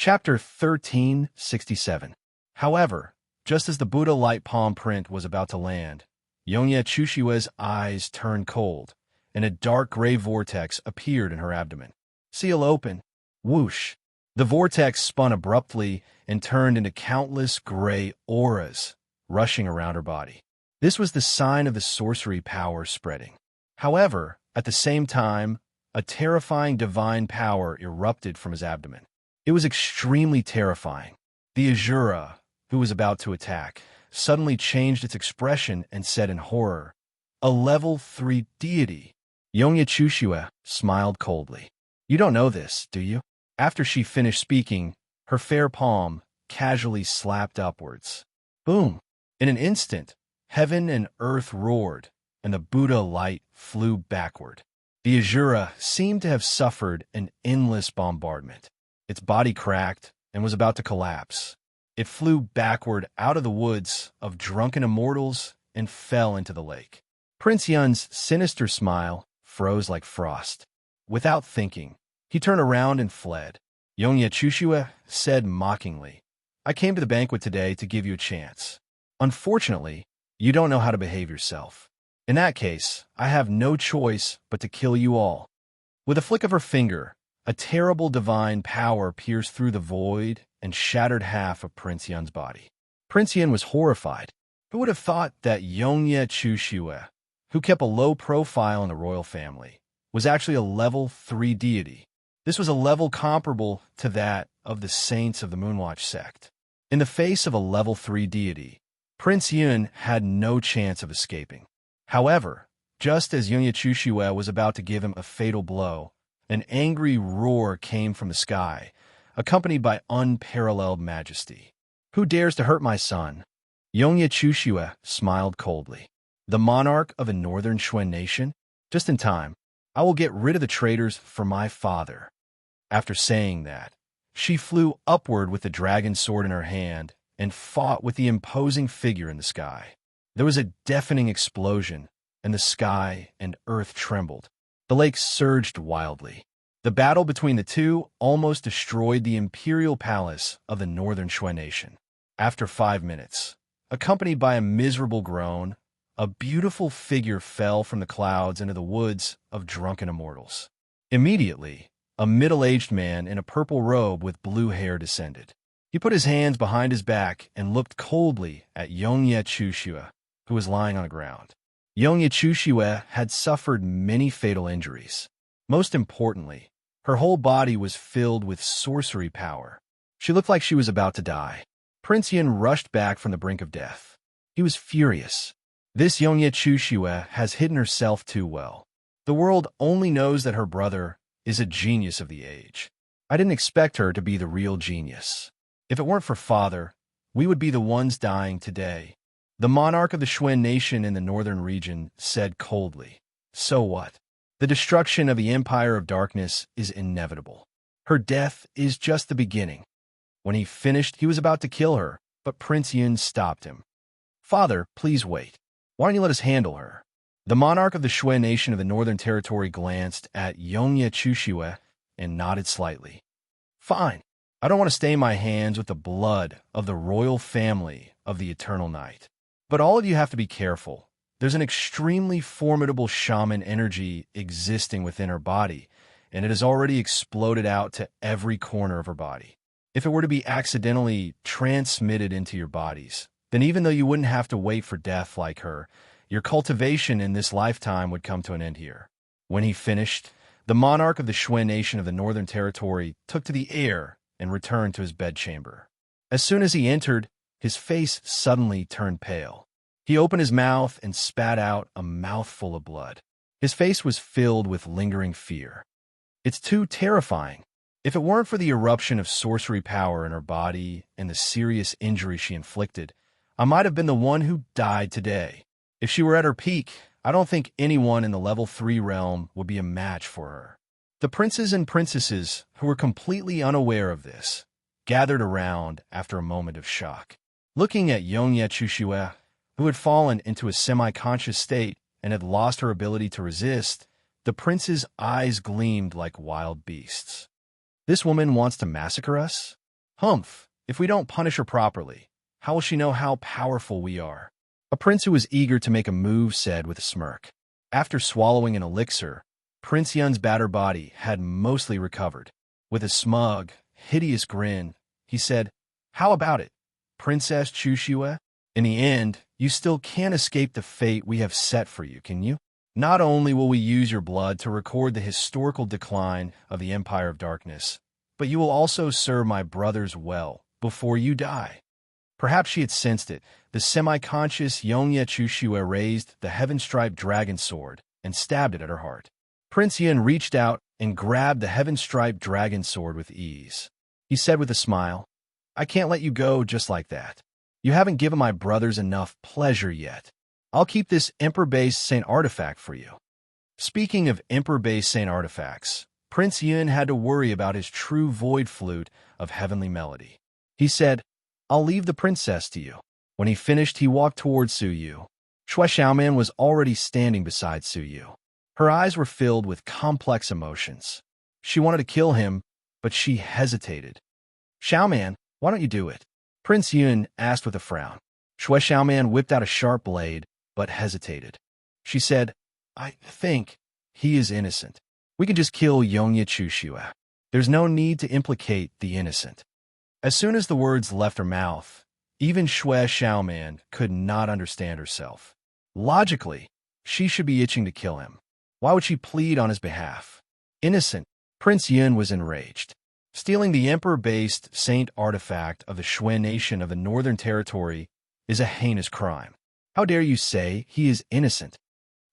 Chapter 1367. However, just as the Buddha light palm print was about to land, Yongye Chushiwe's eyes turned cold, and a dark gray vortex appeared in her abdomen. Seal open. Whoosh. The vortex spun abruptly and turned into countless gray auras, rushing around her body. This was the sign of the sorcery power spreading. However, at the same time, a terrifying divine power erupted from his abdomen. It was extremely terrifying. The Azura, who was about to attack, suddenly changed its expression and said in horror, "A level 3 deity." Yongye Chushiwe smiled coldly. "You don't know this, do you?" After she finished speaking, her fair palm casually slapped upwards. Boom! In an instant, heaven and earth roared, and the Buddha light flew backward. The Azura seemed to have suffered an endless bombardment. Its body cracked and was about to collapse. It flew backward out of the woods of drunken immortals and fell into the lake. Prince Yun's sinister smile froze like frost. Without thinking, he turned around and fled. Yongye Chushiwe said mockingly, "I came to the banquet today to give you a chance. Unfortunately, you don't know how to behave yourself. In that case, I have no choice but to kill you all." With a flick of her finger, a terrible divine power pierced through the void and shattered half of Prince Yun's body. Prince Yun was horrified. Who would have thought that Yongye Chushiwe, who kept a low profile in the royal family, was actually a level 3 deity? This was a level comparable to that of the saints of the Moonwatch sect. In the face of a level 3 deity, Prince Yun had no chance of escaping. However, just as Yongye Chushiwe was about to give him a fatal blow, an angry roar came from the sky, accompanied by unparalleled majesty. "Who dares to hurt my son?" Yongye Chushiwe smiled coldly. "The monarch of a northern Xuan nation? Just in time. I will get rid of the traitors for my father." After saying that, she flew upward with the dragon sword in her hand and fought with the imposing figure in the sky. There was a deafening explosion, and the sky and earth trembled. The lake surged wildly. The battle between the two almost destroyed the imperial palace of the northern Xuan nation. After 5 minutes, accompanied by a miserable groan, a beautiful figure fell from the clouds into the woods of drunken immortals. Immediately, a middle-aged man in a purple robe with blue hair descended. He put his hands behind his back and looked coldly at Yongye Chushiwe, who was lying on the ground. Yongye Chushiwe had suffered many fatal injuries. Most importantly, her whole body was filled with sorcery power. She looked like she was about to die. Prince Yun rushed back from the brink of death. He was furious. This Yongye Chushiwe has hidden herself too well. The world only knows that her brother is a genius of the age. I didn't expect her to be the real genius. If it weren't for father, we would be the ones dying today. The monarch of the Xuan nation in the northern region said coldly, "So what? The destruction of the Empire of Darkness is inevitable. Her death is just the beginning." When he finished, he was about to kill her, but Prince Yun stopped him. "Father, please wait. Why don't you let us handle her?" The monarch of the Xuan nation of the Northern Territory glanced at Yongye Chushiwe and nodded slightly. "Fine. I don't want to stain my hands with the blood of the royal family of the Eternal Night. But all of you have to be careful. There's an extremely formidable shaman energy existing within her body, and it has already exploded out to every corner of her body. If it were to be accidentally transmitted into your bodies, then even though you wouldn't have to wait for death like her, your cultivation in this lifetime would come to an end here." When he finished, the monarch of the Xuan nation of the Northern Territory took to the air and returned to his bedchamber. As soon as he entered, his face suddenly turned pale. He opened his mouth and spat out a mouthful of blood. His face was filled with lingering fear. "It's too terrifying. If it weren't for the eruption of sorcery power in her body and the serious injury she inflicted, I might have been the one who died today. If she were at her peak, I don't think anyone in the level 3 realm would be a match for her." The princes and princesses, who were completely unaware of this, gathered around after a moment of shock. Looking at Yongye Chushiwe, who had fallen into a semi-conscious state and had lost her ability to resist, the prince's eyes gleamed like wild beasts. "This woman wants to massacre us?" Humph, if we don't punish her properly, how will she know how powerful we are? A prince who was eager to make a move said with a smirk. After swallowing an elixir, Prince Yun's battered body had mostly recovered. With a smug, hideous grin, he said, "How about it, Princess Chushue? In the end, you still can't escape the fate we have set for you, can you? Not only will we use your blood to record the historical decline of the Empire of Darkness, but you will also serve my brothers well before you die." Perhaps she had sensed it. The semi-conscious Yongye Chushue raised the heaven-striped dragon sword and stabbed it at her heart. Prince Yun reached out and grabbed the heaven-striped dragon sword with ease. He said with a smile, "I can't let you go just like that. You haven't given my brothers enough pleasure yet. I'll keep this Emperor-based Saint artifact for you." Speaking of Emperor-based Saint artifacts, Prince Yun had to worry about his true void flute of heavenly melody. He said, "I'll leave the princess to you." When he finished, he walked towards Su Yu. Shui Xiaoman was already standing beside Su Yu. Her eyes were filled with complex emotions. She wanted to kill him, but she hesitated. "Xiaoman, why don't you do it?" Prince Yun asked with a frown. Shui Xiaoman whipped out a sharp blade, but hesitated. She said, "I think he is innocent. We can just kill Yongye Chushue. There's no need to implicate the innocent." As soon as the words left her mouth, even Shui Xiaoman could not understand herself. Logically, she should be itching to kill him. Why would she plead on his behalf? Innocent. Prince Yun was enraged. Stealing the Emperor-based Saint artifact of the Shui nation of the Northern Territory is a heinous crime. How dare you say he is innocent?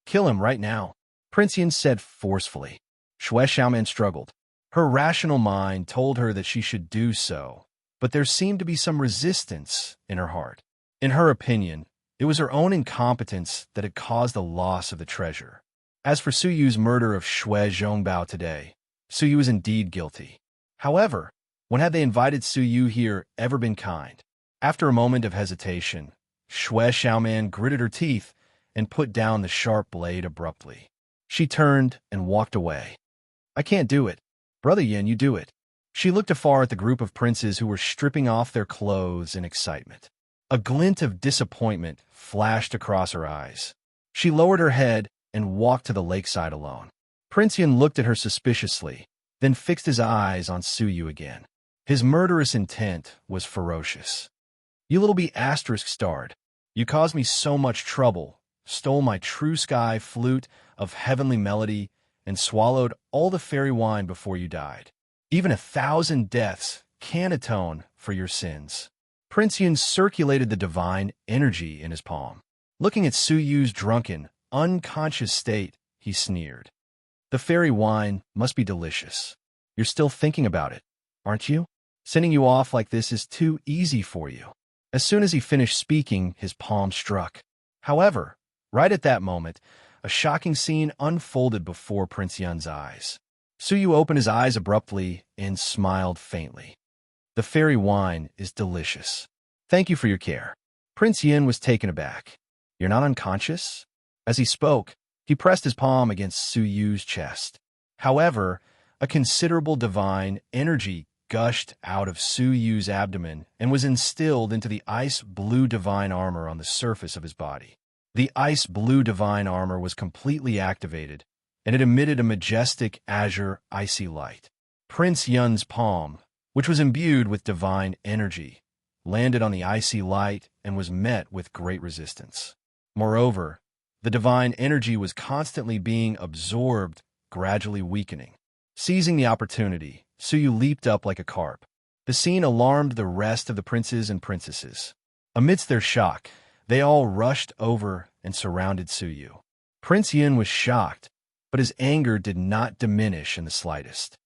Kill him right now, Prince Yun said forcefully. Shui Xiaoman struggled. Her rational mind told her that she should do so, but there seemed to be some resistance in her heart. In her opinion, it was her own incompetence that had caused the loss of the treasure. As for Su Yu's murder of Shui Zhongbao today, Su Yu was indeed guilty. However, when had they invited Su Yu here ever been kind? After a moment of hesitation, Shui Xiaoman gritted her teeth and put down the sharp blade abruptly. She turned and walked away. "I can't do it. Brother Yin, you do it." She looked afar at the group of princes who were stripping off their clothes in excitement. A glint of disappointment flashed across her eyes. She lowered her head and walked to the lakeside alone. Prince Yin looked at her suspiciously, then fixed his eyes on Su Yu again. His murderous intent was ferocious. "You little B****starred. You caused me so much trouble, stole my true sky flute of heavenly melody, and swallowed all the fairy wine before you died. Even 1,000 deaths can't atone for your sins." Prince Yun circulated the divine energy in his palm. Looking at Su Yu's drunken, unconscious state, he sneered. "The fairy wine must be delicious. You're still thinking about it, aren't you? Sending you off like this is too easy for you." As soon as he finished speaking, his palm struck. However, right at that moment, a shocking scene unfolded before Prince Yun's eyes. Su Yu opened his eyes abruptly and smiled faintly. "The fairy wine is delicious. Thank you for your care." Prince Yun was taken aback. "You're not unconscious?" As he spoke, he pressed his palm against Su Yu's chest. However, a considerable divine energy gushed out of Su Yu's abdomen and was instilled into the ice-blue divine armor on the surface of his body. The ice-blue divine armor was completely activated, and it emitted a majestic azure icy light. Prince Yun's palm, which was imbued with divine energy, landed on the icy light and was met with great resistance. Moreover, the divine energy was constantly being absorbed, gradually weakening. Seizing the opportunity, Su Yu leaped up like a carp. The scene alarmed the rest of the princes and princesses. Amidst their shock, they all rushed over and surrounded Su Yu. Prince Yun was shocked, but his anger did not diminish in the slightest.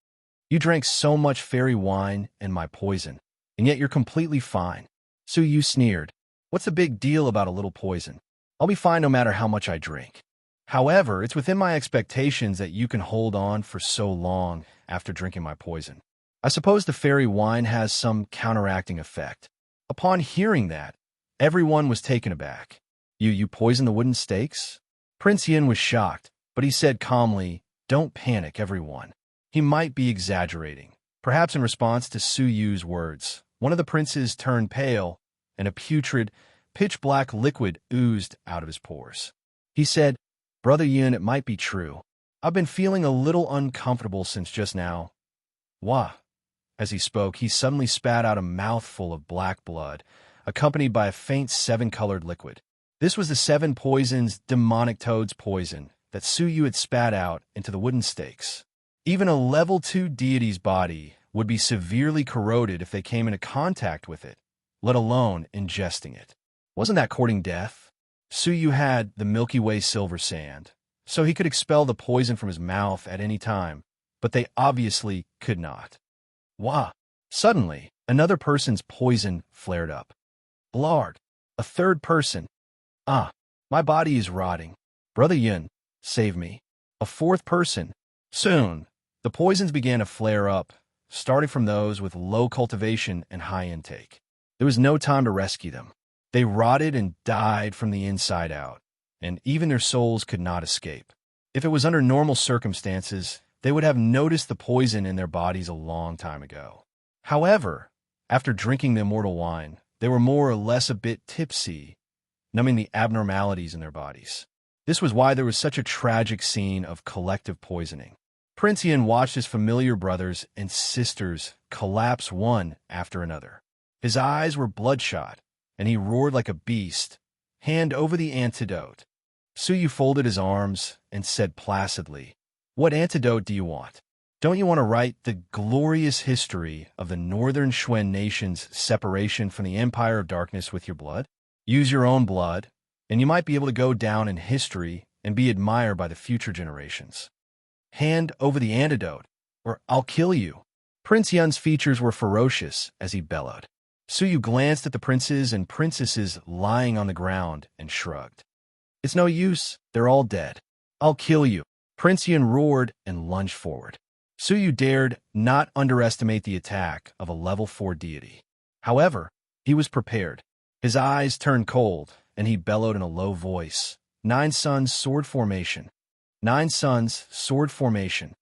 "You drank so much fairy wine and my poison, and yet you're completely fine." Su Yu sneered. "What's the big deal about a little poison? I'll be fine no matter how much I drink. However, it's within my expectations that you can hold on for so long after drinking my poison. I suppose the fairy wine has some counteracting effect." Upon hearing that, everyone was taken aback. You poisoned the wooden stakes?" Prince Yin was shocked, but he said calmly, "Don't panic, everyone. He might be exaggerating." Perhaps in response to Su Yu's words, One of the princes turned pale, and a putrid, pitch-black liquid oozed out of his pores. He said, "Brother Yun, it might be true. I've been feeling a little uncomfortable since just now." Wah! As he spoke, he suddenly spat out a mouthful of black blood, accompanied by a faint seven-colored liquid. This was the seven poisons demonic toad's poison that Suyu had spat out into the wooden stakes. Even a level 2 deity's body would be severely corroded if they came into contact with it, let alone ingesting it. Wasn't that courting death? Suyu had the Milky Way silver sand, so he could expel the poison from his mouth at any time, but they obviously could not. Wah! Suddenly, another person's poison flared up. Blard! A third person. Ah! My body is rotting. Brother Yun, save me. A fourth person. Soon, the poisons began to flare up, starting from those with low cultivation and high intake. There was no time to rescue them. They rotted and died from the inside out, and even their souls could not escape. If it was under normal circumstances, they would have noticed the poison in their bodies a long time ago. However, after drinking the immortal wine, they were more or less a bit tipsy, numbing the abnormalities in their bodies. This was why there was such a tragic scene of collective poisoning. Prince Yun watched his familiar brothers and sisters collapse one after another. His eyes were bloodshot, and he roared like a beast. "Hand over the antidote." Suyu folded his arms and said placidly, "What antidote do you want? Don't you want to write the glorious history of the Northern Xuan nation's separation from the Empire of Darkness with your blood? Use your own blood, and you might be able to go down in history and be admired by the future generations. Hand over the antidote, or I'll kill you." Prince Yun's features were ferocious as he bellowed. Suyu glanced at the princes and princesses lying on the ground and shrugged. "It's no use, they're all dead. I'll kill you." Prince Yun roared and lunged forward. Suyu dared not underestimate the attack of a level 4 deity. However, he was prepared. His eyes turned cold, and he bellowed in a low voice, "Nine suns, sword formation. 9 suns, sword formation."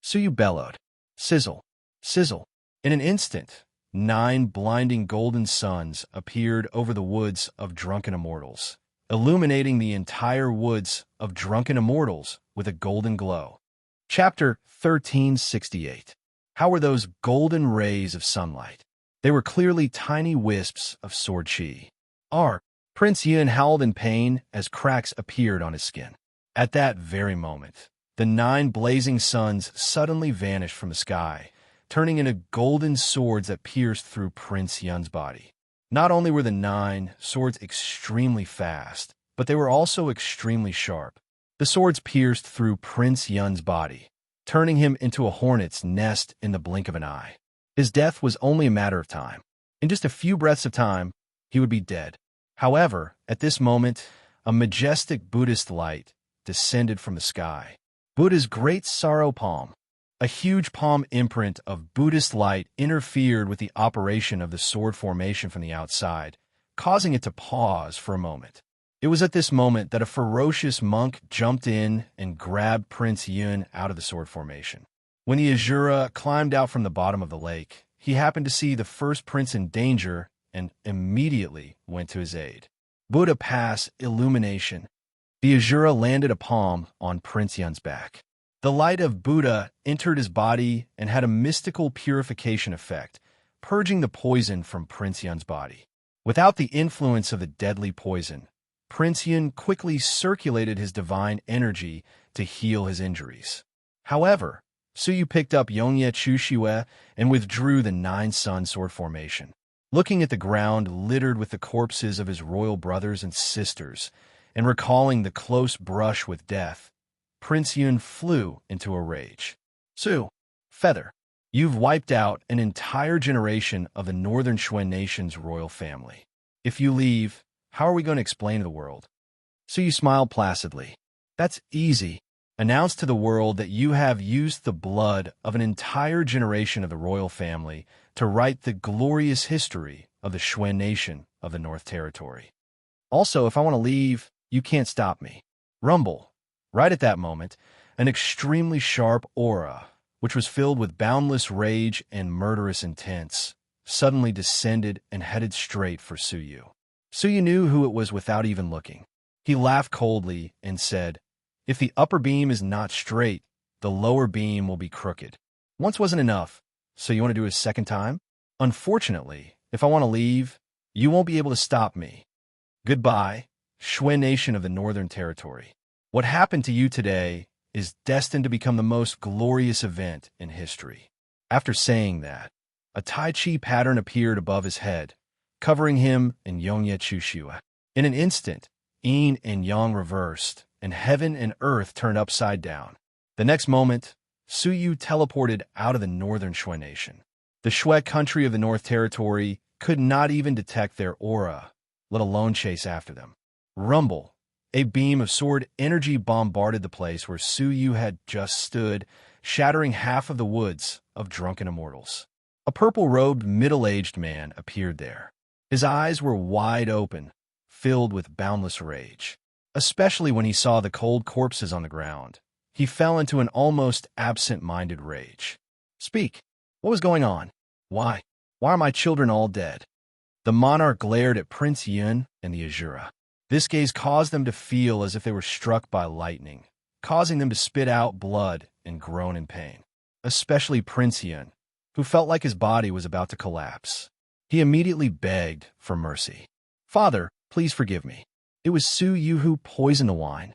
Suyu bellowed. Sizzle, sizzle. In an instant, 9 blinding golden suns appeared over the woods of drunken immortals, illuminating the entire woods of drunken immortals with a golden glow. Chapter 1368. How were those golden rays of sunlight? They were clearly tiny wisps of sword chi. Prince Yun howled in pain as cracks appeared on his skin. At that very moment, the 9 blazing suns suddenly vanished from the sky, turning into golden swords that pierced through Prince Yun's body. Not only were the 9 swords extremely fast, but they were also extremely sharp. The swords pierced through Prince Yun's body, turning him into a hornet's nest in the blink of an eye. His death was only a matter of time. In just a few breaths of time, he would be dead. However, at this moment, a majestic Buddhist light descended from the sky. Buddha's great sorrow palm. A huge palm imprint of Buddhist light interfered with the operation of the sword formation from the outside, causing it to pause for a moment. It was at this moment that a ferocious monk jumped in and grabbed Prince Yun out of the sword formation. When the Azura climbed out from the bottom of the lake, he happened to see the first prince in danger and immediately went to his aid. Buddha Pass Illumination. The Azura landed a palm on Prince Yun's back. The light of Buddha entered his body and had a mystical purification effect, purging the poison from Prince Yun's body. Without the influence of the deadly poison, Prince Yun quickly circulated his divine energy to heal his injuries. However, Suyu picked up Yongye Chushue and withdrew the 9-sun sword formation. Looking at the ground littered with the corpses of his royal brothers and sisters, and recalling the close brush with death, Prince Yun flew into a rage. "Su, Feather, you've wiped out an entire generation of the Northern Xuan nation's royal family. If you leave, how are we going to explain to the world?" Suyu smiled placidly. "That's easy. Announce to the world that you have used the blood of an entire generation of the royal family to write the glorious history of the Xuan nation of the North Territory. Also, if I want to leave, you can't stop me." Rumble. Right at that moment, an extremely sharp aura, which was filled with boundless rage and murderous intents, suddenly descended and headed straight for Suyu. Suyu knew who it was without even looking. He laughed coldly and said, "If the upper beam is not straight, the lower beam will be crooked. Once wasn't enough, so you want to do it a second time? Unfortunately, if I want to leave, you won't be able to stop me. Goodbye, Shui Nation of the Northern Territory. What happened to you today is destined to become the most glorious event in history." After saying that, a Tai Chi pattern appeared above his head, covering him in Yongye Chushua. In an instant, yin and yang reversed, and heaven and earth turned upside down. The next moment, Suyu teleported out of the Northern Shui Nation. The Shui country of the North Territory could not even detect their aura, let alone chase after them. Rumble! A beam of sword energy bombarded the place where Suyu had just stood, shattering half of the woods of drunken immortals. A purple-robed, middle-aged man appeared there. His eyes were wide open, filled with boundless rage. Especially when he saw the cold corpses on the ground, he fell into an almost absent-minded rage. "Speak! What was going on? Why? Why are my children all dead?" The monarch glared at Prince Yun and the Azura. This gaze caused them to feel as if they were struck by lightning, causing them to spit out blood and groan in pain. Especially Prince Yun, who felt like his body was about to collapse. He immediately begged for mercy. "Father, please forgive me. It was Suyu who poisoned the wine."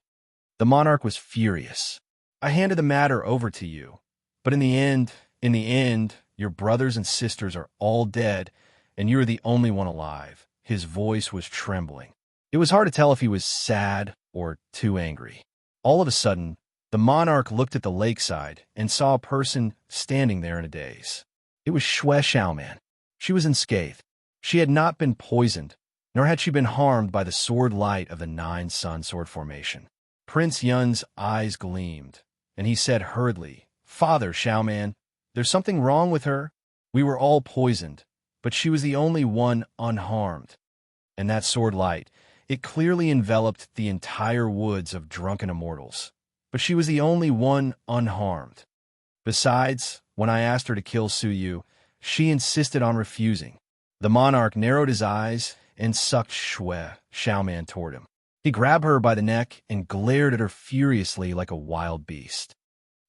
The monarch was furious. "I handed the matter over to you, but in the end, your brothers and sisters are all dead, and you are the only one alive." His voice was trembling. It was hard to tell if he was sad or too angry. All of a sudden, the monarch looked at the lakeside and saw a person standing there in a daze. It was Shui Xiaoman. She was unscathed. She had not been poisoned, nor had she been harmed by the sword light of the Nine-Sun sword formation. Prince Yun's eyes gleamed, and he said hurriedly, "Father Xiaoman, there's something wrong with her. We were all poisoned, but she was the only one unharmed." And that sword light, it clearly enveloped the entire woods of drunken immortals, but she was the only one unharmed. Besides, when I asked her to kill Suyu, she insisted on refusing. The monarch narrowed his eyes and sucked Shui Xiaoman toward him. He grabbed her by the neck and glared at her furiously like a wild beast.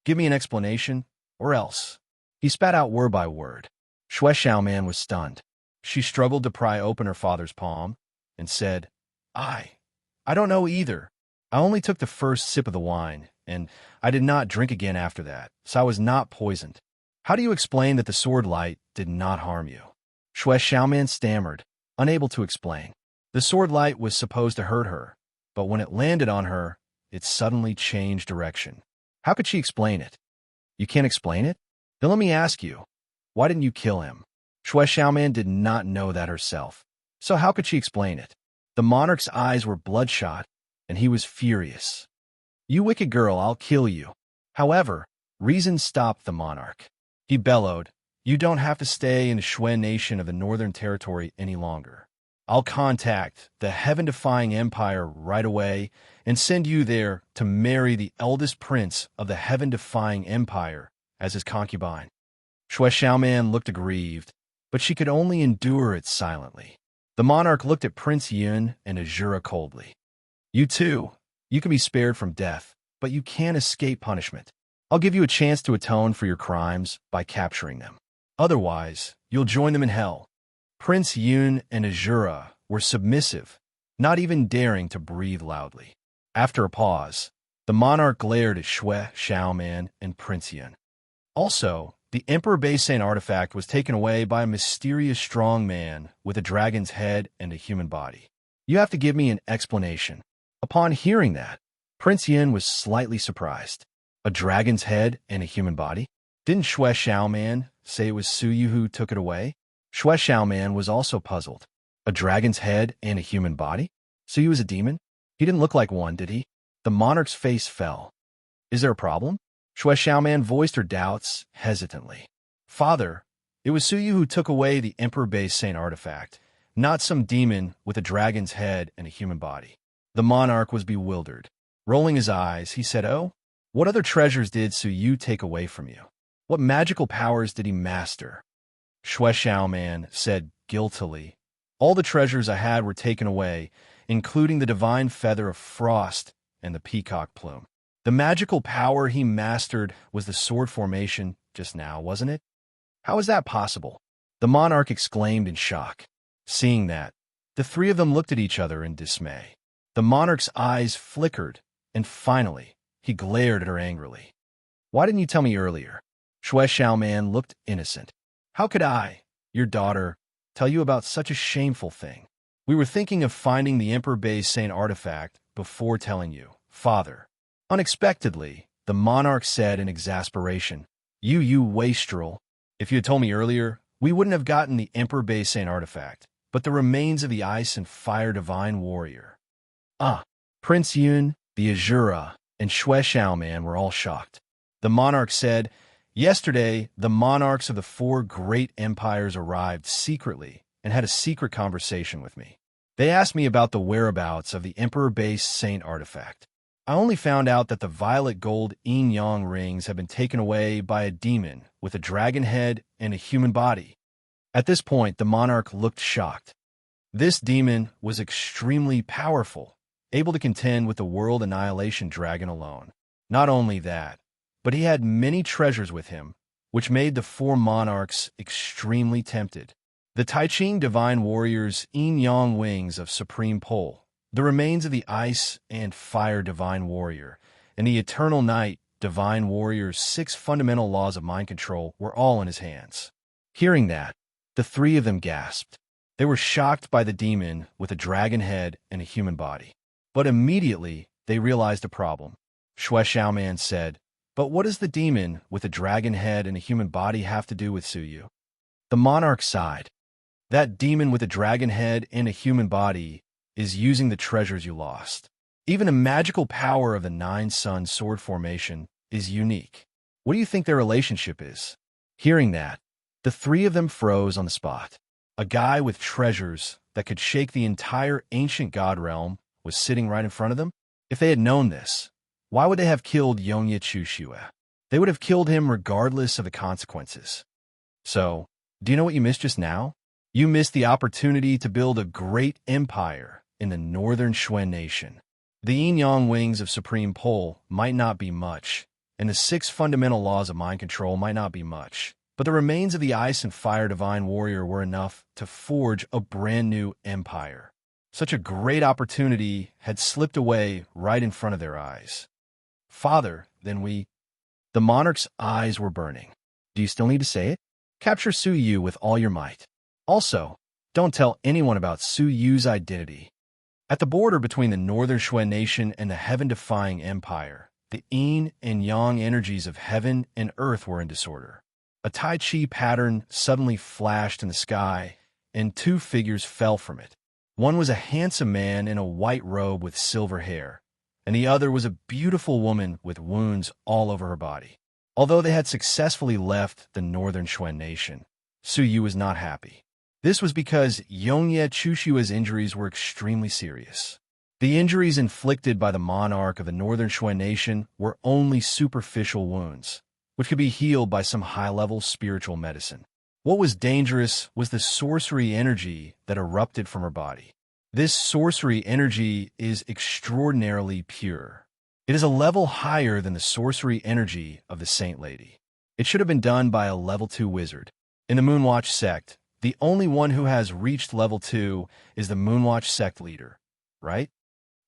"Give me an explanation, or else." He spat out word by word. Shui Xiaoman was stunned. She struggled to pry open her father's palm and said, I don't know either. I only took the first sip of the wine, and I did not drink again after that, so I was not poisoned. How do you explain that the sword light did not harm you?" Shui Xiaoman stammered, unable to explain. The sword light was supposed to hurt her, but when it landed on her, it suddenly changed direction. How could she explain it? "You can't explain it? Then let me ask you, why didn't you kill him?" Shui Xiaoman did not know that herself, so how could she explain it? The monarch's eyes were bloodshot, and he was furious. "You wicked girl, I'll kill you." However, reason stopped the monarch. He bellowed, "You don't have to stay in the Shui Nation of the Northern Territory any longer. I'll contact the Heaven-Defying Empire right away and send you there to marry the eldest prince of the Heaven-Defying Empire as his concubine." Shui Xiaoman looked aggrieved, but she could only endure it silently. The monarch looked at Prince Yun and Azura coldly. "You too. You can be spared from death, but you can't escape punishment. I'll give you a chance to atone for your crimes by capturing them. Otherwise, you'll join them in hell." Prince Yun and Azura were submissive, not even daring to breathe loudly. After a pause, the monarch glared at Shui Xiaoman and Prince Yun. Also, the Emperor Beisane artifact was taken away by a mysterious strong man with a dragon's head and a human body. "You have to give me an explanation." Upon hearing that, Prince Yin was slightly surprised. A dragon's head and a human body? Didn't Shui Xiaoman say it was Suyu who took it away? Shui Xiaoman was also puzzled. A dragon's head and a human body? Suyu was a demon? He didn't look like one, did he? The monarch's face fell. "Is there a problem?" Shui Xiaoman voiced her doubts hesitantly. "Father, it was Suyu who took away the Emperor Beisane artifact, not some demon with a dragon's head and a human body." The monarch was bewildered. Rolling his eyes, he said, "Oh, what other treasures did Suyu take away from you? What magical powers did he master?" Shue Xiaoman said guiltily. All the treasures I had were taken away, including the divine feather of frost and the peacock plume. The magical power he mastered was the sword formation just now, wasn't it? How is that possible? The monarch exclaimed in shock. Seeing that, the three of them looked at each other in dismay. The monarch's eyes flickered, and finally, he glared at her angrily. Why didn't you tell me earlier? Shue Xiaoman looked innocent. How could I, your daughter, tell you about such a shameful thing? We were thinking of finding the Emperor-Bey's Saint artifact before telling you, father. Unexpectedly, the monarch said in exasperation, You wastrel. If you had told me earlier, we wouldn't have gotten the Emperor-Bey's Saint artifact, but the remains of the ice and fire divine warrior. Prince Yun, the Azura, and Shue Xiaoman were all shocked. The monarch said, Yesterday, the monarchs of the 4 great empires arrived secretly and had a secret conversation with me. They asked me about the whereabouts of the Emperor-Bey's Saint artifact. I only found out that the violet gold yin-yang rings had been taken away by a demon with a dragon head and a human body. At this point, the monarch looked shocked. This demon was extremely powerful, able to contend with the world annihilation dragon alone. Not only that, but he had many treasures with him, which made the 4 monarchs extremely tempted. The Taiqing divine warrior's yin-yang wings of supreme pole, the remains of the ice and fire divine warrior, and the eternal night divine warrior's 6 fundamental laws of mind control were all in his hands. Hearing that, the 3 of them gasped. They were shocked by the demon with a dragon head and a human body. But immediately, they realized a problem. Shue Xiaoman said, But what does the demon with a dragon head and a human body have to do with Suyu? The monarch sighed. That demon with a dragon head and a human body is using the treasures you lost. Even the magical power of the 9-sun sword formation is unique. What do you think their relationship is? Hearing that, the 3 of them froze on the spot. A guy with treasures that could shake the entire ancient god realm was sitting right in front of them? If they had known this, why would they have killed Yongye Chushue? They would have killed him regardless of the consequences. So, do you know what you missed just now? You missed the opportunity to build a great empire in the northern Xuan nation. The yin-yang wings of supreme pole might not be much, and the 6 fundamental laws of mind control might not be much, but the remains of the ice and fire divine warrior were enough to forge a brand new empire. Such a great opportunity had slipped away right in front of their eyes. Father, then The monarch's eyes were burning. Do you still need to say it? Capture Su Yu with all your might. Also, don't tell anyone about Su Yu's identity. At the border between the northern Xuan nation and the heaven-defying empire, the yin and yang energies of heaven and earth were in disorder. A Tai Chi pattern suddenly flashed in the sky, and 2 figures fell from it. One was a handsome man in a white robe with silver hair, and the other was a beautiful woman with wounds all over her body. Although they had successfully left the northern Xuan nation, Su Yu was not happy. This was because Yongye Chushue's injuries were extremely serious. The injuries inflicted by the monarch of the northern Xuan nation were only superficial wounds, which could be healed by some high-level spiritual medicine. What was dangerous was the sorcery energy that erupted from her body. This sorcery energy is extraordinarily pure. It is a level higher than the sorcery energy of the Saint Lady. It should have been done by a level 2 wizard. In the Moonwatch sect, the only one who has reached level 2 is the Moonwatch sect leader, right?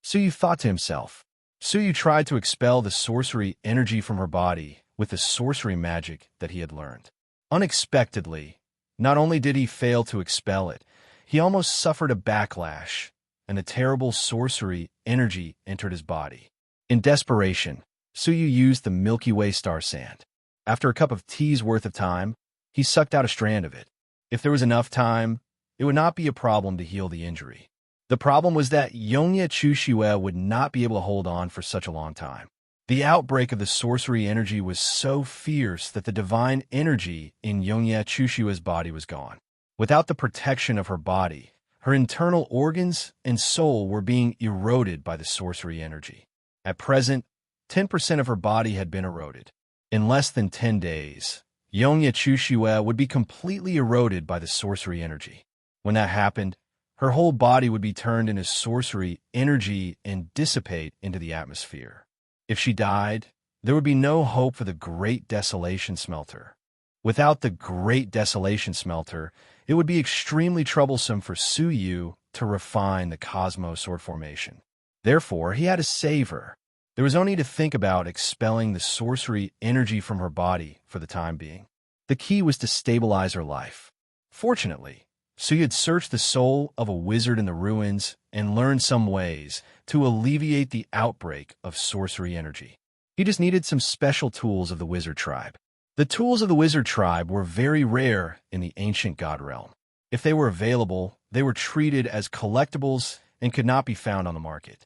Su Yu thought to himself. Su Yu tried to expel the sorcery energy from her body with the sorcery magic that he had learned. Unexpectedly, not only did he fail to expel it, he almost suffered a backlash, and the terrible sorcery energy entered his body. In desperation, Su Yu used the Milky Way star sand. After a cup of tea's worth of time, he sucked out a strand of it. If there was enough time, it would not be a problem to heal the injury. The problem was that Yongye Chushue would not be able to hold on for such a long time. The outbreak of the sorcery energy was so fierce that the divine energy in Yongye Chushue's body was gone. Without the protection of her body, her internal organs and soul were being eroded by the sorcery energy. At present, 10% of her body had been eroded. In less than 10 days, Yongye Chushue would be completely eroded by the sorcery energy. When that happened, her whole body would be turned into sorcery energy and dissipate into the atmosphere. If she died, there would be no hope for the Great Desolation Smelter. Without the Great Desolation Smelter, it would be extremely troublesome for Suyu to refine the Cosmo Sword formation. Therefore, he had to save her. There was only to think about expelling the sorcery energy from her body for the time being. The key was to stabilize her life. Fortunately, Suyu had searched the soul of a wizard in the ruins and learned some ways to alleviate the outbreak of sorcery energy. He just needed some special tools of the wizard tribe. The tools of the wizard tribe were very rare in the ancient god realm. If they were available, they were treated as collectibles and could not be found on the market.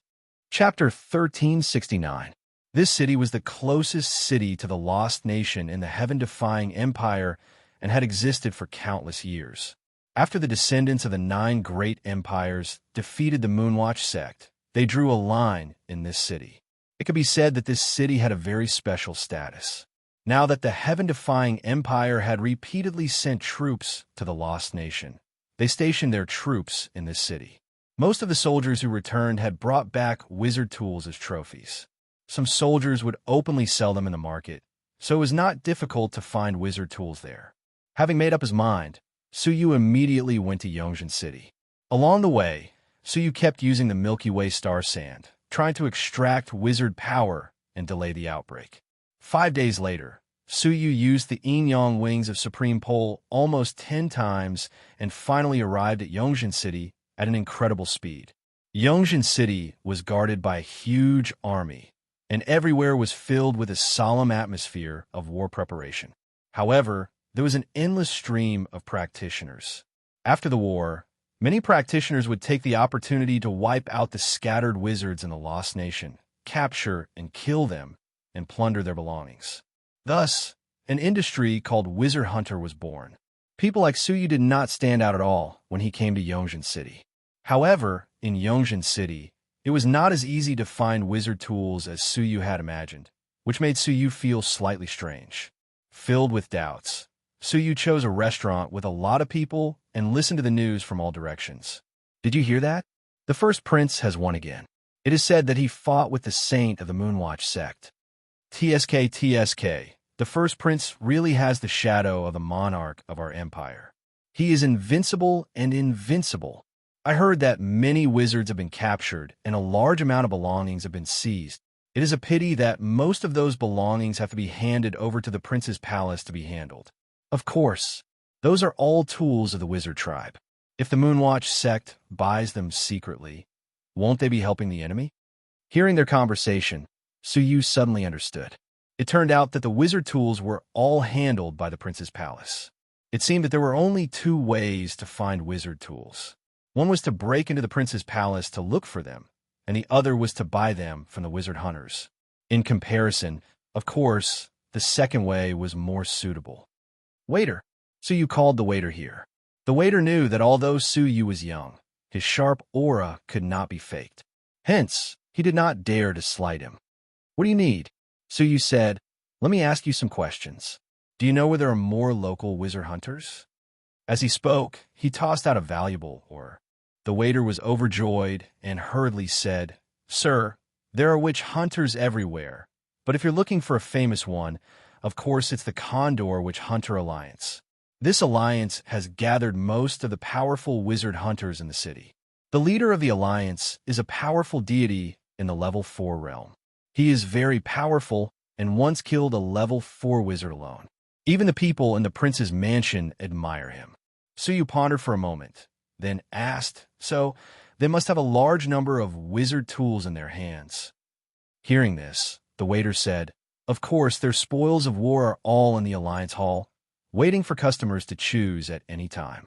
Chapter 1369. This city was the closest city to the lost nation in the heaven-defying empire and had existed for countless years. After the descendants of the 9 great empires defeated the Moonwatch sect, they drew a line in this city. It could be said that this city had a very special status. Now that the heaven-defying empire had repeatedly sent troops to the lost nation, they stationed their troops in this city. Most of the soldiers who returned had brought back wizard tools as trophies. Some soldiers would openly sell them in the market, so it was not difficult to find wizard tools there. Having made up his mind, Suyu immediately went to Yongzhen City. Along the way, Suyu kept using the Milky Way star sand, trying to extract wizard power and delay the outbreak. 5 days later, Suyu used the yin-yang wings of Supreme Pole almost 10 times and finally arrived at Yongzhen City at an incredible speed. Yongzhen City was guarded by a huge army, and everywhere was filled with a solemn atmosphere of war preparation. However, there was an endless stream of practitioners. After the war, many practitioners would take the opportunity to wipe out the scattered wizards in the lost nation, capture and kill them, and plunder their belongings. Thus, an industry called Wizard Hunter was born. People like Suyu did not stand out at all when he came to Yongzhen City. However, in Yongzhen City, it was not as easy to find wizard tools as Suyu had imagined, which made Suyu feel slightly strange. Filled with doubts, Suyu chose a restaurant with a lot of people and listened to the news from all directions. Did you hear that? The first prince has won again. It is said that he fought with the saint of the Moonwatch sect. TSK, the first prince really has the shadow of the monarch of our empire. He is invincible and invincible. I heard that many wizards have been captured and a large amount of belongings have been seized. It is a pity that most of those belongings have to be handed over to the prince's palace to be handled. Of course, those are all tools of the wizard tribe. If the Moonwatch sect buys them secretly, won't they be helping the enemy? Hearing their conversation, Suyu suddenly understood. It turned out that the wizard tools were all handled by the prince's palace. It seemed that there were only 2 ways to find wizard tools. One was to break into the prince's palace to look for them, and the other was to buy them from the wizard hunters. In comparison, of course, the second way was more suitable. Waiter. Suyu called the waiter here. The waiter knew that although Suyu was young, his sharp aura could not be faked. Hence, he did not dare to slight him. What do you need? Suyu said, let me ask you some questions. Do you know where there are more local wizard hunters? As he spoke, he tossed out a valuable ore. The waiter was overjoyed and hurriedly said, Sir, there are witch hunters everywhere, but if you're looking for a famous one, of course it's the Condor Witch Hunter Alliance. This alliance has gathered most of the powerful wizard hunters in the city. The leader of the alliance is a powerful deity in the level 4 realm. He is very powerful and once killed a level 4 wizard alone. Even the people in the prince's mansion admire him. Suyu pondered for a moment, then asked, so they must have a large number of wizard tools in their hands. Hearing this, the waiter said, Of course, their spoils of war are all in the Alliance Hall, waiting for customers to choose at any time.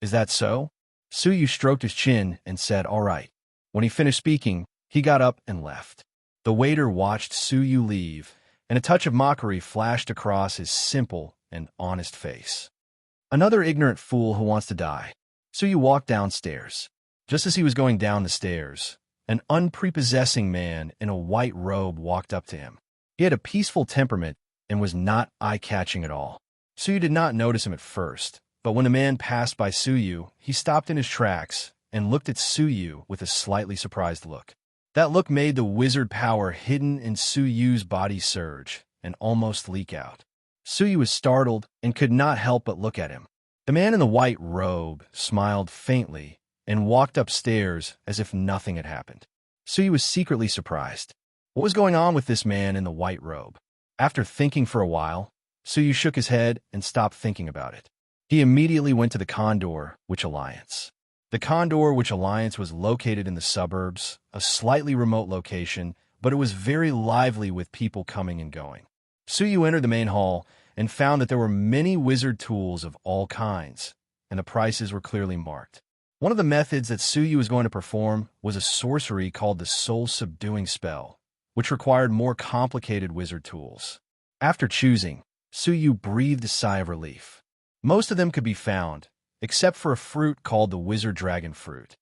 Is that so? Suyu stroked his chin and said, All right. When he finished speaking, he got up and left. The waiter watched Suyu leave, and a touch of mockery flashed across his simple and honest face. Another ignorant fool who wants to die. Suyu walked downstairs. Just as he was going down the stairs, an unprepossessing man in a white robe walked up to him. He had a peaceful temperament and was not eye-catching at all. Suyu did not notice him at first, but when the man passed by Suyu, he stopped in his tracks and looked at Suyu with a slightly surprised look. That look made the wizard power hidden in Suyu's body surge and almost leak out. Suyu was startled and could not help but look at him. The man in the white robe smiled faintly and walked upstairs as if nothing had happened. Suyu was secretly surprised. What was going on with this man in the white robe? After thinking for a while, Suyu shook his head and stopped thinking about it. He immediately went to the Condor Witch Alliance. The Condor Witch Alliance was located in the suburbs, a slightly remote location, but it was very lively with people coming and going. Suyu entered the main hall and found that there were many wizard tools of all kinds, and the prices were clearly marked. One of the methods that Suyu was going to perform was a sorcery called the soul-subduing spell, which required more complicated wizard tools. After choosing, Suyu breathed a sigh of relief. Most of them could be found, except for a fruit called the wizard dragon fruit.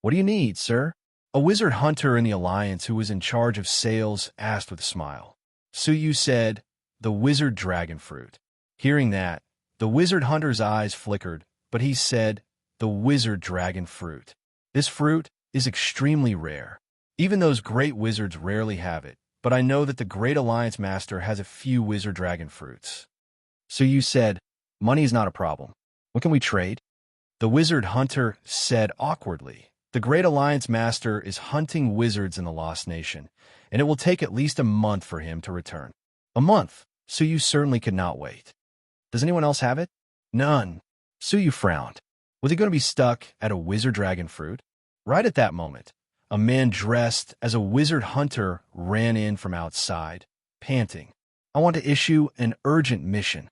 "What do you need, sir?" A wizard hunter in the Alliance who was in charge of sales asked with a smile. Suyu said, "The wizard dragon fruit." Hearing that, the wizard hunter's eyes flickered, but he said, "The wizard dragon fruit. This fruit is extremely rare. Even those great wizards rarely have it, but I know that the Great Alliance Master has a few wizard dragon fruits." Suyu said, "Money is not a problem. When can we trade?" The wizard hunter said awkwardly, "The Great Alliance Master is hunting wizards in the Lost Nation, and it will take at least a month for him to return." A month? Suyu certainly could not wait. "Does anyone else have it?" "None." Suyu frowned. Was he going to be stuck at a wizard dragon fruit? Right at that moment, a man dressed as a wizard hunter ran in from outside, panting. "I want to issue an urgent mission."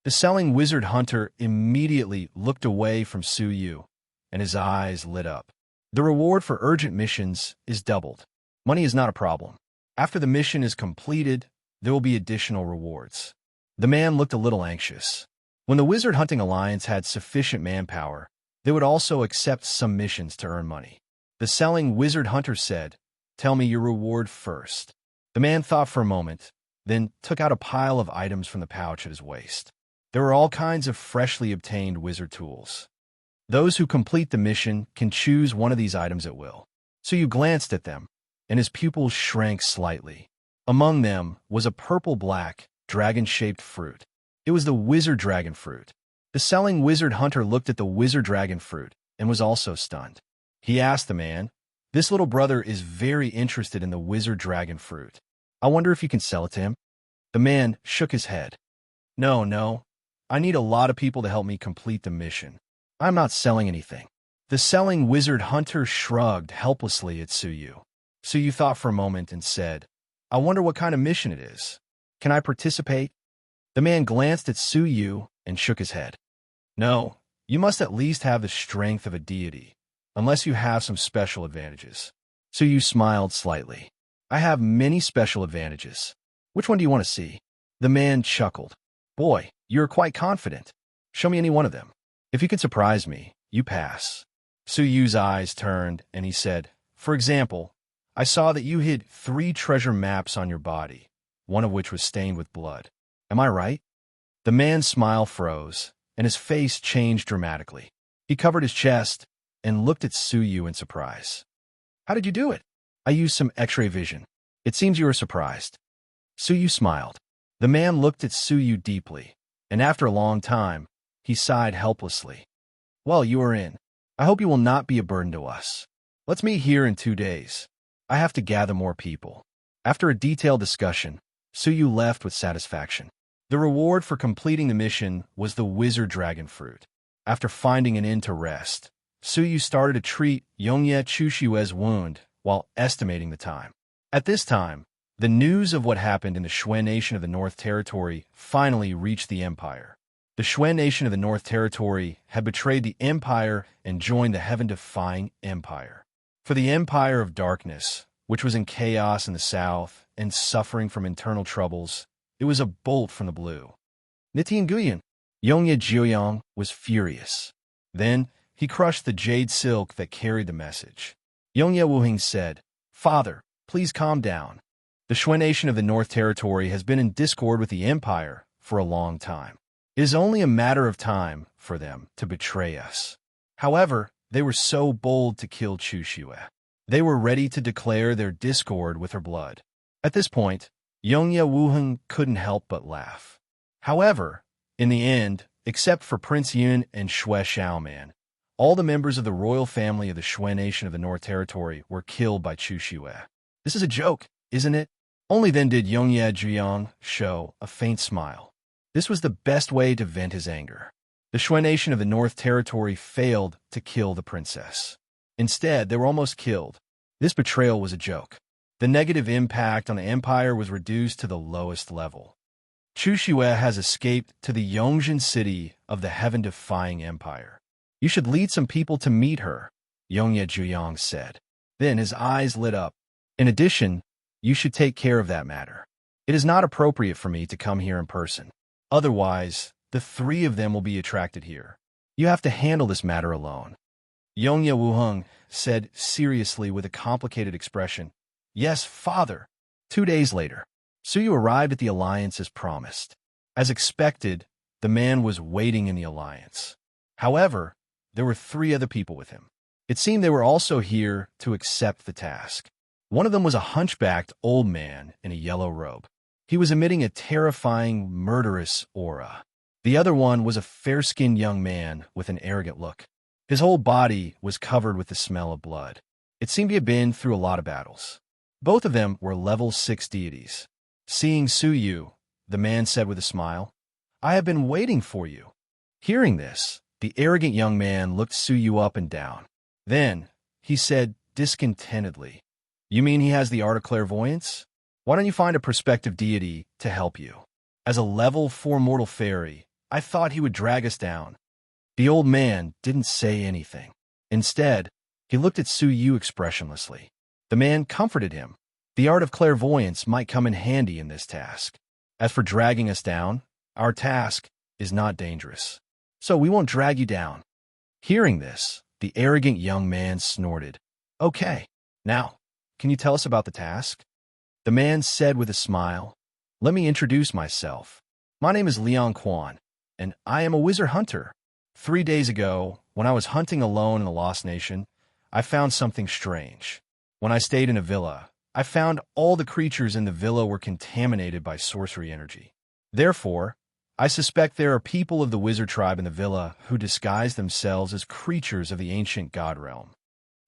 The selling wizard hunter immediately looked away from Suyu, and his eyes lit up. "The reward for urgent missions is doubled. Money is not a problem. After the mission is completed, there will be additional rewards." The man looked a little anxious. When the Wizard Hunting Alliance had sufficient manpower, they would also accept some missions to earn money. The selling wizard hunter said, "Tell me your reward first." The man thought for a moment, then took out a pile of items from the pouch at his waist. There were all kinds of freshly obtained wizard tools. Those who complete the mission can choose one of these items at will. Suyu glanced at them, and his pupils shrank slightly. Among them was a purple-black, dragon-shaped fruit. It was the wizard dragon fruit. The selling wizard hunter looked at the wizard dragon fruit and was also stunned. He asked the man, "This little brother is very interested in the wizard dragon fruit. I wonder if you can sell it to him?" The man shook his head. No. I need a lot of people to help me complete the mission. I'm not selling anything." The selling wizard hunter shrugged helplessly at Suyu. Suyu thought for a moment and said, "I wonder what kind of mission it is. Can I participate?" The man glanced at Suyu and shook his head. "No, you must at least have the strength of a deity, unless you have some special advantages." Suyu smiled slightly. "I have many special advantages. Which one do you want to see?" The man chuckled. "Boy, you're quite confident. Show me any one of them. If you can surprise me, you pass." Suyu's eyes turned, and he said, "For example, I saw that you hid 3 treasure maps on your body, one of which was stained with blood. Am I right?" The man's smile froze, and his face changed dramatically. He covered his chest and looked at Suyu in surprise. "How did you do it?" "I used some X-ray vision. It seems you are surprised." Suyu smiled. The man looked at Suyu deeply, and after a long time, he sighed helplessly. "Well, you are in. I hope you will not be a burden to us. Let's meet here in 2 days. I have to gather more people." After a detailed discussion, Suyu left with satisfaction. The reward for completing the mission was the wizard dragon fruit. After finding an inn to rest, Suyu started to treat Yongye Chushue's wound while estimating the time. At this time, the news of what happened in the Shui Nation of the North Territory finally reached the Empire. The Shui Nation of the North Territory had betrayed the Empire and joined the Heaven-defying Empire. For the Empire of Darkness, which was in chaos in the south and suffering from internal troubles, it was a bolt from the blue. Nitin Guyan, Yongye Jiuyang, was furious. Then he crushed the jade silk that carried the message. Yongye Wuhing said, "Father, please calm down. The Shui Nation of the North Territory has been in discord with the Empire for a long time. It is only a matter of time for them to betray us. However, they were so bold to kill Chu Shue. They were ready to declare their discord with her blood. At this point, Yongye Wuheng couldn't help but laugh. However, in the end, except for Prince Yun and Shue Xiaoman, all the members of the royal family of the Shui nation of the North Territory were killed by Chu Shue. This is a joke, isn't it? Only then did Yongye Zhiyang show a faint smile. This was the best way to vent his anger. The Shui nation of the North Territory failed to kill the princess. Instead, they were almost killed. This betrayal was a joke. The negative impact on the empire was reduced to the lowest level. Chu Shue has escaped to the Yongzhen city of the heaven-defying empire. You should lead some people to meet her, Yongye Zhiyang said. Then his eyes lit up. In addition, you should take care of that matter. It is not appropriate for me to come here in person. Otherwise, the three of them will be attracted here. You have to handle this matter alone. Yongye Wuheng said seriously with a complicated expression. Yes, father. 2 days later, Suyu arrived at the alliance as promised. As expected, the man was waiting in the alliance. However, there were 3 other people with him. It seemed they were also here to accept the task. One of them was a hunchbacked old man in a yellow robe. He was emitting a terrifying, murderous aura. The other one was a fair-skinned young man with an arrogant look. His whole body was covered with the smell of blood. It seemed to have been through a lot of battles. Both of them were level 6 deities. Seeing Suyu, the man said with a smile, I have been waiting for you. Hearing this, the arrogant young man looked Suyu up and down. Then, he said discontentedly, You mean he has the art of clairvoyance? Why don't you find a prospective deity to help you? As a level 4 mortal fairy, I thought he would drag us down. The old man didn't say anything. Instead, he looked at Suyu expressionlessly. The man comforted him. The art of clairvoyance might come in handy in this task. As for dragging us down, our task is not dangerous. So we won't drag you down. Hearing this, the arrogant young man snorted. Okay, now, can you tell us about the task? The man said with a smile, Let me introduce myself. My name is Liang Quan, and I am a wizard hunter. 3 days ago, when I was hunting alone in the Lost Nation, I found something strange. When I stayed in a villa, I found all the creatures in the villa were contaminated by sorcery energy. Therefore, I suspect there are people of the wizard tribe in the villa who disguise themselves as creatures of the ancient god realm.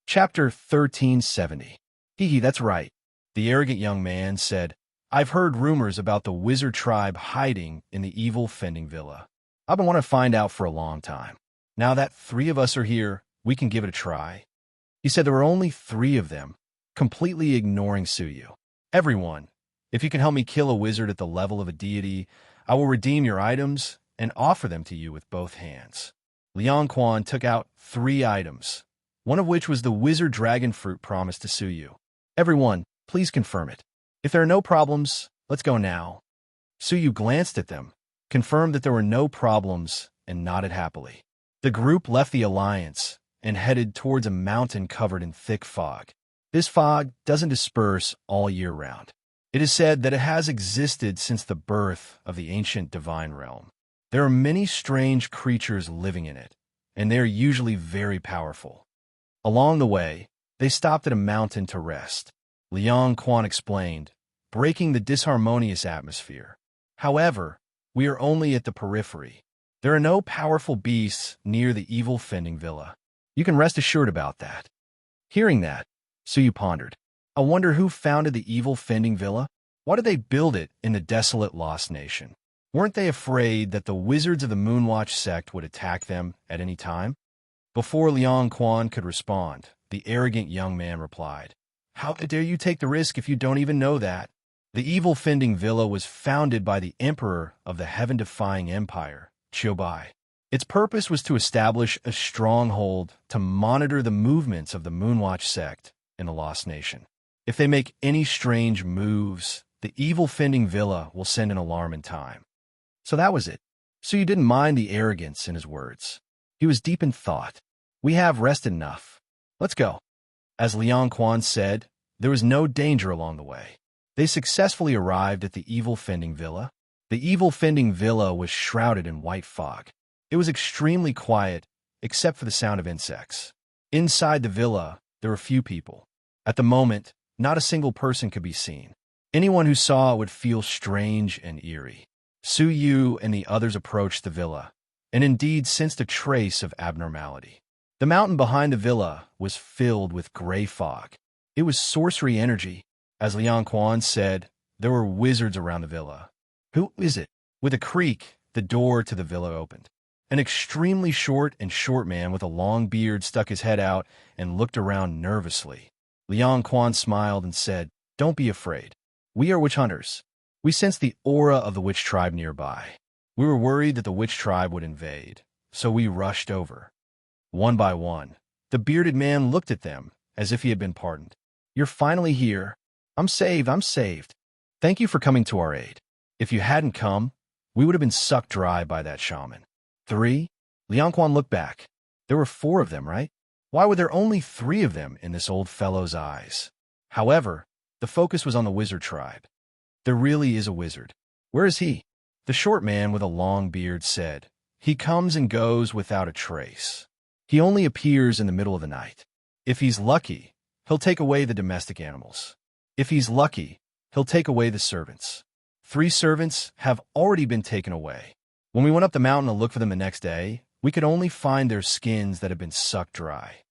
Chapter 1370. Hee, that's right. The arrogant young man said, I've heard rumors about the wizard tribe hiding in the evil Fending Villa. I've been wanting to find out for a long time. Now that 3 of us are here, we can give it a try. He said there were only 3 of them, completely ignoring Suyu. Everyone, if you can help me kill a wizard at the level of a deity, I will redeem your items and offer them to you with both hands. Liang Quan took out 3 items, one of which was the wizard dragon fruit promised to Suyu. Everyone, please confirm it. If there are no problems, let's go now. Suyu glanced at them, confirmed that there were no problems, and nodded happily. The group left the alliance and headed towards a mountain covered in thick fog. This fog doesn't disperse all year round. It is said that it has existed since the birth of the ancient divine realm. There are many strange creatures living in it, and they are usually very powerful. Along the way, they stopped at a mountain to rest. Liang Quan explained, breaking the disharmonious atmosphere. However, we are only at the periphery. There are no powerful beasts near the evil Fending Villa. You can rest assured about that. Hearing that, Suyu pondered. I wonder who founded the evil Fending Villa? Why did they build it in the desolate Lost Nation? Weren't they afraid that the wizards of the Moonwatch sect would attack them at any time? Before Liang Quan could respond, the arrogant young man replied, How dare you take the risk if you don't even know that? The evil Fending Villa was founded by the emperor of the heaven-defying empire, Qiubai. Its purpose was to establish a stronghold to monitor the movements of the Moonwatch sect in the Lost Nation. If they make any strange moves, the evil Fending Villa will send an alarm in time. So that was it. Suyu didn't mind the arrogance in his words. He was deep in thought. We have rested enough. Let's go. As Liang Quan said, there was no danger along the way. They successfully arrived at the evil Fending Villa. The evil fending villa was shrouded in white fog. It was extremely quiet, except for the sound of insects. Inside the villa, there were few people. At the moment, not a single person could be seen. Anyone who saw it would feel strange and eerie. Su Yu and the others approached the villa, and indeed sensed a trace of abnormality. The mountain behind the villa was filled with gray fog. It was sorcery energy. As Liang Quan said, there were wizards around the villa. Who is it? With a creak, the door to the villa opened. An extremely short man with a long beard stuck his head out and looked around nervously. Liang Quan smiled and said, "Don't be afraid. We are witch hunters. We sensed the aura of the witch tribe nearby. We were worried that the witch tribe would invade, so we rushed over." One by one, the bearded man looked at them as if he had been pardoned. "You're finally here. I'm saved. Thank you for coming to our aid. If you hadn't come, we would have been sucked dry by that shaman." 3? Liang Quan looked back. There were 4 of them, right? Why were there only 3 of them in this old fellow's eyes? However, the focus was on the wizard tribe. There really is a wizard. Where is he? The short man with a long beard said, "He comes and goes without a trace. He only appears in the middle of the night. If he's lucky, he'll take away the domestic animals. If he's lucky, he'll take away the servants. 3 servants have already been taken away. When we went up the mountain to look for them the next day, we could only find their skins that had been sucked dry.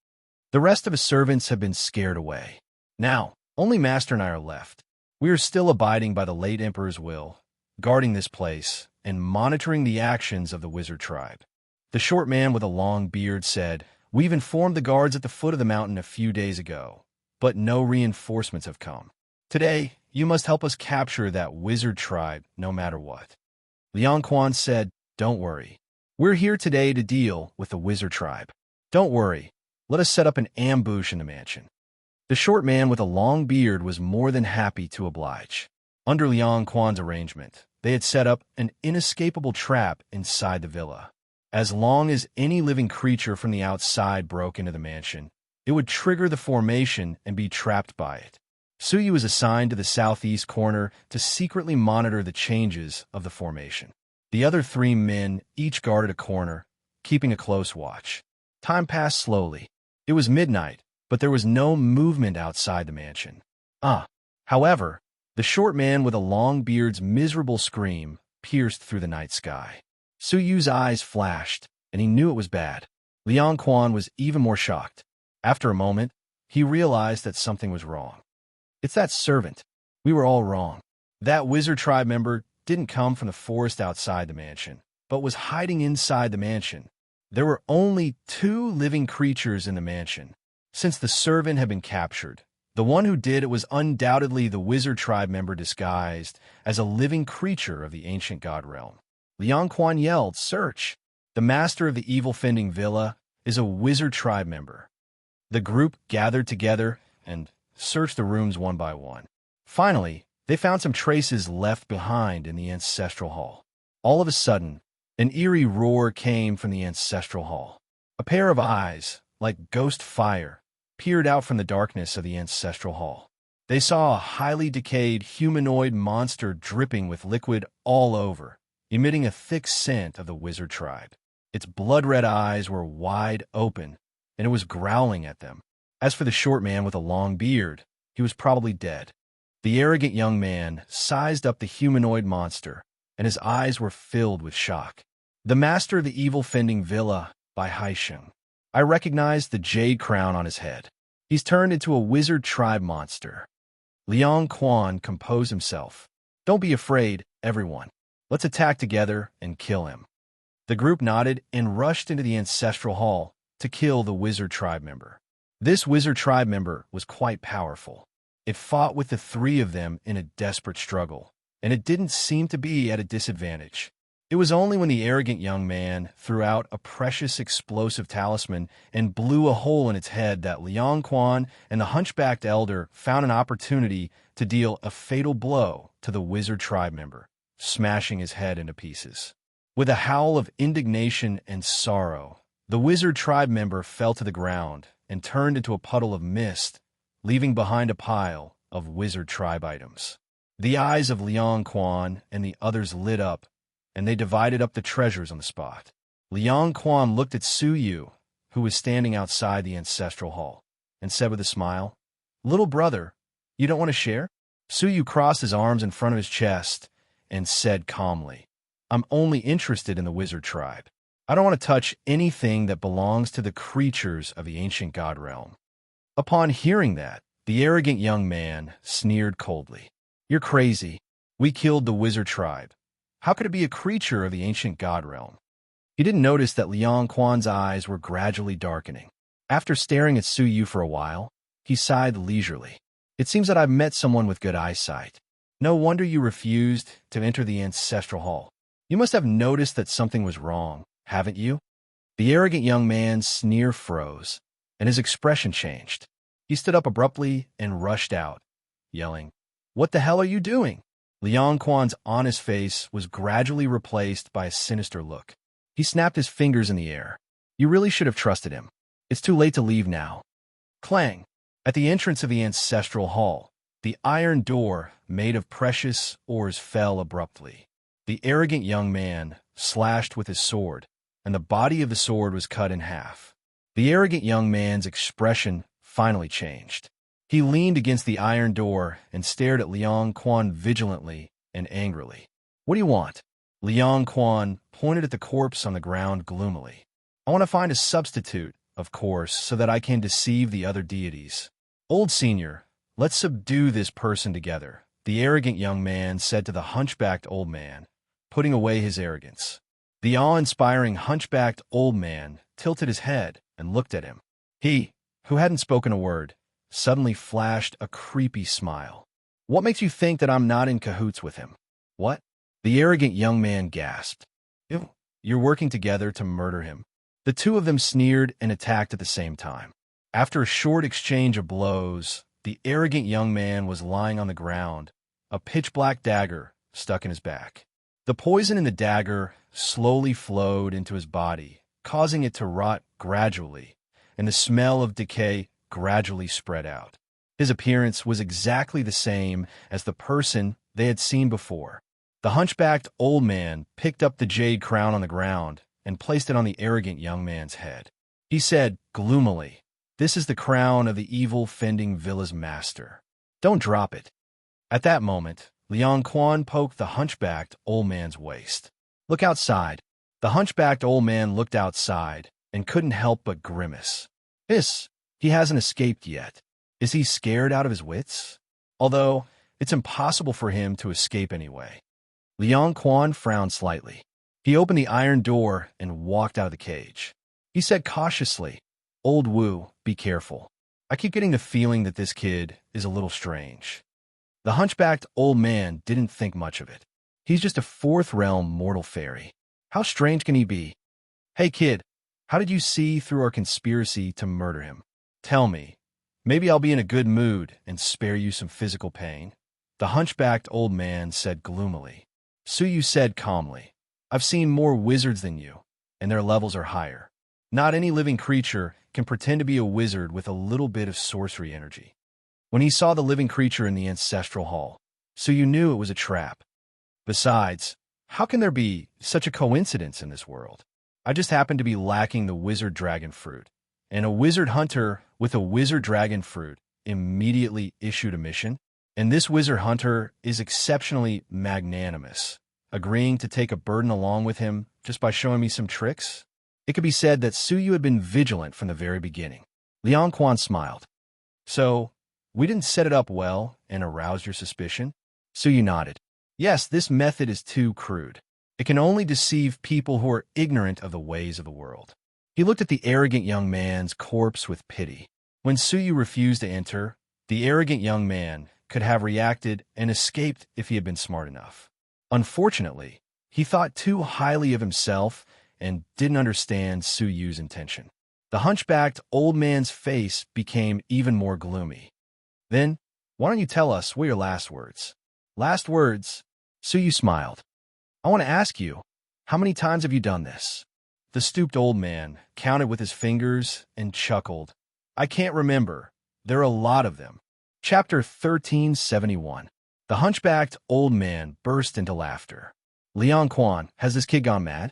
The rest of his servants have been scared away. Now, only Master and I are left. We are still abiding by the late Emperor's will, guarding this place, and monitoring the actions of the wizard tribe." The short man with a long beard said, "We've informed the guards at the foot of the mountain a few days ago, but no reinforcements have come. Today, you must help us capture that wizard tribe no matter what." Liang Quan said, "Don't worry. We're here today to deal with the wizard tribe. Don't worry. Let us set up an ambush in the mansion." The short man with a long beard was more than happy to oblige. Under Liang Quan's arrangement, they had set up an inescapable trap inside the villa. As long as any living creature from the outside broke into the mansion, it would trigger the formation and be trapped by it. Su Yu was assigned to the southeast corner to secretly monitor the changes of the formation. The other 3 men each guarded a corner, keeping a close watch. Time passed slowly. It was midnight, but there was no movement outside the mansion. However, the short man with a long beard's miserable scream pierced through the night sky. Su Yu's eyes flashed, and he knew it was bad. Liang Quan was even more shocked. After a moment, he realized that something was wrong. "It's that servant. We were all wrong. That wizard tribe member didn't come from the forest outside the mansion, but was hiding inside the mansion. There were only 2 living creatures in the mansion. Since the servant had been captured, the one who did it was undoubtedly the wizard tribe member disguised as a living creature of the ancient god realm." Liang Quan yelled, "Search! The master of the evil fending villa is a wizard tribe member." The group gathered together and searched the rooms one by one. Finally, they found some traces left behind in the ancestral hall. All of a sudden, an eerie roar came from the ancestral hall. A pair of eyes, like ghost fire, peered out from the darkness of the ancestral hall. They saw a highly decayed humanoid monster dripping with liquid all over, emitting a thick scent of the wizard tribe. Its blood-red eyes were wide open, and it was growling at them. As for the short man with a long beard, he was probably dead. The arrogant young man sized up the humanoid monster, and his eyes were filled with shock. "The master of the evil fending villa by Haisheng. I recognized the jade crown on his head. He's turned into a wizard tribe monster." Liang Quan composed himself. "Don't be afraid, everyone. Let's attack together and kill him." The group nodded and rushed into the ancestral hall to kill the wizard tribe member. This wizard tribe member was quite powerful. It fought with the 3 of them in a desperate struggle, and it didn't seem to be at a disadvantage. It was only when the arrogant young man threw out a precious explosive talisman and blew a hole in its head that Liang Quan and the hunchbacked elder found an opportunity to deal a fatal blow to the wizard tribe member, smashing his head into pieces. With a howl of indignation and sorrow, the wizard tribe member fell to the ground and turned into a puddle of mist, leaving behind a pile of wizard tribe items. The eyes of Liang Quan and the others lit up, and they divided up the treasures on the spot. Liang Quan looked at Su Yu, who was standing outside the ancestral hall, and said with a smile, "Little brother, you don't want to share?" Su Yu crossed his arms in front of his chest and said calmly, "I'm only interested in the wizard tribe. I don't want to touch anything that belongs to the creatures of the ancient god realm." Upon hearing that, the arrogant young man sneered coldly. "You're crazy. We killed the wizard tribe. How could it be a creature of the ancient god realm?" He didn't notice that Liang Quan's eyes were gradually darkening. After staring at Su Yu for a while, he sighed leisurely. "It seems that I've met someone with good eyesight. No wonder you refused to enter the ancestral hall. You must have noticed that something was wrong, haven't you?" The arrogant young man's sneer froze, and his expression changed. He stood up abruptly and rushed out, yelling, "What the hell are you doing?" Liang Quan's honest face was gradually replaced by a sinister look. He snapped his fingers in the air. "You really should have trusted him. It's too late to leave now." Clang! At the entrance of the ancestral hall, the iron door made of precious ores fell abruptly. The arrogant young man slashed with his sword, and the body of the sword was cut in half. The arrogant young man's expression finally changed. He leaned against the iron door and stared at Liang Quan vigilantly and angrily. "What do you want?" Liang Quan pointed at the corpse on the ground gloomily. "I want to find a substitute, of course, so that I can deceive the other deities." "Old senior, let's subdue this person together," the arrogant young man said to the hunchbacked old man, putting away his arrogance. The awe-inspiring hunchbacked old man tilted his head and looked at him. He, who hadn't spoken a word, suddenly flashed a creepy smile. "What makes you think that I'm not in cahoots with him?" "What?" The arrogant young man gasped. "You're working together to murder him." The two of them sneered and attacked at the same time. After a short exchange of blows, the arrogant young man was lying on the ground, a pitch-black dagger stuck in his back. The poison in the dagger slowly flowed into his body, causing it to rot gradually, and the smell of decay gradually spread out. His appearance was exactly the same as the person they had seen before. The hunchbacked old man picked up the jade crown on the ground and placed it on the arrogant young man's head. He said gloomily, "This is the crown of the evil Fending Villa's master. Don't drop it." At that moment, Liang Quan poked the hunchbacked old man's waist. "Look outside." The hunchbacked old man looked outside and couldn't help but grimace. He hasn't escaped yet. Is he scared out of his wits? Although, it's impossible for him to escape anyway. Liang Quan frowned slightly. He opened the iron door and walked out of the cage. He said cautiously, "Old Wu, be careful. I keep getting the feeling that this kid is a little strange." The hunchbacked old man didn't think much of it. He's just a fourth realm mortal fairy. How strange can he be? "Hey kid, how did you see through our conspiracy to murder him? Tell me. Maybe I'll be in a good mood and spare you some physical pain." The hunchbacked old man said gloomily. Su Yu said calmly, "I've seen more wizards than you, and their levels are higher. Not any living creature can pretend to be a wizard with a little bit of sorcery energy." When he saw the living creature in the ancestral hall, Su Yu knew it was a trap. Besides, how can there be such a coincidence in this world? I just happen to be lacking the wizard dragon fruit, and a wizard hunter with a wizard dragon fruit immediately issued a mission, and this wizard hunter is exceptionally magnanimous, agreeing to take a burden along with him just by showing me some tricks. It could be said that Su Yu had been vigilant from the very beginning. Liang Quan smiled. "So, we didn't set it up well and arouse your suspicion?" Su Yu nodded. "Yes, this method is too crude. It can only deceive people who are ignorant of the ways of the world." He looked at the arrogant young man's corpse with pity. When Su Yu refused to enter, the arrogant young man could have reacted and escaped if he had been smart enough. Unfortunately, he thought too highly of himself and didn't understand Su Yu's intention. The hunchbacked old man's face became even more gloomy. "Then, why don't you tell us what your last words?" "Last words?" Su Yu smiled. "I want to ask you, how many times have you done this?" The stooped old man counted with his fingers and chuckled. "I can't remember. There are a lot of them." Chapter 1371. The hunchbacked old man burst into laughter. Leon Quan, has this kid gone mad?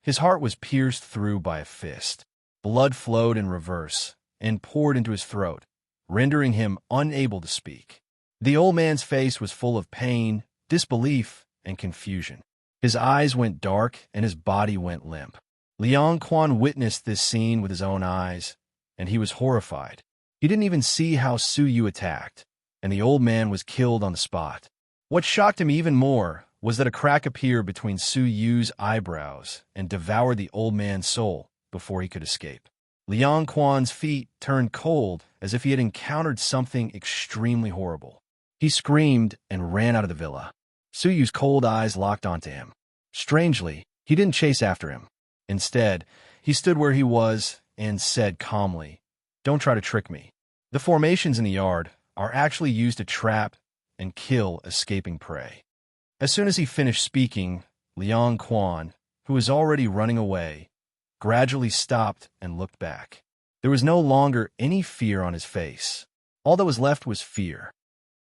His heart was pierced through by a fist. Blood flowed in reverse and poured into his throat, rendering him unable to speak. The old man's face was full of pain, disbelief, and confusion. His eyes went dark and his body went limp. Leon Quan witnessed this scene with his own eyes, and he was horrified. He didn't even see how Su Yu attacked, and the old man was killed on the spot. What shocked him even more was that a crack appeared between Su Yu's eyebrows and devoured the old man's soul before he could escape. Leon Quan's feet turned cold as if he had encountered something extremely horrible. He screamed and ran out of the villa. Su Yu's cold eyes locked onto him. Strangely, he didn't chase after him. Instead, he stood where he was and said calmly, "Don't try to trick me. The formations in the yard are actually used to trap and kill escaping prey." As soon as he finished speaking, Leon Quan, who was already running away, gradually stopped and looked back. There was no longer any fear on his face. All that was left was fear.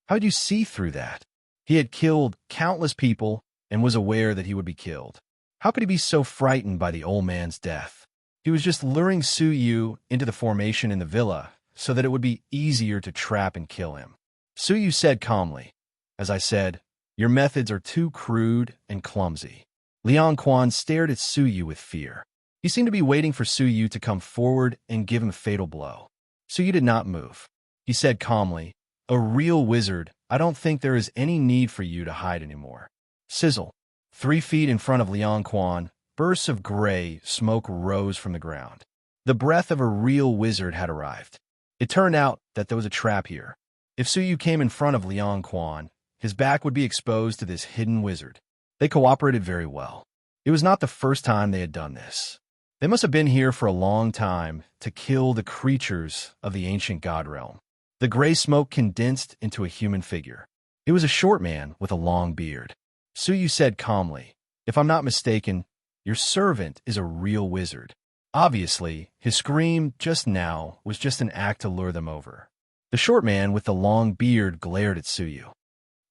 How did you see through that? He had killed countless people and was aware that he would be killed. How could he be so frightened by the old man's death? He was just luring Su Yu into the formation in the villa so that it would be easier to trap and kill him. Su Yu said calmly, "As I said, your methods are too crude and clumsy." Leon Quan stared at Su Yu with fear. He seemed to be waiting for Su Yu to come forward and give him a fatal blow. Su Yu did not move. He said calmly, "A real wizard, I don't think there is any need for you to hide anymore." Sizzle. 3 feet in front of Leon Quan, bursts of gray smoke rose from the ground. The breath of a real wizard had arrived. It turned out that there was a trap here. If Su Yu came in front of Leon Quan, his back would be exposed to this hidden wizard. They cooperated very well. It was not the first time they had done this. They must have been here for a long time to kill the creatures of the ancient god realm. The gray smoke condensed into a human figure. It was a short man with a long beard. Su Yu said calmly, "If I'm not mistaken, your servant is a real wizard." Obviously, his scream just now was just an act to lure them over. The short man with the long beard glared at Su Yu.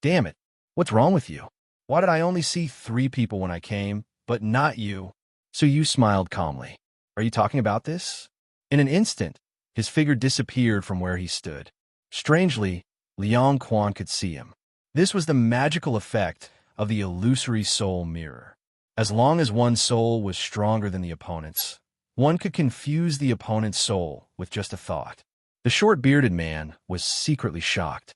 "Damn it, what's wrong with you? Why did I only see 3 people when I came, but not you?" Su Yu smiled calmly. "Are you talking about this?" In an instant, his figure disappeared from where he stood. Strangely, Leon Quan could see him. This was the magical effect of the illusory soul mirror. As long as one's soul was stronger than the opponent's, one could confuse the opponent's soul with just a thought. The short-bearded man was secretly shocked.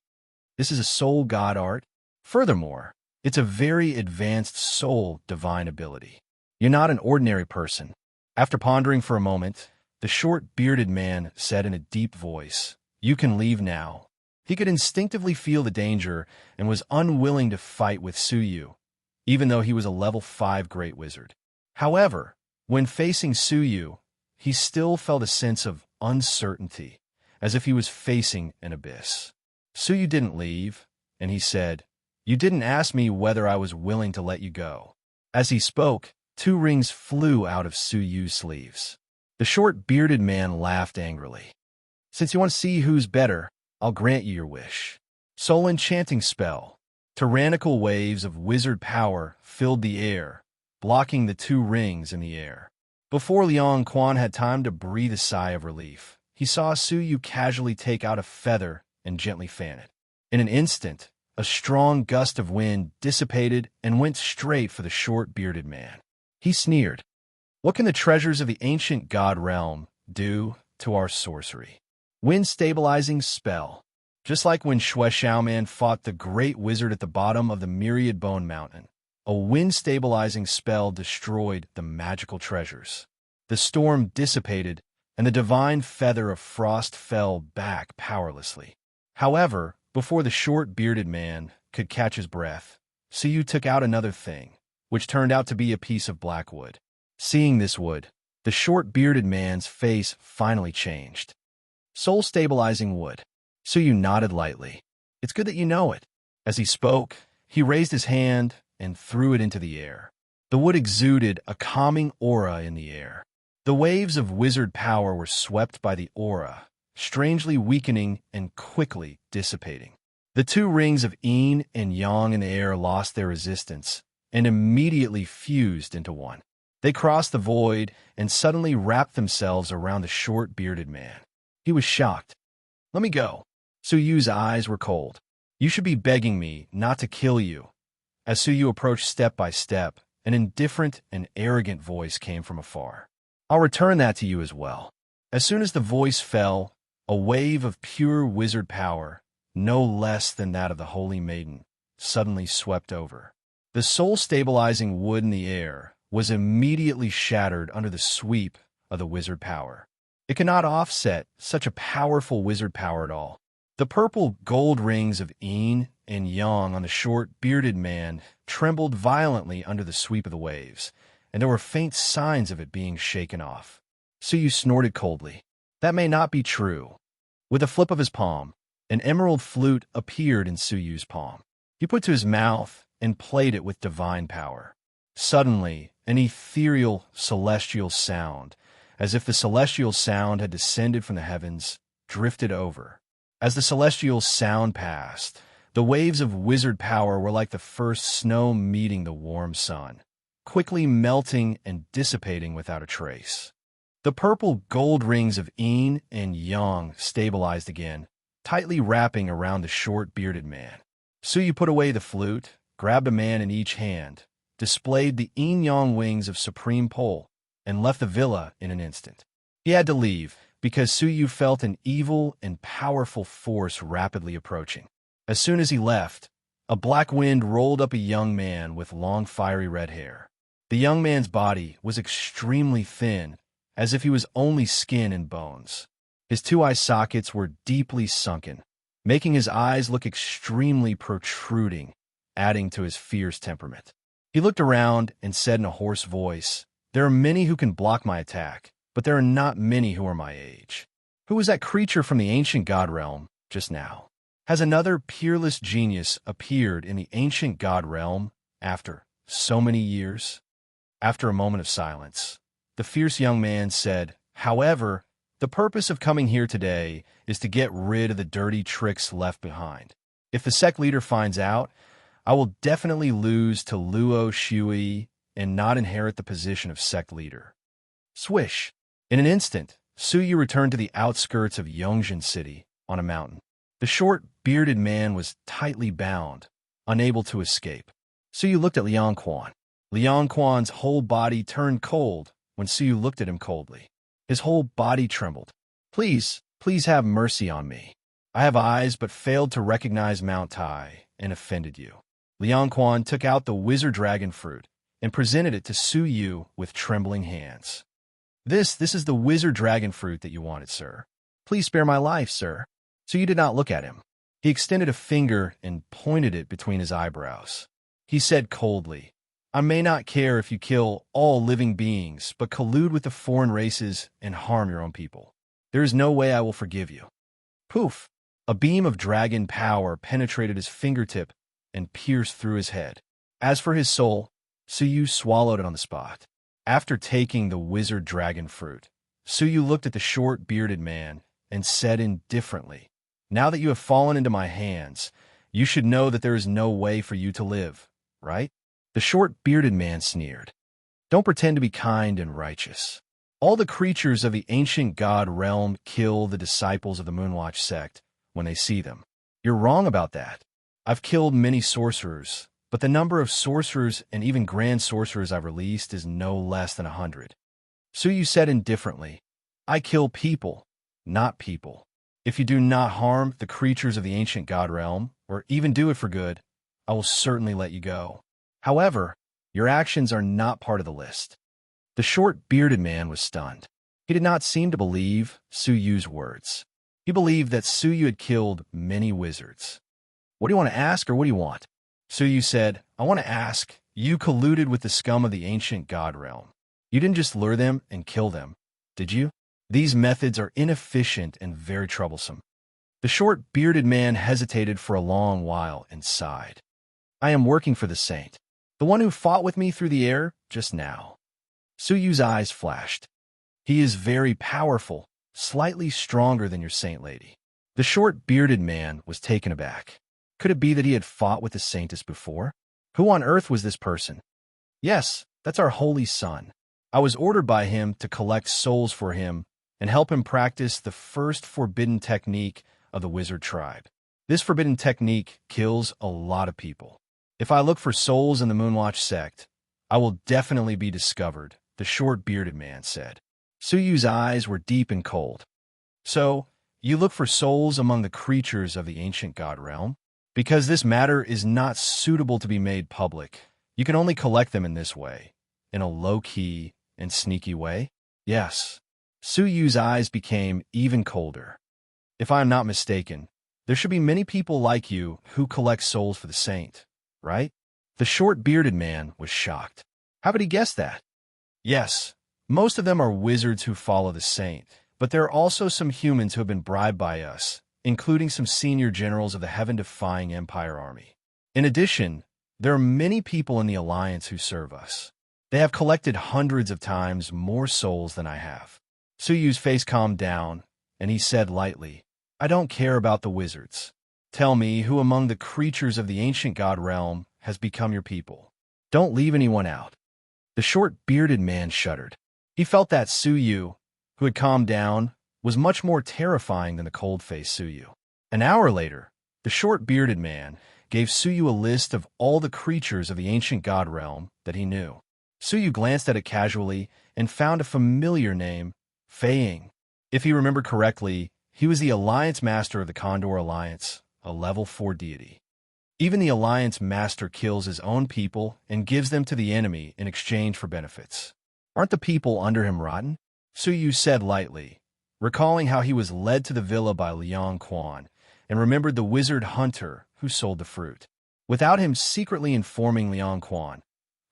This is a soul god art? Furthermore, it's a very advanced soul divine ability. You're not an ordinary person. After pondering for a moment, the short-bearded man said in a deep voice, "You can leave now." He could instinctively feel the danger and was unwilling to fight with Su Yu, even though he was a level 5 great wizard. However, when facing Su Yu, he still felt a sense of uncertainty, as if he was facing an abyss. Su Yu didn't leave, and he said, "You didn't ask me whether I was willing to let you go." As he spoke, 2 rings flew out of Su Yu's sleeves. The short-bearded man laughed angrily. "Since you want to see who's better, I'll grant you your wish." Soul enchanting spell. Tyrannical waves of wizard power filled the air, blocking the 2 rings in the air. Before Leon Quan had time to breathe a sigh of relief, he saw Su Yu casually take out a feather and gently fan it. In an instant, a strong gust of wind dissipated and went straight for the short-bearded man. He sneered, "What can the treasures of the ancient god realm do to our sorcery?" Wind-stabilizing spell. Just like when Xue Xiaoman fought the great wizard at the bottom of the Myriad Bone Mountain, a wind-stabilizing spell destroyed the magical treasures. The storm dissipated, and the divine feather of frost fell back powerlessly. However, before the short-bearded man could catch his breath, Su Yu took out another thing, which turned out to be a piece of black wood. Seeing this wood, the short-bearded man's face finally changed. Soul-stabilizing wood. Su Yu nodded lightly. "It's good that you know it." As he spoke, he raised his hand and threw it into the air. The wood exuded a calming aura in the air. The waves of wizard power were swept by the aura, strangely weakening and quickly dissipating. The two rings of yin and yang in the air lost their resistance and immediately fused into one. They crossed the void and suddenly wrapped themselves around the short, bearded man. He was shocked. "Let me go." Suyu's eyes were cold. "You should be begging me not to kill you." As Suyu approached step by step, an indifferent and arrogant voice came from afar. "I'll return that to you as well." As soon as the voice fell, a wave of pure wizard power, no less than that of the Holy Maiden, suddenly swept over. The soul-stabilizing wood in the air was immediately shattered under the sweep of the wizard power. It cannot offset such a powerful wizard power at all. The purple gold rings of yin and yang on the short, bearded man trembled violently under the sweep of the waves, and there were faint signs of it being shaken off. Suyu snorted coldly. "That may not be true." With a flip of his palm, an emerald flute appeared in Suyu's palm. He put it to his mouth and played it with divine power. Suddenly, an ethereal, celestial sound, as if the celestial sound had descended from the heavens, drifted over. As the celestial sound passed, the waves of wizard power were like the first snow meeting the warm sun, quickly melting and dissipating without a trace. The purple gold rings of yin and yang stabilized again, tightly wrapping around the short, bearded man. Suyu put away the flute, grabbed a man in each hand, displayed the yin-yang wings of supreme pole, and left the villa in an instant. He had to leave, because Suyu felt an evil and powerful force rapidly approaching. As soon as he left, a black wind rolled up a young man with long, fiery red hair. The young man's body was extremely thin, as if he was only skin and bones. His two eye sockets were deeply sunken, making his eyes look extremely protruding, adding to his fierce temperament. He looked around and said in a hoarse voice, "There are many who can block my attack, but there are not many who are my age. Who was that creature from the ancient god realm just now? Has another peerless genius appeared in the ancient god realm after so many years?" After a moment of silence, the fierce young man said, "However, the purpose of coming here today is to get rid of the dirty tricks left behind. If the sect leader finds out, I will definitely lose to Luo Shui and not inherit the position of sect leader." Swish! In an instant, Suyu returned to the outskirts of Yongjin City on a mountain. The short, bearded man was tightly bound, unable to escape. Suyu looked at Liang Quan. Liang Quan's whole body turned cold when Suyu looked at him coldly. His whole body trembled. Please have mercy on me. I have eyes but failed to recognize Mount Tai and offended you." Liang Quan took out the wizard dragon fruit and presented it to Suyu with trembling hands. This is the wizard dragon fruit that you wanted, sir. Please spare my life, sir." Suyu did not look at him. He extended a finger and pointed it between his eyebrows. He said coldly, "I may not care if you kill all living beings, but collude with the foreign races and harm your own people. There is no way I will forgive you." Poof! A beam of dragon power penetrated his fingertip and pierced through his head. As for his soul, Suyu swallowed it on the spot. After taking the wizard dragon fruit, Suyu looked at the short, bearded man and said indifferently, "Now that you have fallen into my hands, you should know that there is no way for you to live, right?" The short, bearded man sneered. "Don't pretend to be kind and righteous. All the creatures of the ancient god realm kill the disciples of the Moonwatch sect when they see them. You're wrong about that. I've killed many sorcerers, but the number of sorcerers and even grand sorcerers I've released is no less than 100. Suyu said indifferently, "I kill people, not people. If you do not harm the creatures of the ancient god realm, or even do it for good, I will certainly let you go. However, your actions are not part of the list." The short, bearded man was stunned. He did not seem to believe Suyu's words. He believed that Suyu had killed many wizards. "What do you want to ask, or what do you want?" Suyu said, "I want to ask, you colluded with the scum of the ancient god realm. You didn't just lure them and kill them, did you? These methods are inefficient and very troublesome." The short, bearded man hesitated for a long while and sighed. "I am working for the saint, the one who fought with me through the air just now." Suyu's eyes flashed. "He is very powerful, slightly stronger than your saint lady." The short, bearded man was taken aback. Could it be that he had fought with the saintess before? Who on earth was this person? Yes, that's our holy son. I was ordered by him to collect souls for him and help him practice the first forbidden technique of the wizard tribe. This forbidden technique kills a lot of people. If I look for souls in the Moonwatch sect, I will definitely be discovered, the short-bearded man said. Suyu's eyes were deep and cold. So, you look for souls among the creatures of the ancient god realm? Because this matter is not suitable to be made public, you can only collect them in this way, in a low-key and sneaky way? Yes. Suyu's eyes became even colder. If I am not mistaken, there should be many people like you who collect souls for the saint, right? The short-bearded man was shocked. How did he guess that? Yes, most of them are wizards who follow the saint, but there are also some humans who have been bribed by us, including some senior generals of the heaven-defying Empire Army. In addition, there are many people in the Alliance who serve us. They have collected hundreds of times more souls than I have. Suyu's face calmed down, and he said lightly, I don't care about the wizards. Tell me who among the creatures of the ancient god realm has become your people. Don't leave anyone out. The short-bearded man shuddered. He felt that Suyu, who had calmed down, was much more terrifying than the cold-faced Suyu. An hour later, the short-bearded man gave Suyu a list of all the creatures of the ancient god realm that he knew. Suyu glanced at it casually and found a familiar name, Feiying. If he remembered correctly, he was the Alliance Master of the Condor Alliance, a level 4 deity. Even the Alliance Master kills his own people and gives them to the enemy in exchange for benefits. Aren't the people under him rotten? Suyu said lightly, recalling how he was led to the villa by Liang Quan and remembered the wizard hunter who sold the fruit. Without him secretly informing Liang Quan,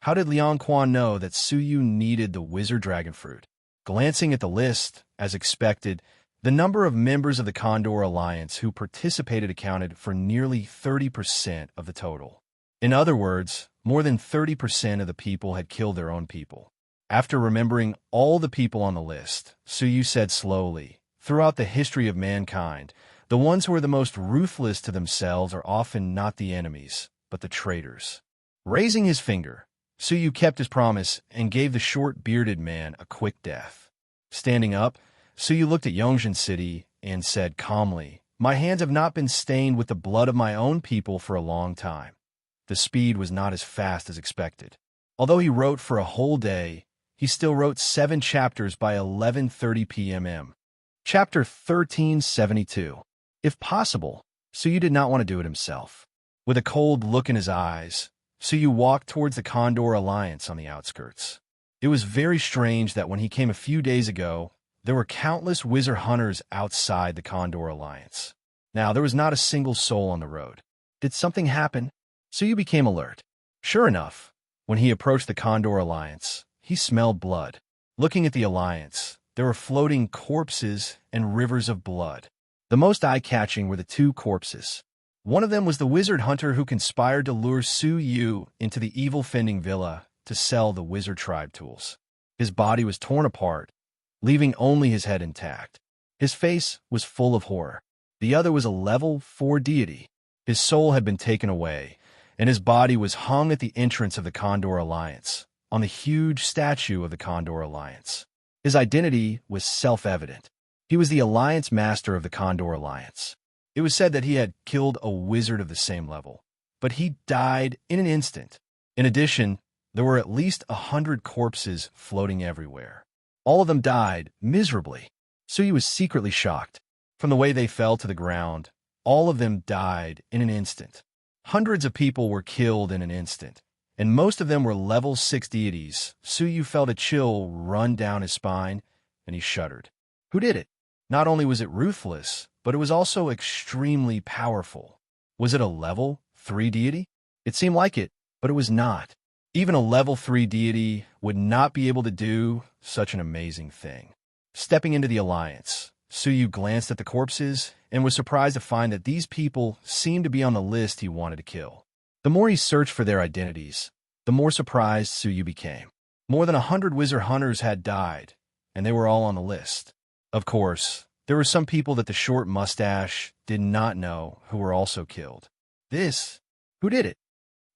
how did Liang Quan know that Suyu needed the wizard dragon fruit? Glancing at the list, as expected, the number of members of the Condor Alliance who participated accounted for nearly 30% of the total. In other words, more than 30% of the people had killed their own people. After remembering all the people on the list, Suyu said slowly, throughout the history of mankind, the ones who are the most ruthless to themselves are often not the enemies, but the traitors. Raising his finger, Suyu kept his promise and gave the short-bearded man a quick death. Standing up, Suyu looked at Yongjin City and said calmly, My hands have not been stained with the blood of my own people for a long time. The speed was not as fast as expected. Although he wrote for a whole day, he still wrote 7 chapters by 11:30 p.m. Chapter 1372. If possible, Suyu did not want to do it himself. With a cold look in his eyes, Suyu walked towards the Condor Alliance on the outskirts. It was very strange that when he came a few days ago, there were countless wizard hunters outside the Condor Alliance. Now, there was not a single soul on the road. Did something happen? Suyu became alert. Sure enough, when he approached the Condor Alliance, he smelled blood. Looking at the Alliance, there were floating corpses and rivers of blood. The most eye-catching were the 2 corpses. One of them was the wizard hunter who conspired to lure Suyu into the evil Fending Villa to sell the wizard tribe tools. His body was torn apart, leaving only his head intact. His face was full of horror. The other was a level 4 deity. His soul had been taken away, and his body was hung at the entrance of the Condor Alliance, on the huge statue of the Condor Alliance. His identity was self-evident. He was the Alliance Master of the Condor Alliance. It was said that he had killed a wizard of the same level, but he died in an instant. In addition, there were at least 100 corpses floating everywhere. All of them died miserably. Suyu was secretly shocked. From the way they fell to the ground, all of them died in an instant. Hundreds of people were killed in an instant, and most of them were level 6 deities. Suyu felt a chill run down his spine, and he shuddered. Who did it? Not only was it ruthless, but it was also extremely powerful. Was it a level 3 deity? It seemed like it, but it was not. Even a level 3 deity would not be able to do such an amazing thing. Stepping into the Alliance, Suyu glanced at the corpses and was surprised to find that these people seemed to be on the list he wanted to kill. The more he searched for their identities, the more surprised Suyu became. More than 100 wizard hunters had died, and they were all on the list. Of course, there were some people that the short mustache did not know who were also killed. This? Who did it?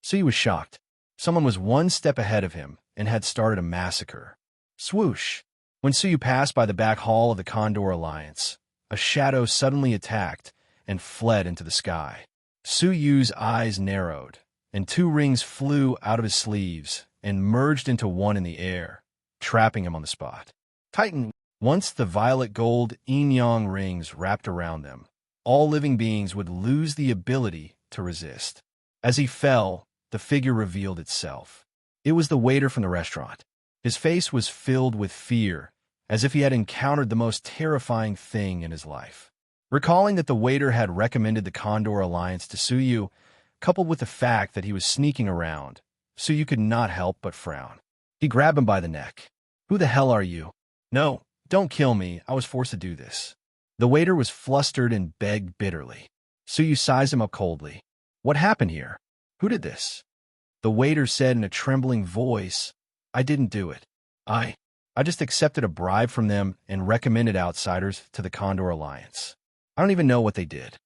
Suyu was shocked. Someone was one step ahead of him and had started a massacre. Swoosh! When Suyu passed by the back hall of the Condor Alliance, a shadow suddenly attacked and fled into the sky. Suyu's eyes narrowed, and two rings flew out of his sleeves and merged into one in the air, trapping him on the spot. Titan, once the violet gold yin-yang rings wrapped around them, all living beings would lose the ability to resist. As he fell, the figure revealed itself. It was the waiter from the restaurant. His face was filled with fear, as if he had encountered the most terrifying thing in his life. Recalling that the waiter had recommended the Condor Alliance to Suyu, coupled with the fact that he was sneaking around, Suyu could not help but frown. He grabbed him by the neck. "Who the hell are you?" "No, don't kill me. I was forced to do this." The waiter was flustered and begged bitterly. Suyu sized him up coldly. "What happened here? Who did this?" The waiter said in a trembling voice, "I didn't do it. I just accepted a bribe from them and recommended outsiders to the Condor Alliance. I don't even know what they did."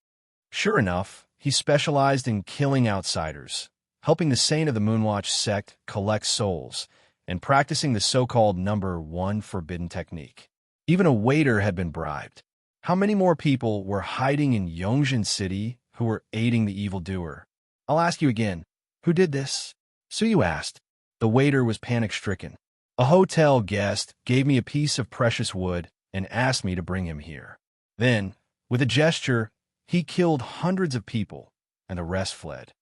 Sure enough, he specialized in killing outsiders, helping the Saint of the Moonwatch sect collect souls, and practicing the so-called number one forbidden technique. Even a waiter had been bribed. How many more people were hiding in Yongjin City who were aiding the evildoer? "I'll ask you again. Who did this?" Suyu asked. The waiter was panic-stricken. "A hotel guest gave me a piece of precious wood and asked me to bring him here. Then, with a gesture, he killed hundreds of people, and the rest fled."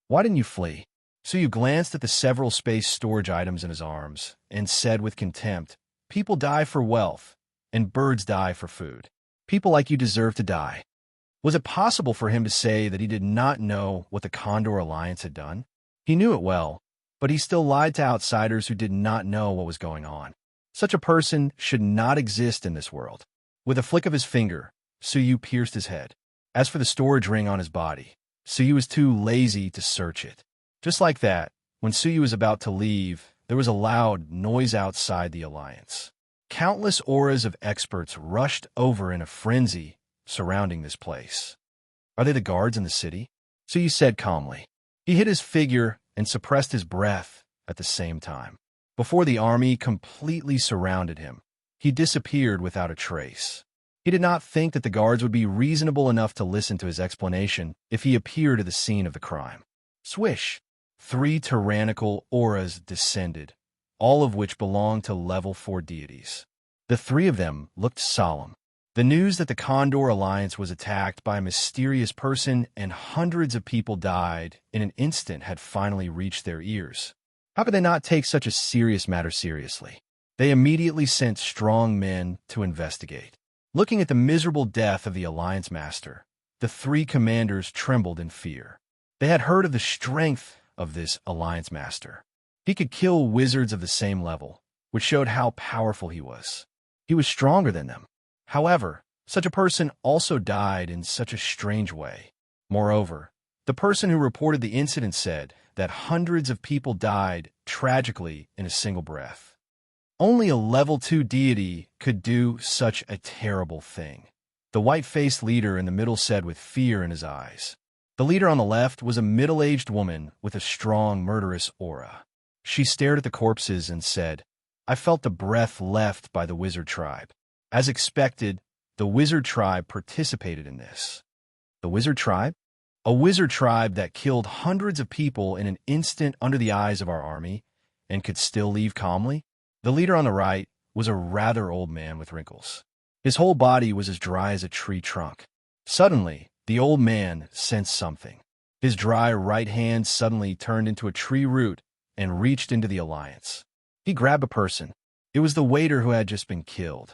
"Why didn't you flee?" Suyu glanced at the several space storage items in his arms and said with contempt, "People die for wealth, and birds die for food. People like you deserve to die." Was it possible for him to say that he did not know what the Condor Alliance had done? He knew it well, but he still lied to outsiders who did not know what was going on. Such a person should not exist in this world. With a flick of his finger, Suyu pierced his head. As for the storage ring on his body, Suyu was too lazy to search it. Just like that, when Suyu was about to leave, there was a loud noise outside the Alliance. Countless auras of experts rushed over in a frenzy surrounding this place. "Are they the guards in the city?" Suyu said calmly. He hid his figure and suppressed his breath at the same time. Before the army completely surrounded him, he disappeared without a trace. He did not think that the guards would be reasonable enough to listen to his explanation if he appeared at the scene of the crime. Swish! 3 tyrannical auras descended, all of which belonged to level 4 deities. The 3 of them looked solemn. The news that the Condor Alliance was attacked by a mysterious person and hundreds of people died in an instant had finally reached their ears. How could they not take such a serious matter seriously? They immediately sent strong men to investigate. Looking at the miserable death of the Alliance Master, the 3 commanders trembled in fear. They had heard of the strength of this Alliance Master. He could kill wizards of the same level, which showed how powerful he was. He was stronger than them. However, such a person also died in such a strange way. Moreover, the person who reported the incident said that hundreds of people died tragically in a single breath. Only a level 2 deity could do such a terrible thing. The white-faced leader in the middle said with fear in his eyes. The leader on the left was a middle-aged woman with a strong, murderous aura. She stared at the corpses and said, "I felt the breath left by the wizard tribe." As expected, the wizard tribe participated in this. The wizard tribe? A wizard tribe that killed hundreds of people in an instant under the eyes of our army and could still leave calmly? The leader on the right was a rather old man with wrinkles. His whole body was as dry as a tree trunk. Suddenly, the old man sensed something. His dry right hand suddenly turned into a tree root and reached into the Alliance. He grabbed a person. It was the waiter who had just been killed.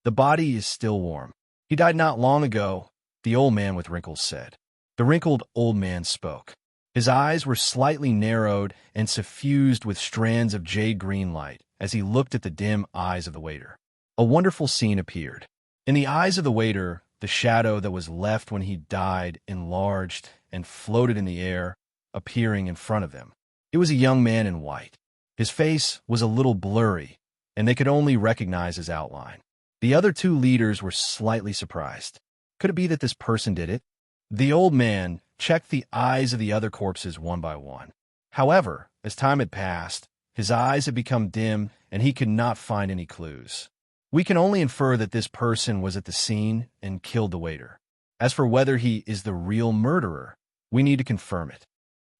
"The body is still warm. He died not long ago," the old man with wrinkles said. The wrinkled old man spoke. His eyes were slightly narrowed and suffused with strands of jade-green light as he looked at the dim eyes of the waiter. A wonderful scene appeared. In the eyes of the waiter, the shadow that was left when he died enlarged and floated in the air, appearing in front of them. It was a young man in white. His face was a little blurry, and they could only recognize his outline. The other 2 leaders were slightly surprised. Could it be that this person did it? The old man, checked the eyes of the other corpses one by one. However, as time had passed, his eyes had become dim and he could not find any clues. We can only infer that this person was at the scene and killed the waiter. As for whether he is the real murderer, we need to confirm it.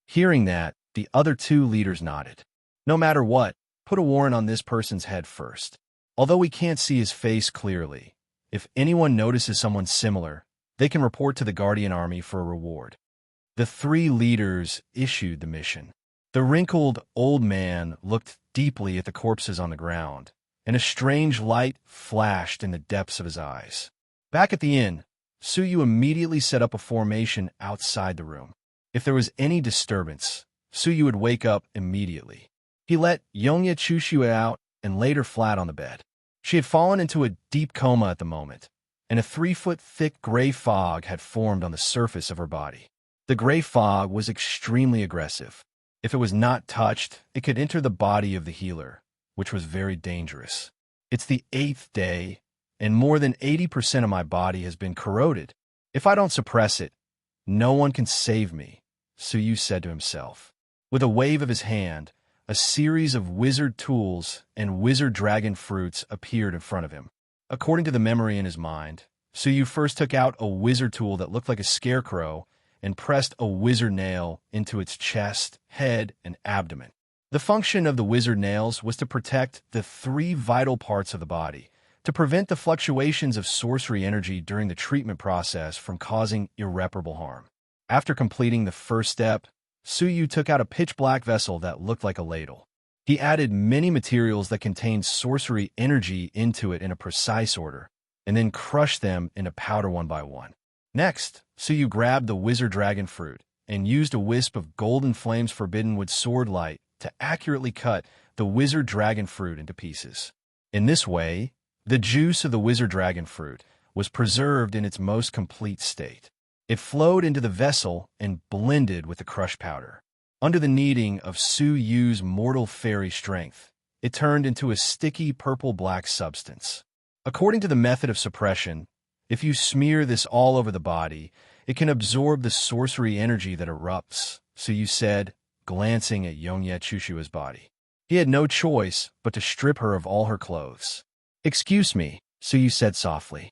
Hearing that, the other two leaders nodded. No matter what, put a warrant on this person's head first. Although we can't see his face clearly, if anyone notices someone similar, they can report to the Guardian Army for a reward. The three leaders issued the mission. The wrinkled old man looked deeply at the corpses on the ground, and a strange light flashed in the depths of his eyes. Back at the inn, Suyu immediately set up a formation outside the room. If there was any disturbance, Suyu would wake up immediately. He let Yonya Chushue out and laid her flat on the bed. She had fallen into a deep coma at the moment, and a 3-foot-thick gray fog had formed on the surface of her body. The gray fog was extremely aggressive. If it was not touched, it could enter the body of the healer, which was very dangerous. It's the 8th day, and more than 80% of my body has been corroded. If I don't suppress it, no one can save me, Suyu said to himself. With a wave of his hand, a series of wizard tools and wizard dragon fruits appeared in front of him. According to the memory in his mind, Suyu first took out a wizard tool that looked like a scarecrow and pressed a wizard nail into its chest, head, and abdomen. The function of the wizard nails was to protect the 3 vital parts of the body, to prevent the fluctuations of sorcery energy during the treatment process from causing irreparable harm. After completing the first step, Suyu took out a pitch-black vessel that looked like a ladle. He added many materials that contained sorcery energy into it in a precise order, and then crushed them into powder one by one. Next, Suyu grabbed the wizard dragon fruit and used a wisp of golden flames forbidden with sword light to accurately cut the wizard dragon fruit into pieces. In this way, the juice of the wizard dragon fruit was preserved in its most complete state. It flowed into the vessel and blended with the crushed powder. Under the kneading of Suyu's mortal fairy strength, it turned into a sticky purple-black substance. According to the method of suppression, if you smear this all over the body, it can absorb the sorcery energy that erupts, Suyu said, glancing at Yonya Chushua's body. He had no choice but to strip her of all her clothes. "Excuse me," Suyu said softly.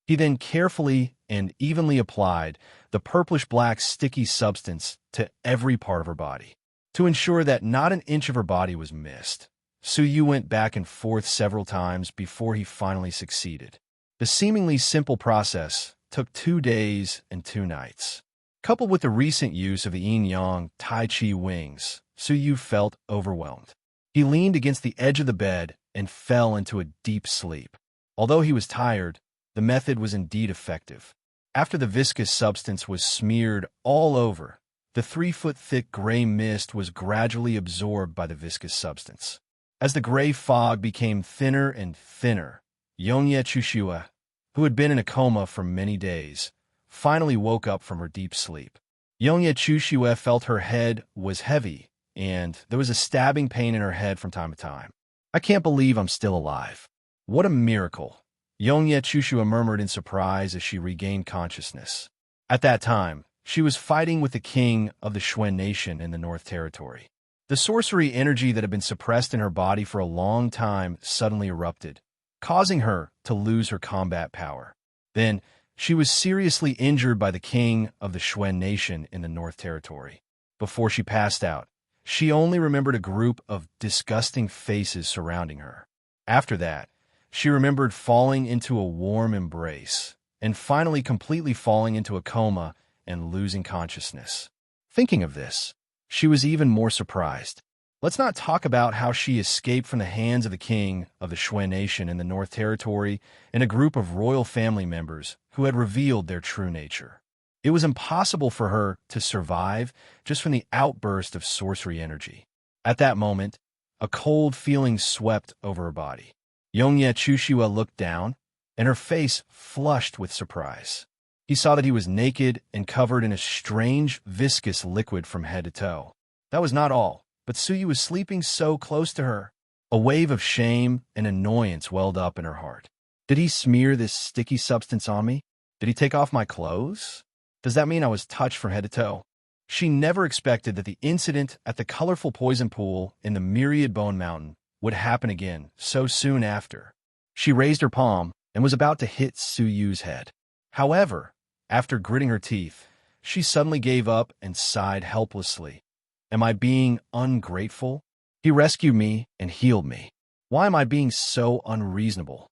He then carefully and evenly applied the purplish-black sticky substance to every part of her body. To ensure that not an inch of her body was missed, Suyu went back and forth several times before he finally succeeded. The seemingly simple process took 2 days and 2 nights. Coupled with the recent use of the yin-yang Tai Chi wings, Suyu felt overwhelmed. He leaned against the edge of the bed and fell into a deep sleep. Although he was tired, the method was indeed effective. After the viscous substance was smeared all over, the 3-foot-thick gray mist was gradually absorbed by the viscous substance. As the gray fog became thinner and thinner, Yonya Chushua, who had been in a coma for many days, finally woke up from her deep sleep. Yonya Chushua felt her head was heavy, and there was a stabbing pain in her head from time to time. "I can't believe I'm still alive. What a miracle," Yonya Chushua murmured in surprise as she regained consciousness. At that time, she was fighting with the king of the Xuan Nation in the North Territory. The sorcery energy that had been suppressed in her body for a long time suddenly erupted, causing her to lose her combat power. Then, she was seriously injured by the king of the Xuan Nation in the North Territory. Before she passed out, she only remembered a group of disgusting faces surrounding her. After that, she remembered falling into a warm embrace, and finally completely falling into a coma and losing consciousness. Thinking of this, she was even more surprised. Let's not talk about how she escaped from the hands of the king of the Xuan Nation in the North Territory and a group of royal family members who had revealed their true nature. It was impossible for her to survive just from the outburst of sorcery energy. At that moment, a cold feeling swept over her body. Yonya Chushua looked down, and her face flushed with surprise. He saw that he was naked and covered in a strange, viscous liquid from head to toe. That was not all, but Suyu was sleeping so close to her. A wave of shame and annoyance welled up in her heart. Did he smear this sticky substance on me? Did he take off my clothes? Does that mean I was touched from head to toe? She never expected that the incident at the colorful poison pool in the myriad bone mountain would happen again so soon after. She raised her palm and was about to hit Suyu's head. However, after gritting her teeth, she suddenly gave up and sighed helplessly. Am I being ungrateful? He rescued me and healed me. Why am I being so unreasonable?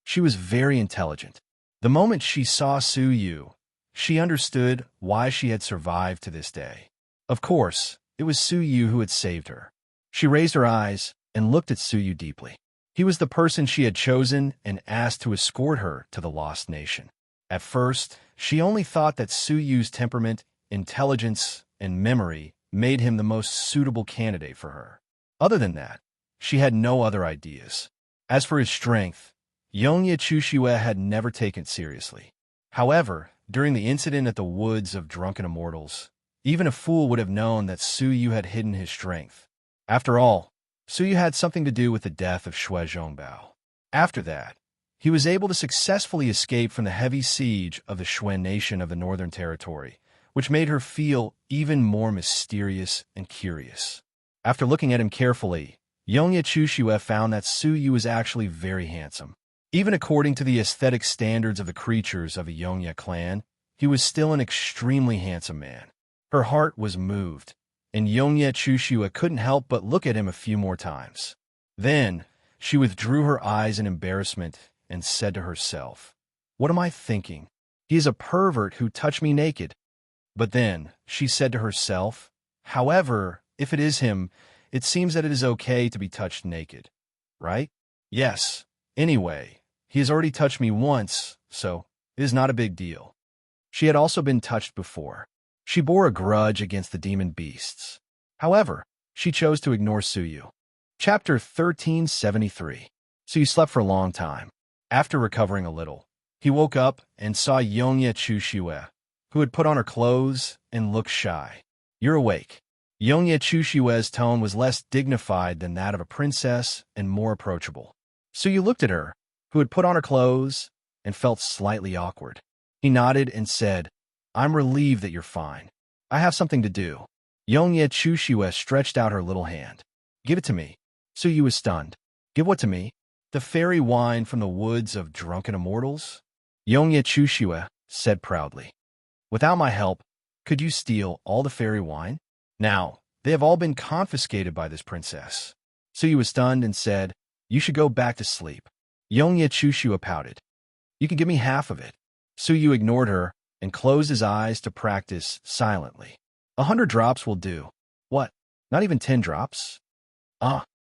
She was very intelligent. The moment she saw Suyu, she understood why she had survived to this day. Of course, it was Suyu who had saved her. She raised her eyes and looked at Suyu deeply. He was the person she had chosen and asked to escort her to the Lost Nation. At first, she only thought that Suyu's temperament, intelligence, and memory made him the most suitable candidate for her. Other than that, she had no other ideas. As for his strength, Yonya Chushue had never taken it seriously. However, during the incident at the woods of Drunken Immortals, even a fool would have known that Suyu had hidden his strength. After all, Suyu had something to do with the death of Shui Zhongbao. After that, he was able to successfully escape from the heavy siege of the Xuen nation of the Northern Territory, which made her feel even more mysterious and curious. After looking at him carefully, Yonya Chushue found that Suyu was actually very handsome. Even according to the aesthetic standards of the creatures of a Yonya clan, he was still an extremely handsome man. Her heart was moved, and Yonya Chushue couldn't help but look at him a few more times. Then, she withdrew her eyes in embarrassment and said to herself, "What am I thinking? He is a pervert who touched me naked." But then, she said to herself, "However, if it is him, it seems that it is okay to be touched naked, right? Yes. Anyway, he has already touched me once, so it is not a big deal." She had also been touched before. She bore a grudge against the demon beasts. However, she chose to ignore Suyu. Chapter 1373. Suyu slept for a long time. After recovering a little, he woke up and saw Yonya Chushue, who had put on her clothes and looked shy. "You're awake." Yonya Chushue's tone was less dignified than that of a princess and more approachable. Suyu looked at her, who had put on her clothes, and felt slightly awkward. He nodded and said, "I'm relieved that you're fine. I have something to do." Yonya Chushue stretched out her little hand. "Give it to me." Suyu was stunned. "Give what to me?" "The fairy wine from the woods of Drunken Immortals?" Yonya Chushue said proudly. "Without my help, could you steal all the fairy wine? Now, they have all been confiscated by this princess." Suyu was stunned and said, "You should go back to sleep." Yonya Chushue pouted. "You can give me half of it." Suyu ignored her and closed his eyes to practice silently. 100 drops will do. What? Not even 10 drops?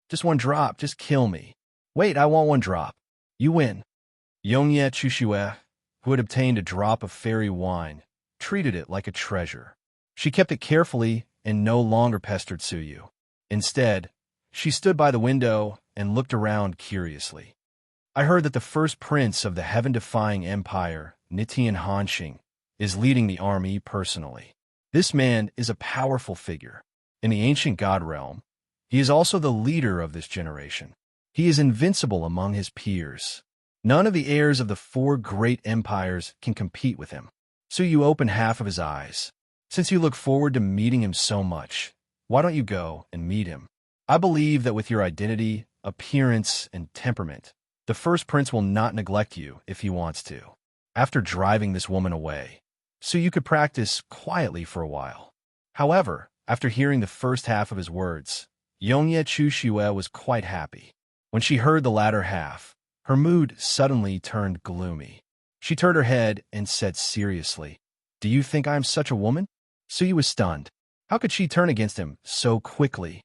Just 1 drop. Just kill me. Wait, I want 1 drop. You win. Yonya Chushue, who had obtained a drop of fairy wine, treated it like a treasure. She kept it carefully and no longer pestered Suyu. Instead, she stood by the window and looked around curiously. "I heard that the first prince of the heaven-defying empire, Nitian Hanxing, is leading the army personally. This man is a powerful figure. In the ancient god realm, he is also the leader of this generation. He is invincible among his peers. None of the heirs of the 4 great empires can compete with him." Suyu opened half of his eyes. "Since you look forward to meeting him so much, why don't you go and meet him? I believe that with your identity, appearance, and temperament, the first prince will not neglect you if he wants to." After driving this woman away, Suyu could practice quietly for a while. However, after hearing the first half of his words, Yonya Chushue was quite happy. When she heard the latter half, her mood suddenly turned gloomy. She turned her head and said seriously, "Do you think I am such a woman?" Suyu was stunned. How could she turn against him so quickly?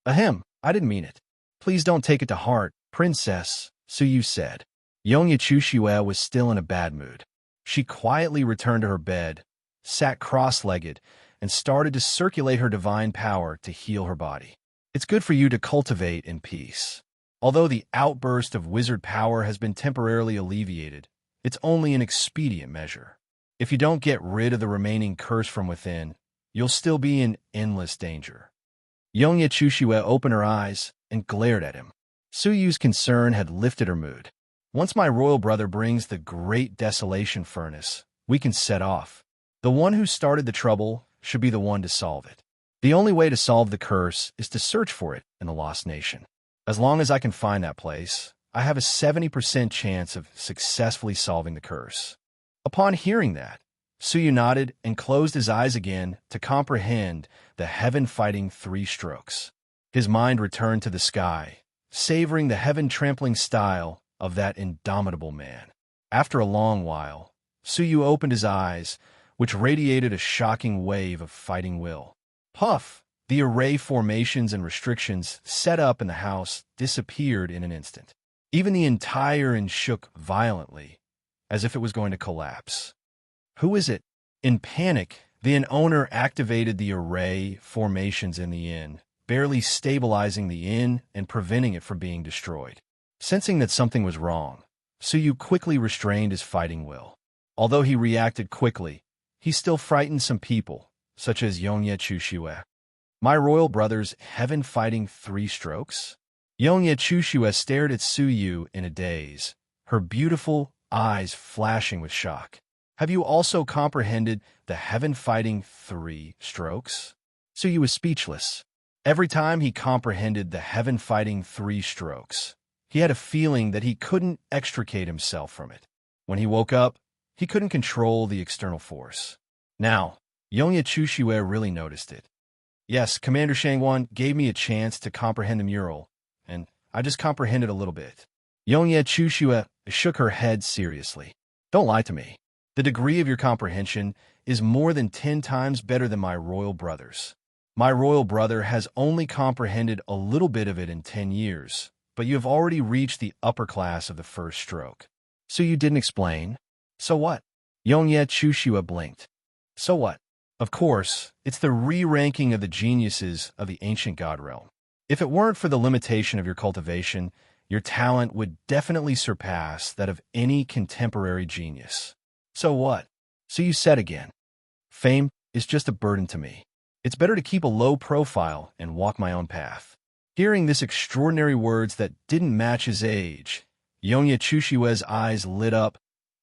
"Ahem, I didn't mean it. Please don't take it to heart, princess," Suyu said. Yonya Chushue was still in a bad mood. She quietly returned to her bed, sat cross-legged, and started to circulate her divine power to heal her body. It's good for you to cultivate in peace. Although the outburst of wizard power has been temporarily alleviated, it's only an expedient measure. If you don't get rid of the remaining curse from within, you'll still be in endless danger. Yonya Chushue opened her eyes and glared at him. Suyu's concern had lifted her mood. "Once my royal brother brings the great desolation furnace, we can set off." The one who started the trouble should be the one to solve it. The only way to solve the curse is to search for it in the Lost Nation. As long as I can find that place, I have a 70% chance of successfully solving the curse. Upon hearing that, Suyu nodded and closed his eyes again to comprehend the heaven-fighting 3 strokes. His mind returned to the sky, savoring the heaven-trampling style of that indomitable man. After a long while, Suyu opened his eyes, which radiated a shocking wave of fighting will. Puff! The array formations and restrictions set up in the house disappeared in an instant. Even the entire inn shook violently, as if it was going to collapse. Who is it? In panic, the inn owner activated the array formations in the inn, barely stabilizing the inn and preventing it from being destroyed. Sensing that something was wrong, Suyu quickly restrained his fighting will. Although he reacted quickly, he still frightened some people, such as Yongye Chushue. My royal brother's heaven-fighting 3 strokes? Yongye Chushue stared at Suyu in a daze, her beautiful eyes flashing with shock. Have you also comprehended the heaven-fighting 3 strokes? Suyu was speechless. Every time he comprehended the heaven-fighting 3 strokes, he had a feeling that he couldn't extricate himself from it. When he woke up, he couldn't control the external force. Now, Yongye Chushue really noticed it. Yes, Commander Shangwan gave me a chance to comprehend the mural, and I just comprehended a little bit. Yongye Chushue shook her head seriously. Don't lie to me. The degree of your comprehension is more than 10 times better than my royal brother's. My royal brother has only comprehended a little bit of it in 10 years, but you have already reached the upper class of the first stroke. So you didn't explain? So what? Yongye Chushue blinked. So what? Of course, it's the re-ranking of the geniuses of the ancient god realm. If it weren't for the limitation of your cultivation, your talent would definitely surpass that of any contemporary genius. So what? So you said again. Fame is just a burden to me. It's better to keep a low profile and walk my own path. Hearing this extraordinary words that didn't match his age, Yongye Chushue's eyes lit up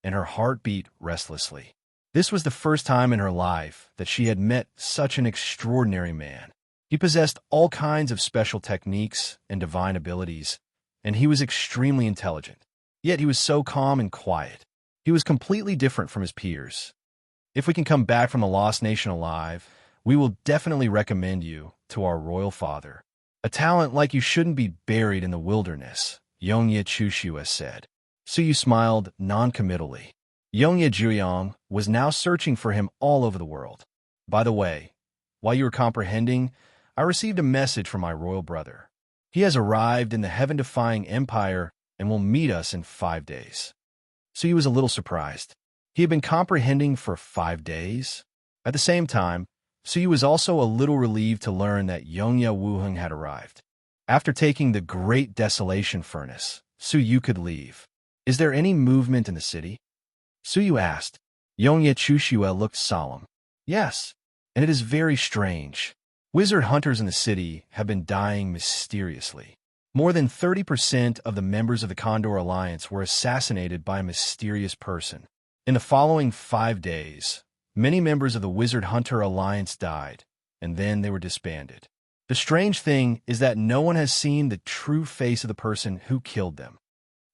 and her heart beat restlessly. This was the first time in her life that she had met such an extraordinary man. He possessed all kinds of special techniques and divine abilities, and he was extremely intelligent. Yet he was so calm and quiet. He was completely different from his peers. If we can come back from the Lost Nation alive, we will definitely recommend you to our royal father. A talent like you shouldn't be buried in the wilderness, Yongye Chushue said. Suyu smiled non-committally. Yongye Juyong was now searching for him all over the world. By the way, while you were comprehending, I received a message from my royal brother. He has arrived in the heaven-defying empire and will meet us in 5 days. Suyu was a little surprised. He had been comprehending for 5 days? At the same time, Suyu was also a little relieved to learn that Yongye Wuheng had arrived. After taking the Great Desolation Furnace, Suyu could leave. Is there any movement in the city? Suyu asked. Yongye Chushue looked solemn. Yes, and it is very strange. Wizard hunters in the city have been dying mysteriously. More than 30% of the members of the Condor Alliance were assassinated by a mysterious person. In the following 5 days, many members of the Wizard Hunter Alliance died, and then they were disbanded. The strange thing is that no one has seen the true face of the person who killed them.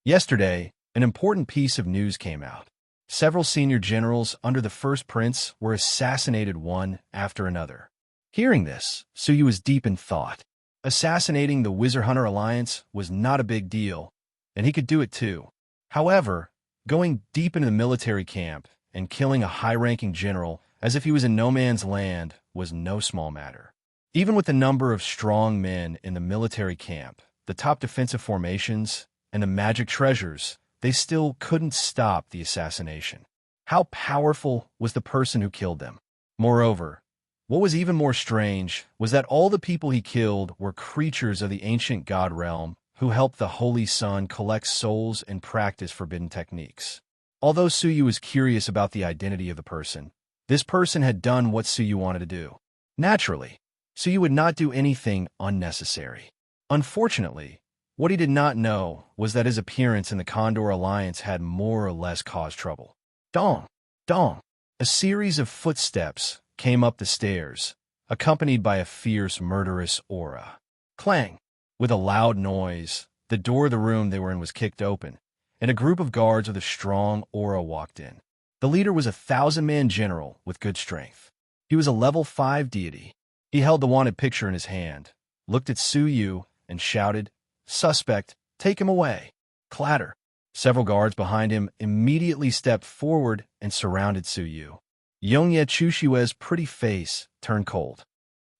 Yesterday, an important piece of news came out. Several senior generals under the first prince were assassinated one after another. Hearing this, Suyu was deep in thought. Assassinating the Wizard Hunter Alliance was not a big deal, and he could do it too. However, going deep into the military camp and killing a high-ranking general as if he was in no man's land was no small matter. Even with the number of strong men in the military camp, the top defensive formations, and the magic treasures, they still couldn't stop the assassination. How powerful was the person who killed them? Moreover, what was even more strange was that all the people he killed were creatures of the ancient god realm who helped the Holy Sun collect souls and practice forbidden techniques. Although Suyu was curious about the identity of the person, this person had done what Suyu wanted to do. Naturally, Suyu would not do anything unnecessary. Unfortunately, what he did not know was that his appearance in the Condor Alliance had more or less caused trouble. Dong! Dong! A series of footsteps came up the stairs, accompanied by a fierce, murderous aura. Clang! With a loud noise, the door of the room they were in was kicked open, and a group of guards with a strong aura walked in. The leader was a 1,000-man general with good strength. He was a level 5 deity. He held the wanted picture in his hand, looked at Su Yu, and shouted, "Suspect, take him away." Clatter. Several guards behind him immediately stepped forward and surrounded Su Yu. Yongye Chushue's pretty face turned cold.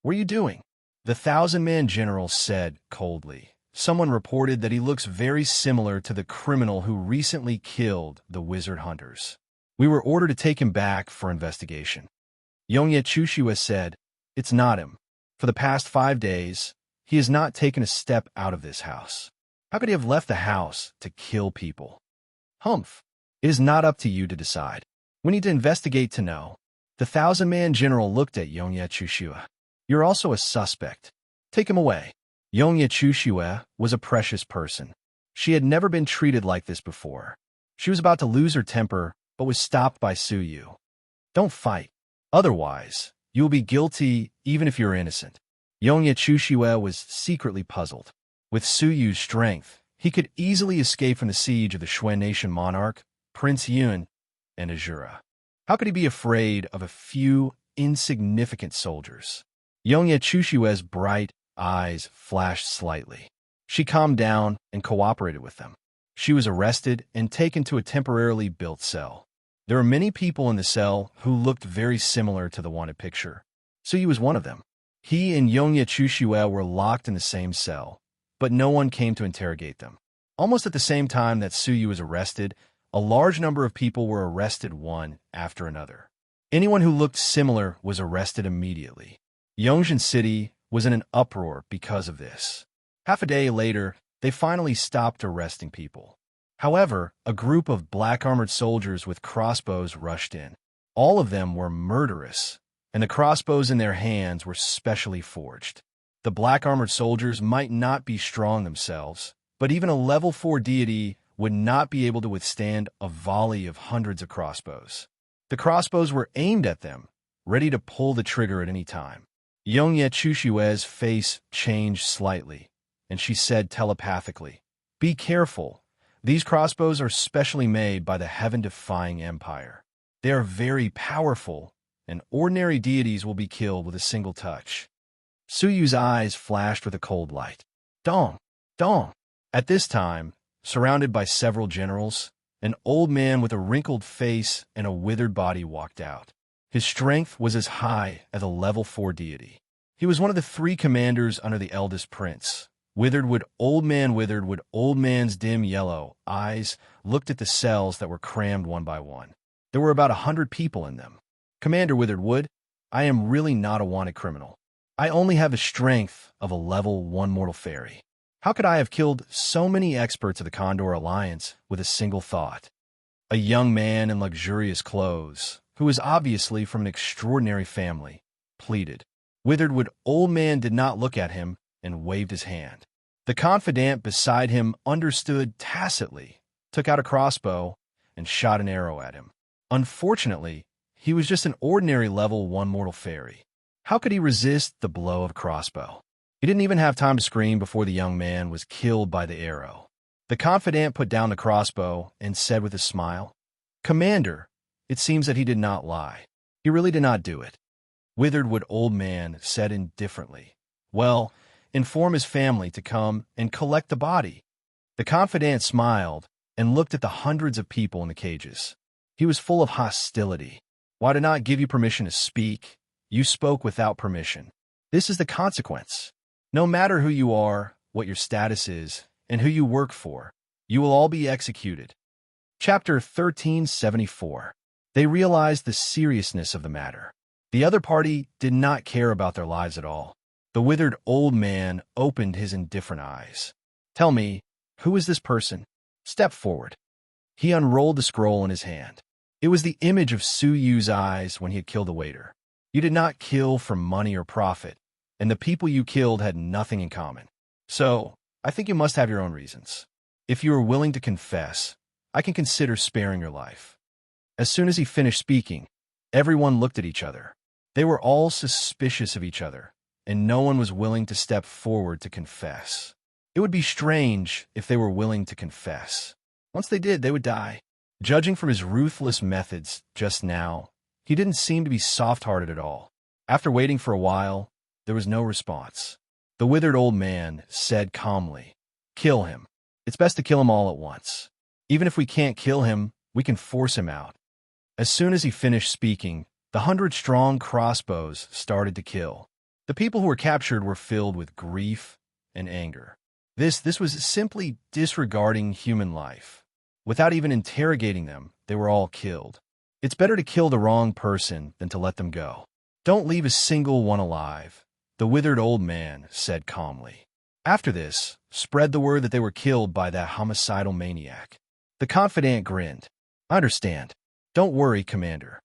"What are you doing?" The 1,000-man general said coldly. "Someone reported that he looks very similar to the criminal who recently killed the wizard hunters. We were ordered to take him back for investigation." Yongye Chushue said, "It's not him. For the past 5 days, he has not taken a step out of this house. How could he have left the house to kill people?" "Humph. It is not up to you to decide. We need to investigate to know." The 1,000-man general looked at Yongye Chushue. "You're also a suspect. Take him away." Yongye Chushue was a precious person. She had never been treated like this before. She was about to lose her temper, but was stopped by Su Yu. "Don't fight. Otherwise, you will be guilty even if you're innocent." Yongye Chushue was secretly puzzled. With Su Yu's strength, he could easily escape from the siege of the Shui Nation monarch, Prince Yun, and Azura. How could he be afraid of a few insignificant soldiers? Yongye Chushue's bright eyes flashed slightly. She calmed down and cooperated with them. She was arrested and taken to a temporarily built cell. There were many people in the cell who looked very similar to the wanted picture. Su Yu was one of them. He and Yongye Chushue were locked in the same cell, but no one came to interrogate them. Almost at the same time that Su Yu was arrested, a large number of people were arrested one after another. Anyone who looked similar was arrested immediately. Yongzhen City was in an uproar because of this. Half a day later, they finally stopped arresting people. However, a group of black-armored soldiers with crossbows rushed in. All of them were murderous, and the crossbows in their hands were specially forged. The black-armored soldiers might not be strong themselves, but even a level 4 deity would not be able to withstand a volley of hundreds of crossbows. The crossbows were aimed at them, ready to pull the trigger at any time. Yongye Chushue's face changed slightly, and she said telepathically, "Be careful. These crossbows are specially made by the heaven-defying empire. They are very powerful, and ordinary deities will be killed with a single touch." Su Yu's eyes flashed with a cold light. "Dong! Dong!" At this time, surrounded by several generals, an old man with a wrinkled face and a withered body walked out. His strength was as high as a level 4 deity. He was one of the 3 commanders under the eldest prince. Withered old man's dim yellow eyes looked at the cells that were crammed one by one. There were about 100 people in them. "Commander Witheredwood, I am really not a wanted criminal. I only have the strength of a level 1 mortal fairy. How could I have killed so many experts of the Condor Alliance with a single thought?" A young man in luxurious clothes, who was obviously from an extraordinary family, pleaded. Witheredwood old man did not look at him and waved his hand. The confidant beside him understood tacitly, took out a crossbow, and shot an arrow at him. Unfortunately, he was just an ordinary level 1 mortal fairy. How could he resist the blow of a crossbow? He didn't even have time to scream before the young man was killed by the arrow. The confidant put down the crossbow and said with a smile, "Commander, it seems that he did not lie. He really did not do it." Witheredwood old man said indifferently, "Well, inform his family to come and collect the body." The confidant smiled and looked at the hundreds of people in the cages. He was full of hostility. "Why did not give you permission to speak? You spoke without permission. This is the consequence. No matter who you are, what your status is, and who you work for, you will all be executed." Chapter 1374. They realized the seriousness of the matter. The other party did not care about their lives at all. The withered old man opened his indifferent eyes. "Tell me, who is this person? Step forward." He unrolled the scroll in his hand. It was the image of Su Yu's eyes when he had killed the waiter. "You did not kill for money or profit, and the people you killed had nothing in common. So, I think you must have your own reasons. If you are willing to confess, I can consider sparing your life." As soon as he finished speaking, Everyone looked at each other. They were all suspicious of each other, and no one was willing to step forward to confess. It would be strange if they were willing to confess. Once they did, they would die. Judging from his ruthless methods just now, he didn't seem to be soft-hearted at all. After waiting for a while, there was no response. The withered old man said calmly, "Kill him. It's best to kill him all at once. Even if we can't kill him, we can force him out." As soon as he finished speaking, the 100-strong crossbows started to kill. The people who were captured were filled with grief and anger. This was simply disregarding human life. Without even interrogating them, they were all killed. It's better to kill the wrong person than to let them go. Don't leave a single one alive, the withered old man said calmly. After this, spread the word that they were killed by that homicidal maniac. The confidant grinned. "I understand. Don't worry, Commander."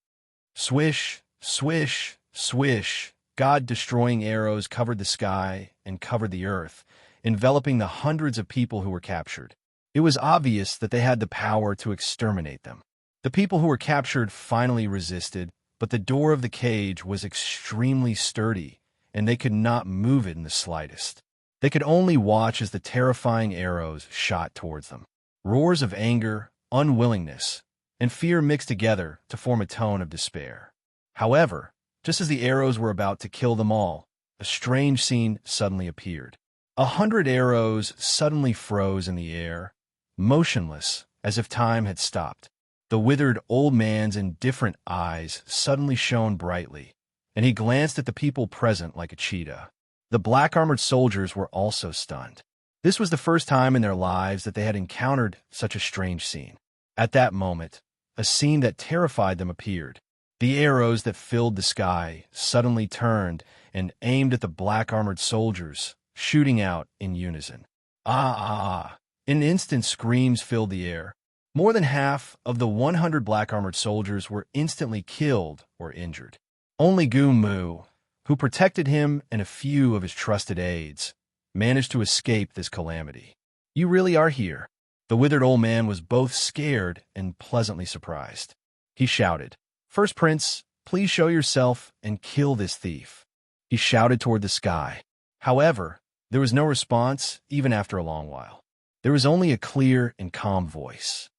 Swish, swish, swish, God-destroying arrows covered the sky and covered the earth, enveloping the hundreds of people who were captured. It was obvious that they had the power to exterminate them. The people who were captured finally resisted, but the door of the cage was extremely sturdy, and they could not move it in the slightest. They could only watch as the terrifying arrows shot towards them. Roars of anger, unwillingness, and fear mixed together to form a tone of despair. However, just as the arrows were about to kill them all, a strange scene suddenly appeared. 100 arrows suddenly froze in the air, motionless, as if time had stopped. The withered old man's indifferent eyes suddenly shone brightly, and he glanced at the people present like a cheetah. The black-armored soldiers were also stunned. This was the first time in their lives that they had encountered such a strange scene. At that moment, a scene that terrified them appeared. The arrows that filled the sky suddenly turned and aimed at the black-armored soldiers, shooting out in unison. Ah, ah, ah. In an instant, screams filled the air. More than half of the 100 black-armored soldiers were instantly killed or injured. Only Gu Mu, who protected him and a few of his trusted aides, managed to escape this calamity. "You really are here." The withered old man was both scared and pleasantly surprised. He shouted, "First Prince, please show yourself and kill this thief." He shouted toward the sky. However, there was no response even after a long while. There was only a clear and calm voice.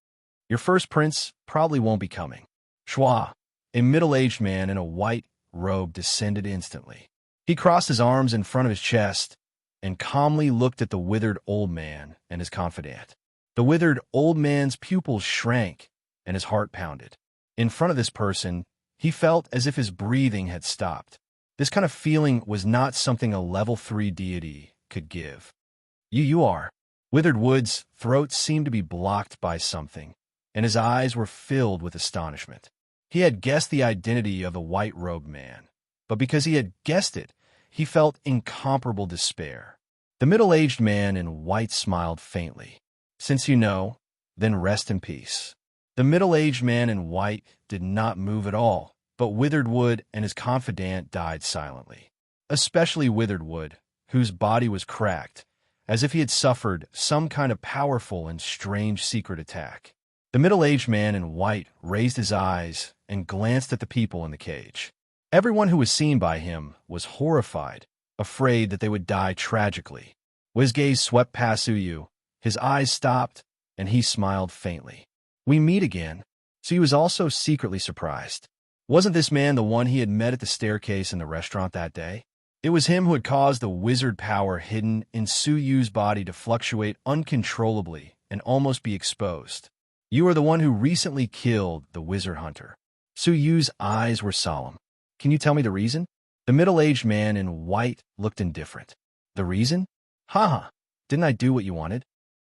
"Your first prince probably won't be coming." Shua, a middle-aged man in a white robe, descended instantly. He crossed his arms in front of his chest and calmly looked at the withered old man and his confidant. The withered old man's pupils shrank and his heart pounded. In front of this person, he felt as if his breathing had stopped. This kind of feeling was not something a level 3 deity could give. You are. Withered Wood's throat seemed to be blocked by something, and his eyes were filled with astonishment. He had guessed the identity of the white-robed man, but because he had guessed it, he felt incomparable despair. The middle-aged man in white smiled faintly. "Since you know, then rest in peace." The middle-aged man in white did not move at all, but Withered Wood and his confidant died silently. Especially Withered Wood, whose body was cracked, as if he had suffered some kind of powerful and strange secret attack. The middle-aged man in white raised his eyes and glanced at the people in the cage. Everyone who was seen by him was horrified, afraid that they would die tragically. His gaze swept past Suyu, his eyes stopped, and he smiled faintly. "We meet again." Suyu was also secretly surprised. Wasn't this man the one he had met at the staircase in the restaurant that day? It was him who had caused the wizard power hidden in Suyu's body to fluctuate uncontrollably and almost be exposed. "You are the one who recently killed the wizard hunter." Suyu's eyes were solemn. "Can you tell me the reason?" The middle-aged man in white looked indifferent. "The reason? Haha, didn't I do what you wanted?"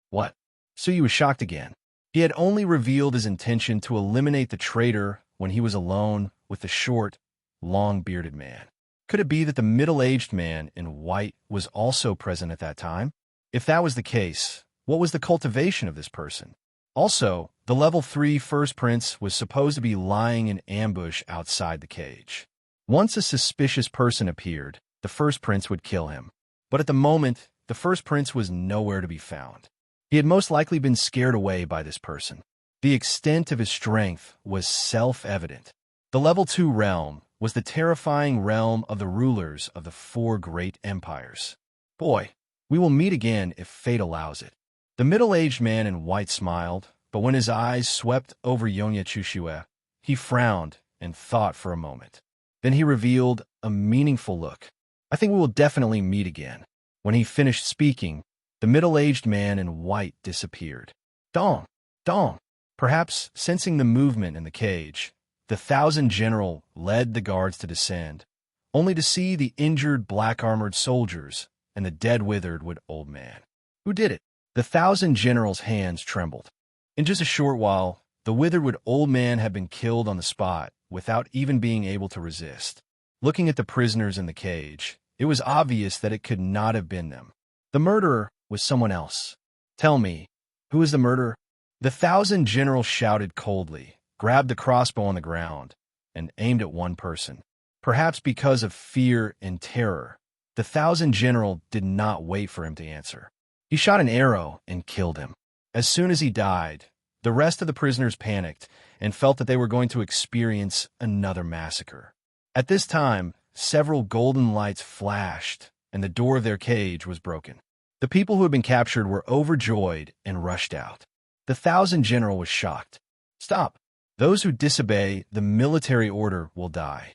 "What?" Suyu was shocked again. He had only revealed his intention to eliminate the traitor when he was alone with the short, long-bearded man. Could it be that the middle-aged man in white was also present at that time? If that was the case, what was the cultivation of this person? Also, the level 3 first prince was supposed to be lying in ambush outside the cage. Once a suspicious person appeared, the first prince would kill him. But at the moment, the first prince was nowhere to be found. He had most likely been scared away by this person. The extent of his strength was self-evident. The The level 2 realm was the terrifying realm of the rulers of the 4 great empires. Boy, we will meet again if fate allows it. The middle-aged man in white smiled, but when his eyes swept over Yonya Chushue, he frowned and thought for a moment. Then he revealed a meaningful look. I think we will definitely meet again. When he finished speaking, the middle-aged man in white disappeared. Dong! Dong! Perhaps sensing the movement in the cage, the 1,000 general led the guards to descend, only to see the injured black-armored soldiers and the dead withered old man. Who did it? The 1,000 generals' hands trembled. In just a short while, the withered old man had been killed on the spot without even being able to resist. Looking at the prisoners in the cage, it was obvious that it could not have been them. The murderer was someone else. Tell me, who is the murderer? The 1,000 generals shouted coldly, grabbed the crossbow on the ground, and aimed at one person. Perhaps because of fear and terror, the 1,000 general did not wait for him to answer. He shot an arrow and killed him. As soon as he died, the rest of the prisoners panicked and felt that they were going to experience another massacre. At this time, several golden lights flashed, and the door of their cage was broken. The people who had been captured were overjoyed and rushed out. The 1,000 general was shocked. Stop! Those who disobey the military order will die.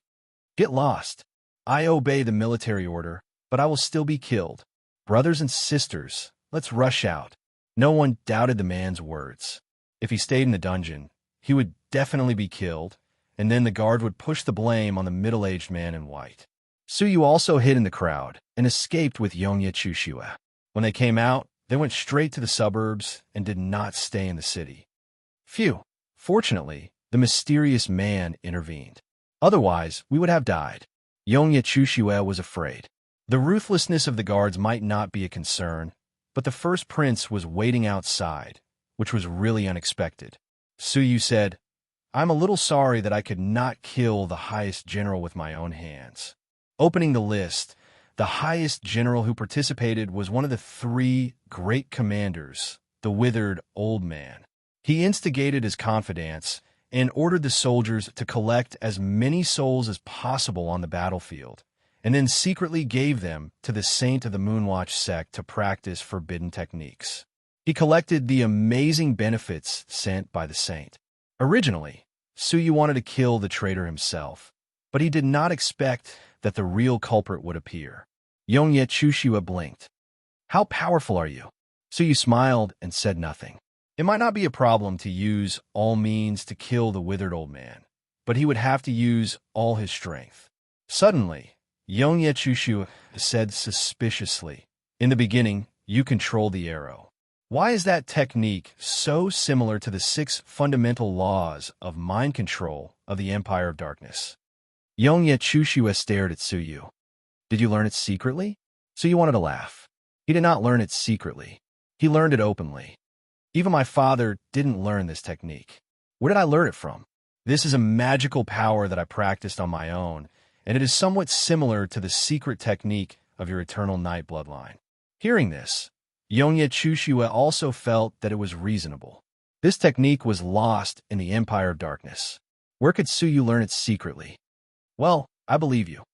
Get lost. I obey the military order, but I will still be killed. Brothers and sisters, let's rush out. No one doubted the man's words. If he stayed in the dungeon, he would definitely be killed, and then the guard would push the blame on the middle-aged man in white. Suyu also hid in the crowd and escaped with Yonya Chushue. When they came out, they went straight to the suburbs and did not stay in the city. Phew! Fortunately, the mysterious man intervened. Otherwise, we would have died. Yonya Chushue was afraid. The ruthlessness of the guards might not be a concern, but the first prince was waiting outside, which was really unexpected. Suyu said, I'm a little sorry that I could not kill the highest general with my own hands. Opening the list, the highest general who participated was one of the 3 great commanders, the withered old man. He instigated his confidence and ordered the soldiers to collect as many souls as possible on the battlefield, and then secretly gave them to the Saint of the Moonwatch sect to practice forbidden techniques. He collected the amazing benefits sent by the saint. Originally, Suyu wanted to kill the traitor himself, but he did not expect that the real culprit would appear. Yonya Chushue blinked. How powerful are you? Suyu smiled and said nothing. It might not be a problem to use all means to kill the withered old man, but he would have to use all his strength. Suddenly, Yonya Chushue said suspiciously, In the beginning, you control the arrow. Why is that technique so similar to the 6 fundamental laws of mind control of the Empire of Darkness? Yonya Chushue stared at Suyu. Did you learn it secretly? Suyu wanted to laugh. He did not learn it secretly. He learned it openly. Even my father didn't learn this technique. Where did I learn it from? This is a magical power that I practiced on my own, and it is somewhat similar to the secret technique of your Eternal Night bloodline. Hearing this, Yonya Chushue also felt that it was reasonable. This technique was lost in the Empire of Darkness. Where could Suyu learn it secretly? Well, I believe you.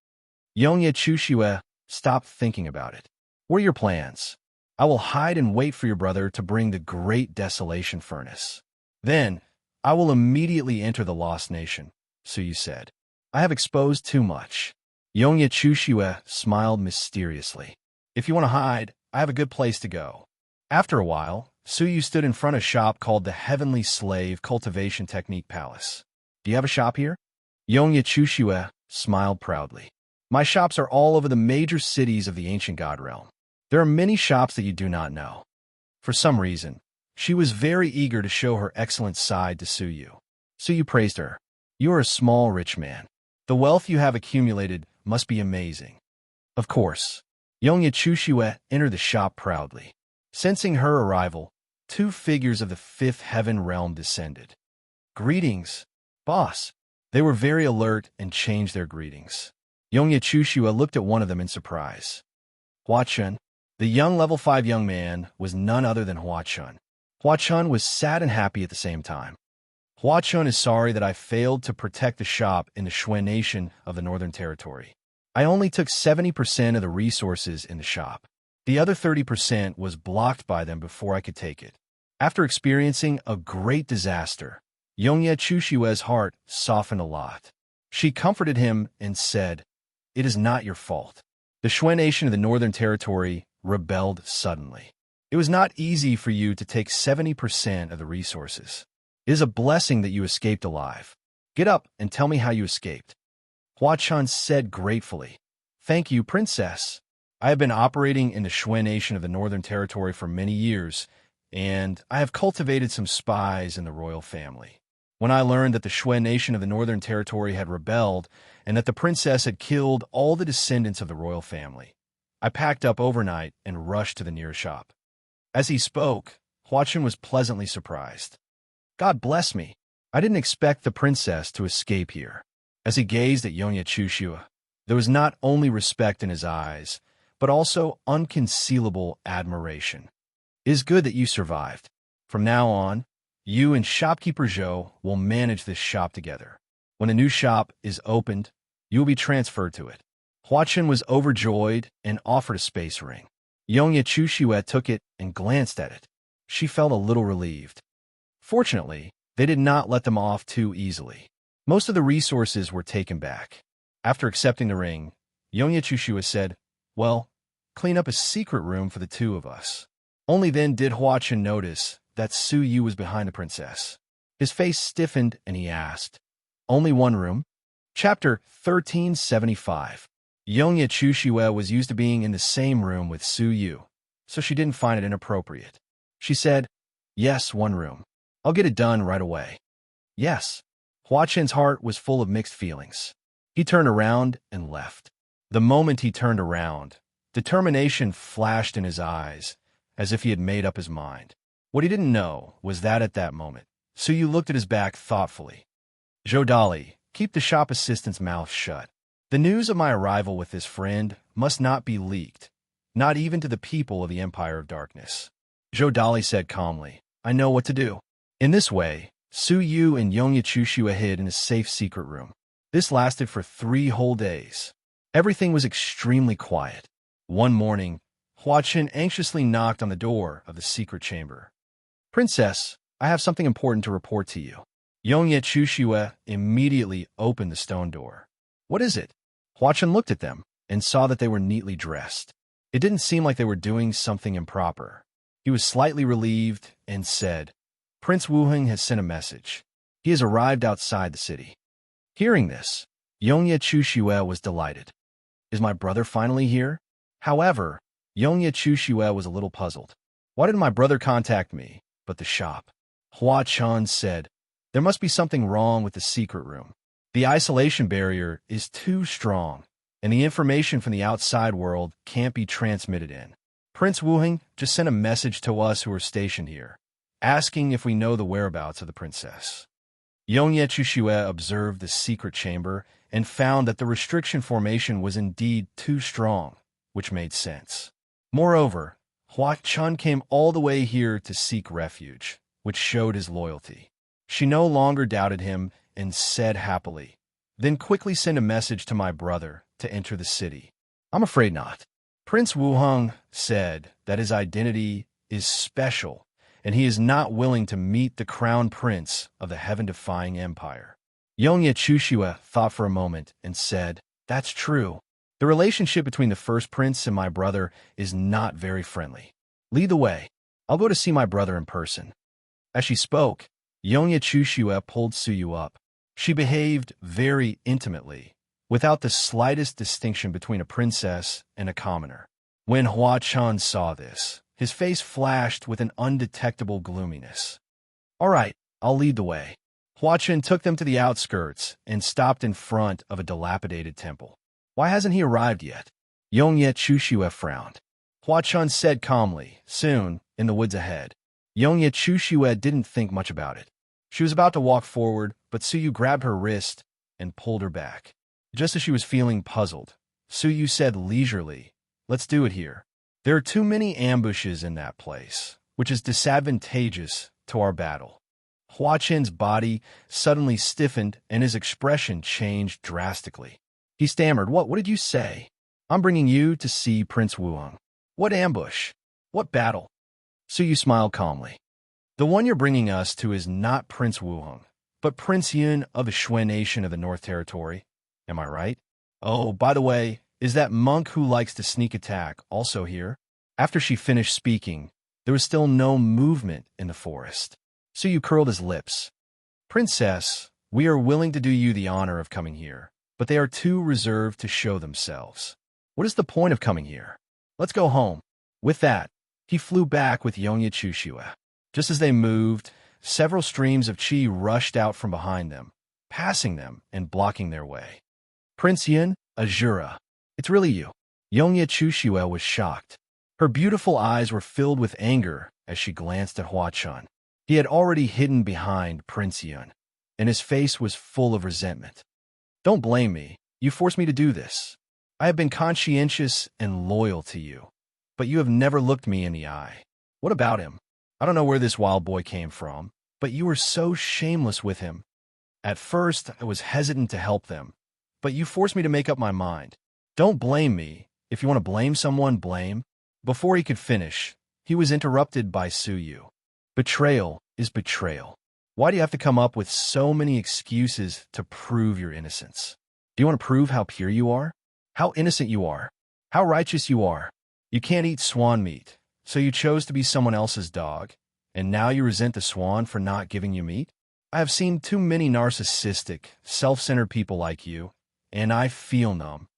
Yonya Chushue stopped thinking about it. What are your plans? I will hide and wait for your brother to bring the great desolation furnace. Then, I will immediately enter the Lost Nation, Suyu said. I have exposed too much. Yonya Chushue smiled mysteriously. If you want to hide, I have a good place to go. After a while, Suyu stood in front of a shop called the Heavenly Slave Cultivation Technique Palace. Do you have a shop here? Yonya Chushue smiled proudly. My shops are all over the major cities of the ancient god realm. There are many shops that you do not know. For some reason, she was very eager to show her excellent side to Suyu. Suyu praised her. You are a small, rich man. The wealth you have accumulated must be amazing. Of course. Yonya Chushue entered the shop proudly. Sensing her arrival, 2 figures of the 5th heaven realm descended. Greetings, boss. They were very alert and changed their greetings. Yonya Chushue looked at one of them in surprise. Hua Chun. The young level 5 young man was none other than Hua Chun. Hua Chun was sad and happy at the same time. Hua Chun is sorry that I failed to protect the shop in the Shui Nation of the Northern Territory. I only took 70% of the resources in the shop. The other 30% was blocked by them before I could take it. After experiencing a great disaster, Yongye Chushue's heart softened a lot. She comforted him and said, "It is not your fault." The Shui Nation of the Northern Territory rebelled suddenly. It was not easy for you to take 70% of the resources. It is a blessing that you escaped alive. Get up and tell me how you escaped. Hua Chun said gratefully, "Thank you, Princess. I have been operating in the Shui Nation of the Northern Territory for many years, and I have cultivated some spies in the royal family. When I learned that the Shui Nation of the Northern Territory had rebelled and that the princess had killed all the descendants of the royal family, I packed up overnight and rushed to the nearest shop." As he spoke, Hua Chun was pleasantly surprised. "God bless me. I didn't expect the princess to escape here." As he gazed at Yongye Chushua, there was not only respect in his eyes, but also unconcealable admiration. "It is good that you survived. From now on, you and shopkeeper Zhou will manage this shop together. When a new shop is opened, you will be transferred to it." Hua Chun was overjoyed and offered a space ring. Yongye Chushua took it and glanced at it. She felt a little relieved. Fortunately, they did not let them off too easily. Most of the resources were taken back. After accepting the ring, Yongye Chushua said, "Well, clean up a secret room for the two of us." Only then did Hua Chun notice that Su Yu was behind the princess. His face stiffened and he asked, "Only one room?" Chapter 1375. Yongye Chushua was used to being in the same room with Su Yu, so she didn't find it inappropriate. She said, "Yes, one room. I'll get it done right away." "Yes." Hua Chun's heart was full of mixed feelings. He turned around and left. The moment he turned around, determination flashed in his eyes, as if he had made up his mind. What he didn't know was that at that moment, Su Yu looked at his back thoughtfully. "Zhou Dali, keep the shop assistant's mouth shut. The news of my arrival with this friend must not be leaked, not even to the people of the Empire of Darkness." Zhou Dali said calmly, "I know what to do." In this way, Su Yu and Yongye Chushua hid in a safe secret room. This lasted for 3 whole days. Everything was extremely quiet. One morning, Hua Chun anxiously knocked on the door of the secret chamber. "Princess, I have something important to report to you." Yongye Chushua immediately opened the stone door. "What is it?" Hua Chun looked at them and saw that they were neatly dressed. It didn't seem like they were doing something improper. He was slightly relieved and said, "Prince Wuheng has sent a message. He has arrived outside the city." Hearing this, Yongye Chushua was delighted. "Is my brother finally here?" However, Yongye Chushua was a little puzzled. "Why did my brother contact me, but the shop?" Hua Chun said, "There must be something wrong with the secret room. The isolation barrier is too strong, and the information from the outside world can't be transmitted in. Prince Wuheng just sent a message to us who are stationed here, asking if we know the whereabouts of the princess." Yongye Chushua observed the secret chamber and found that the restriction formation was indeed too strong, which made sense. Moreover, Hua Chun came all the way here to seek refuge, which showed his loyalty. She no longer doubted him and said happily, "Then quickly send a message to my brother to enter the city." "I'm afraid not." Prince Wuheng said that his identity is special and he is not willing to meet the crown prince of the heaven-defying empire. Yongye Chushua thought for a moment and said, "That's true. The relationship between the first prince and my brother is not very friendly. Lead the way. I'll go to see my brother in person." As she spoke, Yongye Chushua pulled Su Yu up. She behaved very intimately, without the slightest distinction between a princess and a commoner. When Hua Chun saw this, his face flashed with an undetectable gloominess. "All right, I'll lead the way." Hua Chun took them to the outskirts and stopped in front of a dilapidated temple. "Why hasn't he arrived yet?" Yongye Chushua frowned. Hua Chun said calmly, "Soon, in the woods ahead." Yongye Chushua didn't think much about it. She was about to walk forward, but Su Yu grabbed her wrist and pulled her back. Just as she was feeling puzzled, Su Yu said leisurely, "Let's do it here. There are too many ambushes in that place, which is disadvantageous to our battle." Hua Chen's body suddenly stiffened and his expression changed drastically. He stammered, What did you say? I'm bringing you to see Prince Wuheng. What ambush? What battle? Suyu smiled calmly. The one you're bringing us to is not Prince Wuheng, but Prince Yun of the Shui Nation of the North Territory. Am I right? Oh, by the way, is that monk who likes to sneak attack also here? After she finished speaking, there was still no movement in the forest. Suyu curled his lips. Princess, we are willing to do you the honor of coming here, but they are too reserved to show themselves. What is the point of coming here? Let's go home. With that, he flew back with Yongye Chushue. Just as they moved, several streams of qi rushed out from behind them, passing them and blocking their way. Prince Yun, Azura. It's really you. Yongye Chushue was shocked. Her beautiful eyes were filled with anger as she glanced at Hua Chun. He had already hidden behind Prince Yun, and his face was full of resentment. Don't blame me. You forced me to do this. I have been conscientious and loyal to you, but you have never looked me in the eye. What about him? I don't know where this wild boy came from, but you were so shameless with him. At first, I was hesitant to help them, but you forced me to make up my mind. Don't blame me. If you want to blame someone, blame. Before he could finish, he was interrupted by Suyu. Betrayal is betrayal. Why do you have to come up with so many excuses to prove your innocence? Do you want to prove how pure you are? How innocent you are? How righteous you are? You can't eat swan meat, so you chose to be someone else's dog, and now you resent the swan for not giving you meat? I have seen too many narcissistic, self-centered people like you, and I feel numb.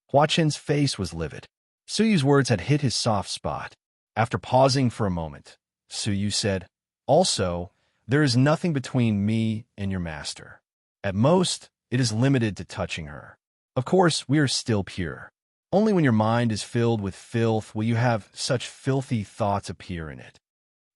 Hua Chen's face was livid. Suyu's words had hit his soft spot. After pausing for a moment, Suyu said, Also, there is nothing between me and your master. At most, it is limited to touching her. Of course, we are still pure. Only when your mind is filled with filth will you have such filthy thoughts appear in it.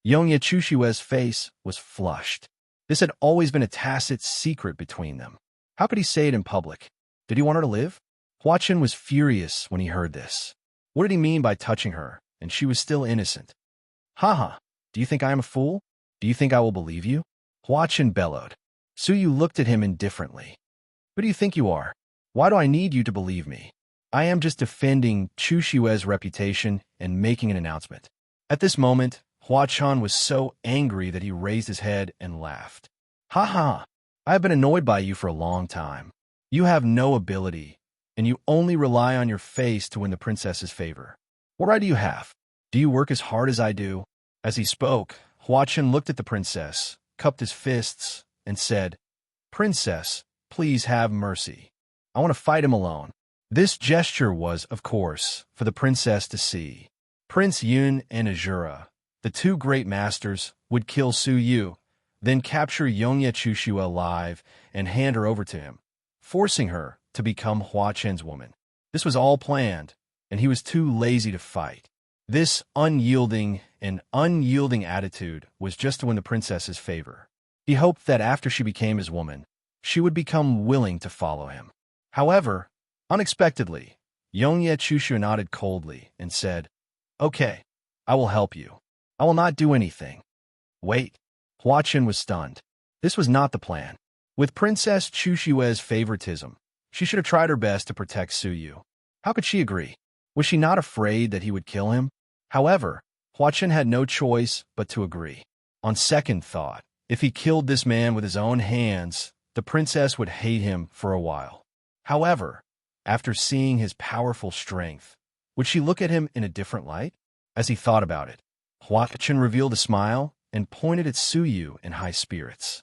Yongye Chushue's face was flushed. This had always been a tacit secret between them. How could he say it in public? Did he want her to live? Hua Chen was furious when he heard this. What did he mean by touching her, and she was still innocent? Haha, do you think I am a fool? Do you think I will believe you? Hua Chen bellowed. Suyu looked at him indifferently. Who do you think you are? Why do I need you to believe me? I am just defending Chushue's reputation and making an announcement. At this moment, Hua Chen was so angry that he raised his head and laughed. Ha ha, I have been annoyed by you for a long time. You have no ability, and you only rely on your face to win the princess's favor. What right do you have? Do you work as hard as I do? As he spoke, Hua Chen looked at the princess, cupped his fists, and said, Princess, please have mercy. I want to fight him alone. This gesture was, of course, for the princess to see. Prince Yun and Azura, the two great masters, would kill Suyu, then capture Yongye Chushue alive and hand her over to him, forcing her to become Hua Chen's woman. This was all planned, and he was too lazy to fight. This unyielding attitude was just to win the princess's favor. He hoped that after she became his woman, she would become willing to follow him. However, unexpectedly, Yongye Chushue nodded coldly and said, Okay, I will help you. I will not do anything. Wait. Hua Chen was stunned. This was not the plan. With Princess Chushue's favoritism, she should have tried her best to protect Suyu. How could she agree? Was she not afraid that he would kill him? However, Hua Chen had no choice but to agree. On second thought, if he killed this man with his own hands, the princess would hate him for a while. However, after seeing his powerful strength, would she look at him in a different light? As he thought about it, Hua Chen revealed a smile and pointed at Suyu in high spirits.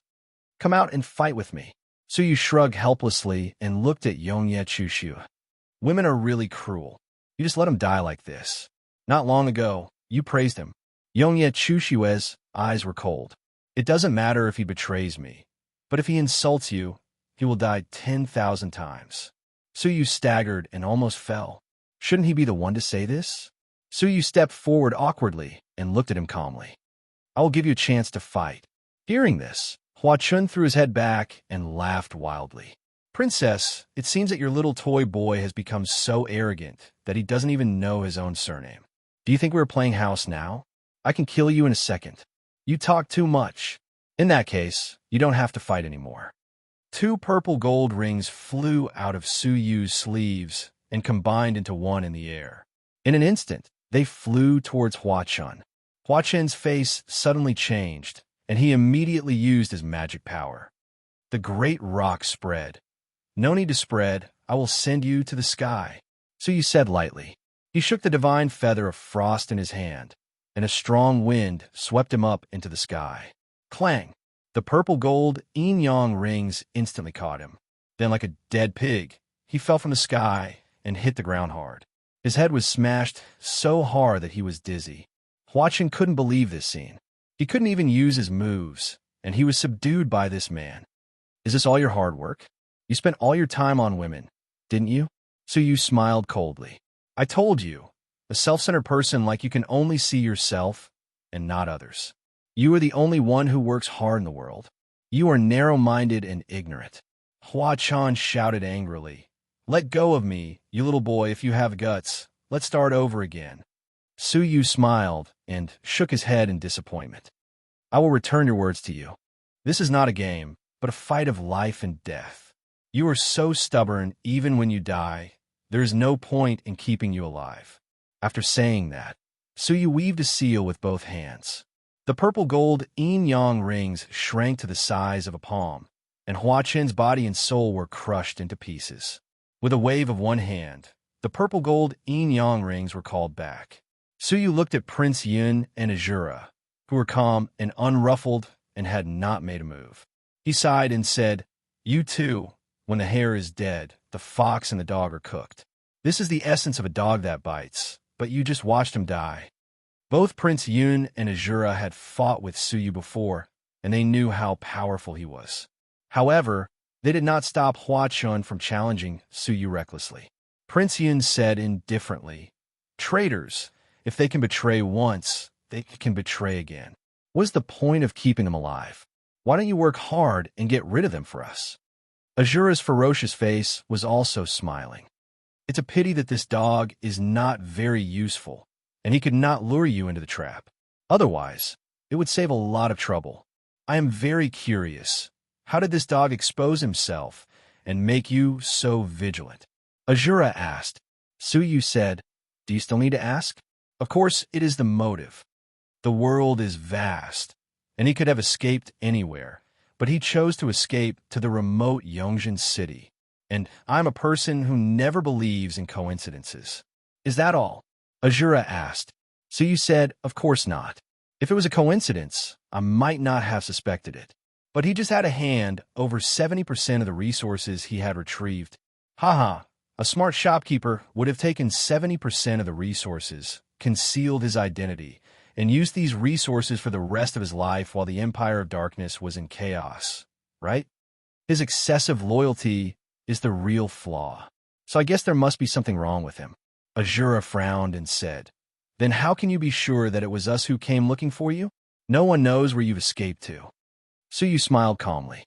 Come out and fight with me. Suyu shrugged helplessly and looked at Yongye Chushue. Women are really cruel. You just let him die like this. Not long ago, you praised him. Yongye Chushue's eyes were cold. It doesn't matter if he betrays me, but if he insults you, he will die 10,000 times. Suyu staggered and almost fell. Shouldn't he be the one to say this? Suyu stepped forward awkwardly and looked at him calmly. I will give you a chance to fight. Hearing this, Hua Chen threw his head back and laughed wildly. Princess, it seems that your little toy boy has become so arrogant that he doesn't even know his own surname. Do you think we are playing house now? I can kill you in a second. You talk too much. In that case, you don't have to fight anymore. Two purple gold rings flew out of Su Yu's sleeves and combined into one in the air. In an instant, they flew towards Hua Chun. Hua Chun's face suddenly changed, and he immediately used his magic power. The great rock spread. "No need to spread, I will send you to the sky," Su Yu said lightly. He shook the divine feather of frost in his hand, and a strong wind swept him up into the sky. Clang! The purple gold yin-yang rings instantly caught him. Then, like a dead pig, he fell from the sky and hit the ground hard. His head was smashed so hard that he was dizzy. Hua Chun couldn't believe this scene. He couldn't even use his moves, and he was subdued by this man. "Is this all your hard work? You spent all your time on women, didn't you?" Su Yu smiled coldly. "I told you, a self-centered person like you can only see yourself and not others. You are the only one who works hard in the world. You are narrow-minded and ignorant." Hua Chun shouted angrily. "Let go of me, you little boy, if you have guts. Let's start over again." Su Yu smiled and shook his head in disappointment. "I will return your words to you. This is not a game, but a fight of life and death. You are so stubborn even when you die, there is no point in keeping you alive." After saying that, Su Yu weaved a seal with both hands. The purple gold yin-yang rings shrank to the size of a palm, and Hua Chun's body and soul were crushed into pieces. With a wave of one hand, the purple gold yin-yang rings were called back. Su Yu looked at Prince Yun and Azura, who were calm and unruffled and had not made a move. He sighed and said, "You too, when the hare is dead, the fox and the dog are cooked. This is the essence of a dog that bites, but you just watched him die." Both Prince Yun and Azura had fought with Su Yu before, and they knew how powerful he was. However, they did not stop Hua Chun from challenging Su Yu recklessly. Prince Yun said indifferently, "Traitors, if they can betray once, they can betray again. What's the point of keeping them alive? Why don't you work hard and get rid of them for us?" Azura's ferocious face was also smiling. "It's a pity that this dog is not very useful, and he could not lure you into the trap. Otherwise, it would save a lot of trouble. I am very curious. How did this dog expose himself and make you so vigilant?" Azura asked. Su Yu said, "Do you still need to ask? Of course, it is the motive. The world is vast, and he could have escaped anywhere, but he chose to escape to the remote Yongjin city. And I'm a person who never believes in coincidences." "Is that all?" Azura asked. Su Yu said, "Of course not. If it was a coincidence, I might not have suspected it. But he just had a hand over 70% of the resources he had retrieved. Haha, a smart shopkeeper would have taken 70% of the resources, concealed his identity, and used these resources for the rest of his life while the Empire of Darkness was in chaos, right? His excessive loyalty is the real flaw. So I guess there must be something wrong with him." Azura frowned and said, "Then how can you be sure that it was us who came looking for you? No one knows where you've escaped to." Su Yu smiled calmly.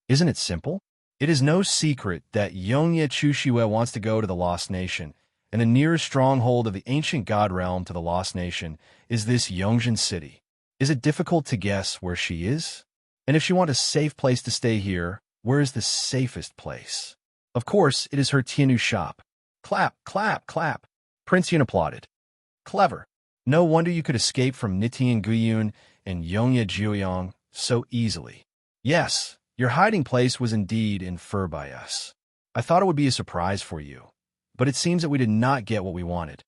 "Isn't it simple? It is no secret that Yongye Chushiwe wants to go to the Lost Nation, and the nearest stronghold of the ancient god realm to the Lost Nation is this Yongjin city. Is it difficult to guess where she is? And if she wants a safe place to stay here, where is the safest place? Of course, it is her Tianu shop." Clap, clap, clap. Prince Yun applauded. "Clever. No wonder you could escape from Nitian Guyun and Yongye Jiuyang so easily. Yes, your hiding place was indeed inferred by us. I thought it would be a surprise for you, but it seems that we did not get what we wanted.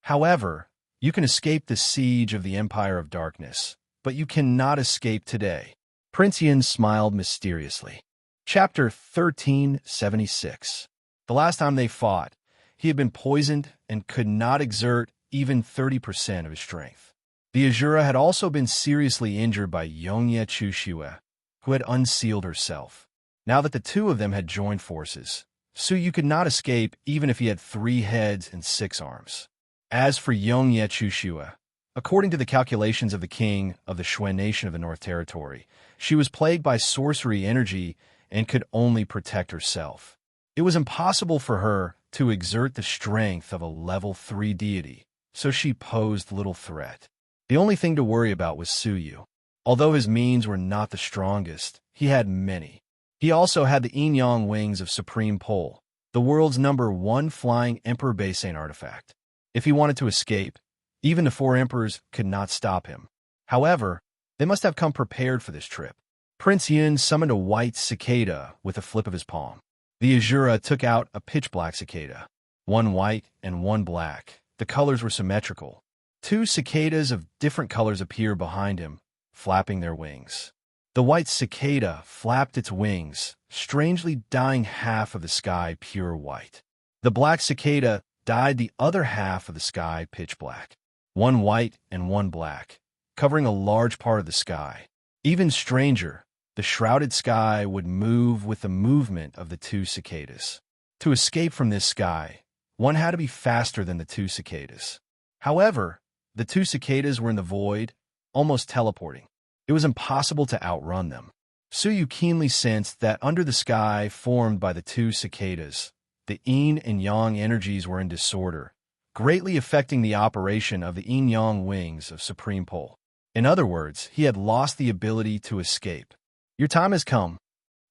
However, you can escape the siege of the Empire of Darkness, but you cannot escape today." Prince Yin smiled mysteriously. Chapter 1376. The last time they fought, he had been poisoned and could not exert even 30% of his strength. The Azura had also been seriously injured by Yongye Chushiwe, who had unsealed herself. Now that the two of them had joined forces, Su Yu could not escape even if he had 3 heads and 6 arms. As for Yongye Chushiwe, according to the calculations of the king of the Shui Nation of the North Territory, she was plagued by sorcery energy and could only protect herself. It was impossible for her to exert the strength of a level 3 deity, so she posed little threat. The only thing to worry about was Su Yu. Although his means were not the strongest, he had many. He also had the yin-yang wings of Supreme Pole, the world's #1 flying Emperor Basein artifact. If he wanted to escape, even the 4 emperors could not stop him. However, they must have come prepared for this trip. Prince Yun summoned a white cicada with a flip of his palm. The Azura took out a pitch-black cicada, 1 white and 1 black. The colors were symmetrical. 2 cicadas of different colors appeared behind him, flapping their wings. The white cicada flapped its wings, strangely dyeing half of the sky pure white. The black cicada dyed the other half of the sky pitch black, 1 white and 1 black, covering a large part of the sky. Even stranger, the shrouded sky would move with the movement of the 2 cicadas. To escape from this sky, one had to be faster than the 2 cicadas. However, the 2 cicadas were in the void, almost teleporting. It was impossible to outrun them. Suyu keenly sensed that under the sky formed by the 2 cicadas, the yin and yang energies were in disorder, greatly affecting the operation of the yin-yang wings of Supreme Pole. In other words, he had lost the ability to escape. Your time has come,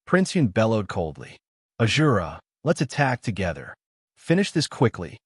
Prince Yun bellowed coldly. Azura, let's attack together. Finish this quickly.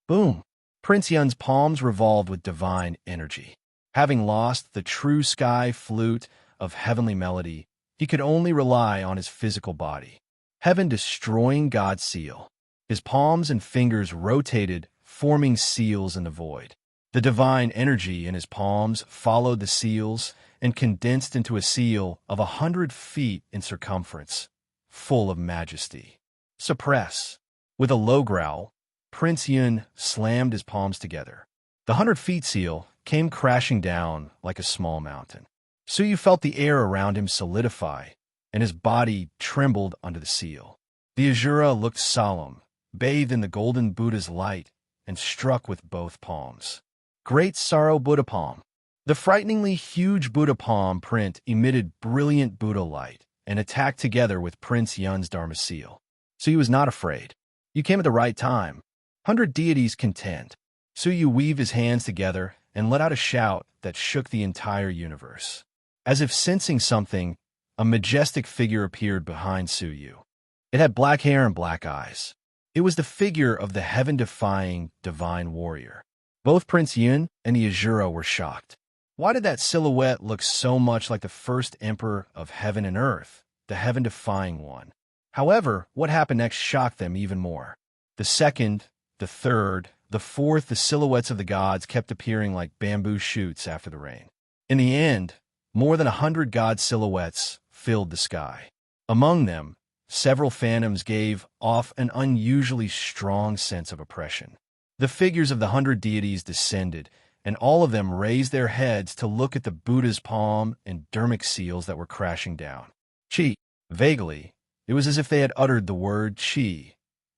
Boom! Prince Yun's palms revolved with divine energy. Having lost the true sky flute of heavenly melody, he could only rely on his physical body. Heaven-destroying God seal. His palms and fingers rotated, forming seals in the void. The divine energy in his palms followed the seals and condensed into a seal of 100 feet in circumference, full of majesty. Suppress. With a low growl, Prince Yun slammed his palms together. The 100-feet seal came crashing down like a small mountain. Suyu felt the air around him solidify, and his body trembled under the seal. The Azura looked solemn, bathed in the golden Buddha's light, and struck with both palms. Great Sorrow Buddha Palm. The frighteningly huge Buddha palm print emitted brilliant Buddha light and attacked together with Prince Yun's Dharma seal. Suyu was not afraid. You came at the right time. 100 deities contend. Suyu weaved his hands together and let out a shout that shook the entire universe. As if sensing something, a majestic figure appeared behind Suyu. It had black hair and black eyes. It was the figure of the heaven-defying divine warrior. Both Prince Yun and the Azura were shocked. Why did that silhouette look so much like the first emperor of heaven and earth, the heaven-defying one? However, what happened next shocked them even more. The second, the third, the fourth, the silhouettes of the gods kept appearing like bamboo shoots after the rain. In the end, more than 100 god silhouettes filled the sky. Among them, several phantoms gave off an unusually strong sense of oppression. The figures of the 100 deities descended, and all of them raised their heads to look at the Buddha's palm and dermic seals that were crashing down. Chi. Vaguely, it was as if they had uttered the word Chi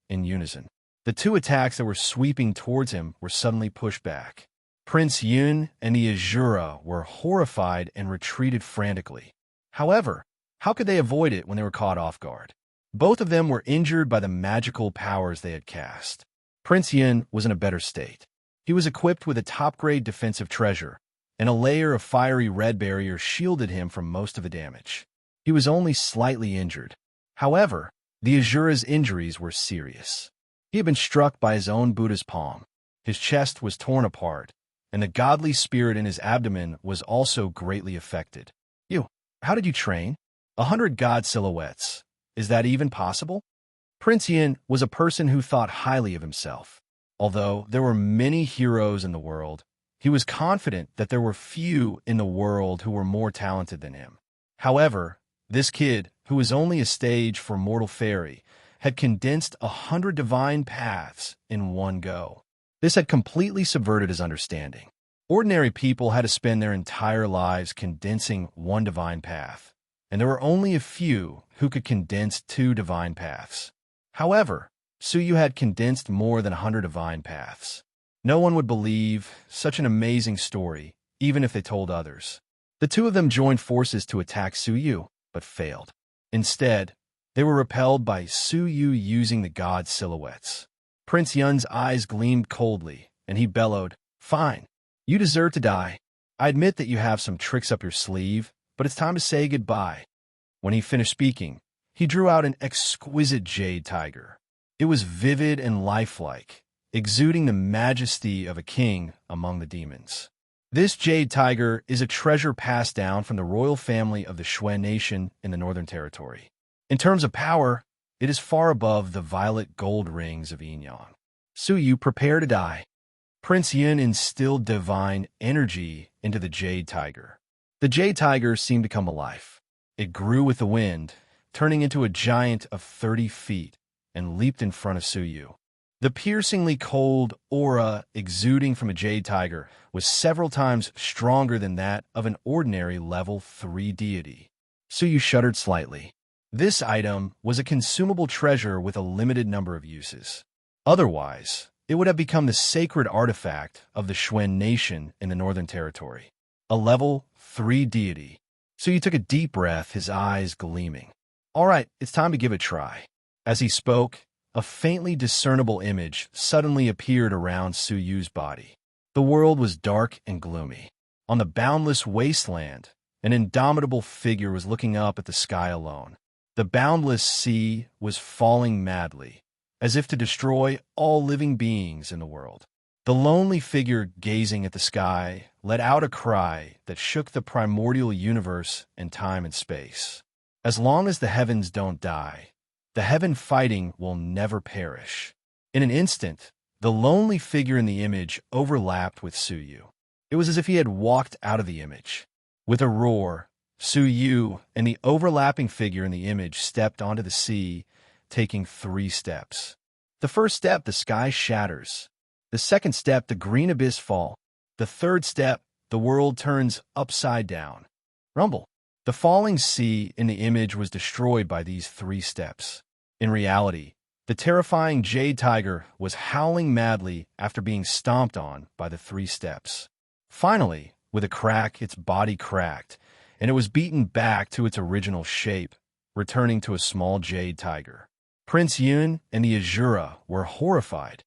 in unison. The 2 attacks that were sweeping towards him were suddenly pushed back. Prince Yun and the Azura were horrified and retreated frantically. However, how could they avoid it when they were caught off guard? Both of them were injured by the magical powers they had cast. Prince Yun was in a better state. He was equipped with a top-grade defensive treasure, and a layer of fiery red barrier shielded him from most of the damage. He was only slightly injured. However, the Azura's injuries were serious. He had been struck by his own Buddha's palm. His chest was torn apart, and the godly spirit in his abdomen was also greatly affected. How did you train? 100 god silhouettes. Is that even possible? Prince Yin was a person who thought highly of himself. Although there were many heroes in the world, he was confident that there were few in the world who were more talented than him. However, this kid, who was only a stage for mortal fairy, had condensed 100 divine paths in one go. This had completely subverted his understanding. Ordinary people had to spend their entire lives condensing one divine path, and there were only a few who could condense 2 divine paths. However, Suyu had condensed more than 100 divine paths. No one would believe such an amazing story, even if they told others. The 2 of them joined forces to attack Suyu, but failed. Instead, they were repelled by Suyu using the god silhouettes. Prince Yun's eyes gleamed coldly, and he bellowed, "Fine. You deserve to die. I admit that you have some tricks up your sleeve, but it's time to say goodbye. When he finished speaking, he drew out an exquisite jade tiger. It was vivid and lifelike, exuding the majesty of a king among the demons. This jade tiger is a treasure passed down from the royal family of the Shui nation in the Northern Territory. In terms of power, it is far above the violet gold rings of Yin Yang. Su Yu, prepare to die. Prince Yin instilled divine energy into the jade tiger. The jade tiger seemed to come alive. It grew with the wind, turning into a giant of 30 feet, and leaped in front of Su Yu. The piercingly cold aura exuding from a jade tiger was several times stronger than that of an ordinary level 3 deity. Su Yu shuddered slightly. This item was a consumable treasure with a limited number of uses. Otherwise, it would have become the sacred artifact of the Shui nation in the Northern Territory. A level 3 deity. Su Yu took a deep breath, his eyes gleaming. All right, it's time to give it a try. As he spoke, a faintly discernible image suddenly appeared around Su Yu's body. The world was dark and gloomy. On the boundless wasteland, an indomitable figure was looking up at the sky alone. The boundless sea was falling madly, as if to destroy all living beings in the world. The lonely figure gazing at the sky let out a cry that shook the primordial universe and time and space. As long as the heavens don't die, the heaven fighting will never perish. In an instant, the lonely figure in the image overlapped with Su Yu. It was as if he had walked out of the image. With a roar, Su Yu and the overlapping figure in the image stepped onto the sea, taking 3 steps. The first step, the sky shatters. The second step, the green abyss fall. The third step, the world turns upside down. Rumble. The falling sea in the image was destroyed by these 3 steps. In reality, the terrifying jade tiger was howling madly after being stomped on by the 3 steps. Finally, with a crack, its body cracked, and it was beaten back to its original shape, returning to a small jade tiger. Prince Yun and the Azura were horrified.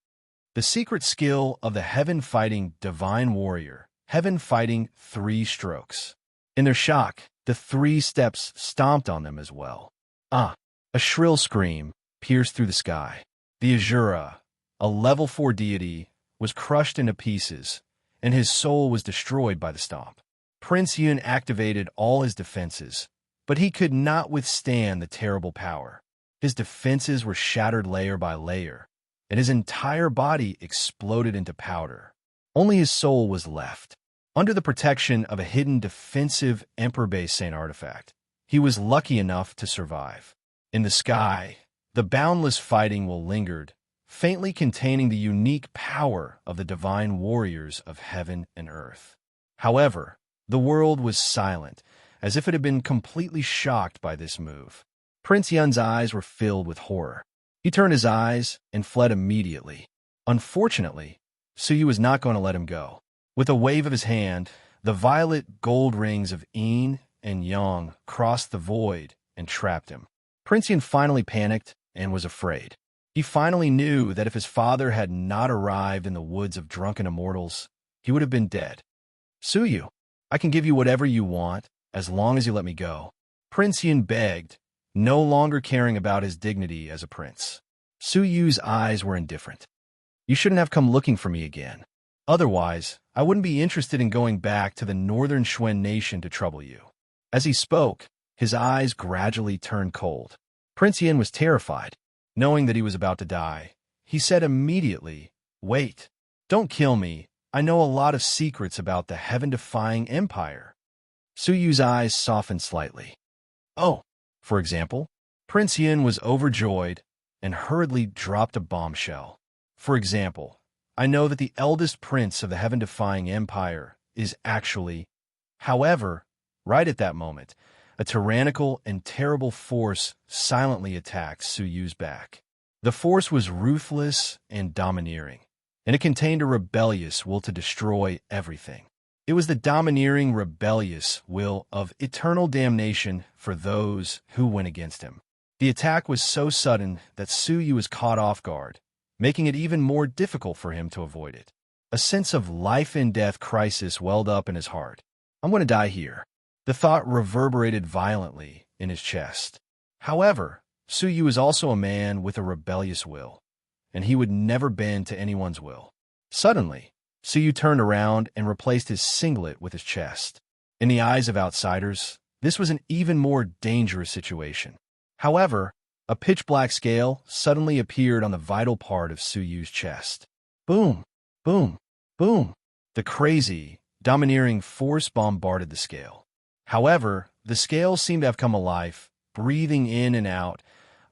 The secret skill of the heaven-fighting divine warrior, heaven-fighting 3 strokes. In their shock, the 3 steps stomped on them as well. Ah! A shrill scream pierced through the sky. The Azura, a level 4 deity, was crushed into pieces, and his soul was destroyed by the stomp. Prince Yun activated all his defenses, but he could not withstand the terrible power. His defenses were shattered layer by layer, and his entire body exploded into powder. Only his soul was left. Under the protection of a hidden defensive Emperor-based Saint artifact, he was lucky enough to survive. In the sky, the boundless fighting will lingered, faintly containing the unique power of the divine warriors of heaven and earth. However, the world was silent, as if it had been completely shocked by this move. Prince Yun's eyes were filled with horror. He turned his eyes and fled immediately. Unfortunately, Su Yu was not going to let him go. With a wave of his hand, the violet gold rings of Yin and Yang crossed the void and trapped him. Prince Yun finally panicked and was afraid. He finally knew that if his father had not arrived in the woods of drunken immortals, he would have been dead. Su Yu, I can give you whatever you want, as long as you let me go. Prince Yun begged, no longer caring about his dignity as a prince. Su Yu's eyes were indifferent. You shouldn't have come looking for me again. Otherwise, I wouldn't be interested in going back to the northern Shui nation to trouble you. As he spoke, his eyes gradually turned cold. Prince Yin was terrified. Knowing that he was about to die, he said immediately, Wait, don't kill me. I know a lot of secrets about the heaven-defying empire. Su Yu's eyes softened slightly. Oh, for example, Prince Yin was overjoyed and hurriedly dropped a bombshell. For example, I know that the eldest prince of the heaven-defying empire is actually... However, right at that moment, a tyrannical and terrible force silently attacked Su Yu's back. The force was ruthless and domineering, and it contained a rebellious will to destroy everything. It was the domineering, rebellious will of eternal damnation for those who went against him. The attack was so sudden that Su Yu was caught off guard, making it even more difficult for him to avoid it. A sense of life-and-death crisis welled up in his heart. I'm going to die here. The thought reverberated violently in his chest. However, Suyu is also a man with a rebellious will, and he would never bend to anyone's will. Suddenly, Suyu turned around and replaced his singlet with his chest. In the eyes of outsiders, this was an even more dangerous situation. However, a pitch-black scale suddenly appeared on the vital part of Suyu's chest. Boom, boom, boom. The crazy, domineering force bombarded the scale. However, the scale seemed to have come alive, breathing in and out,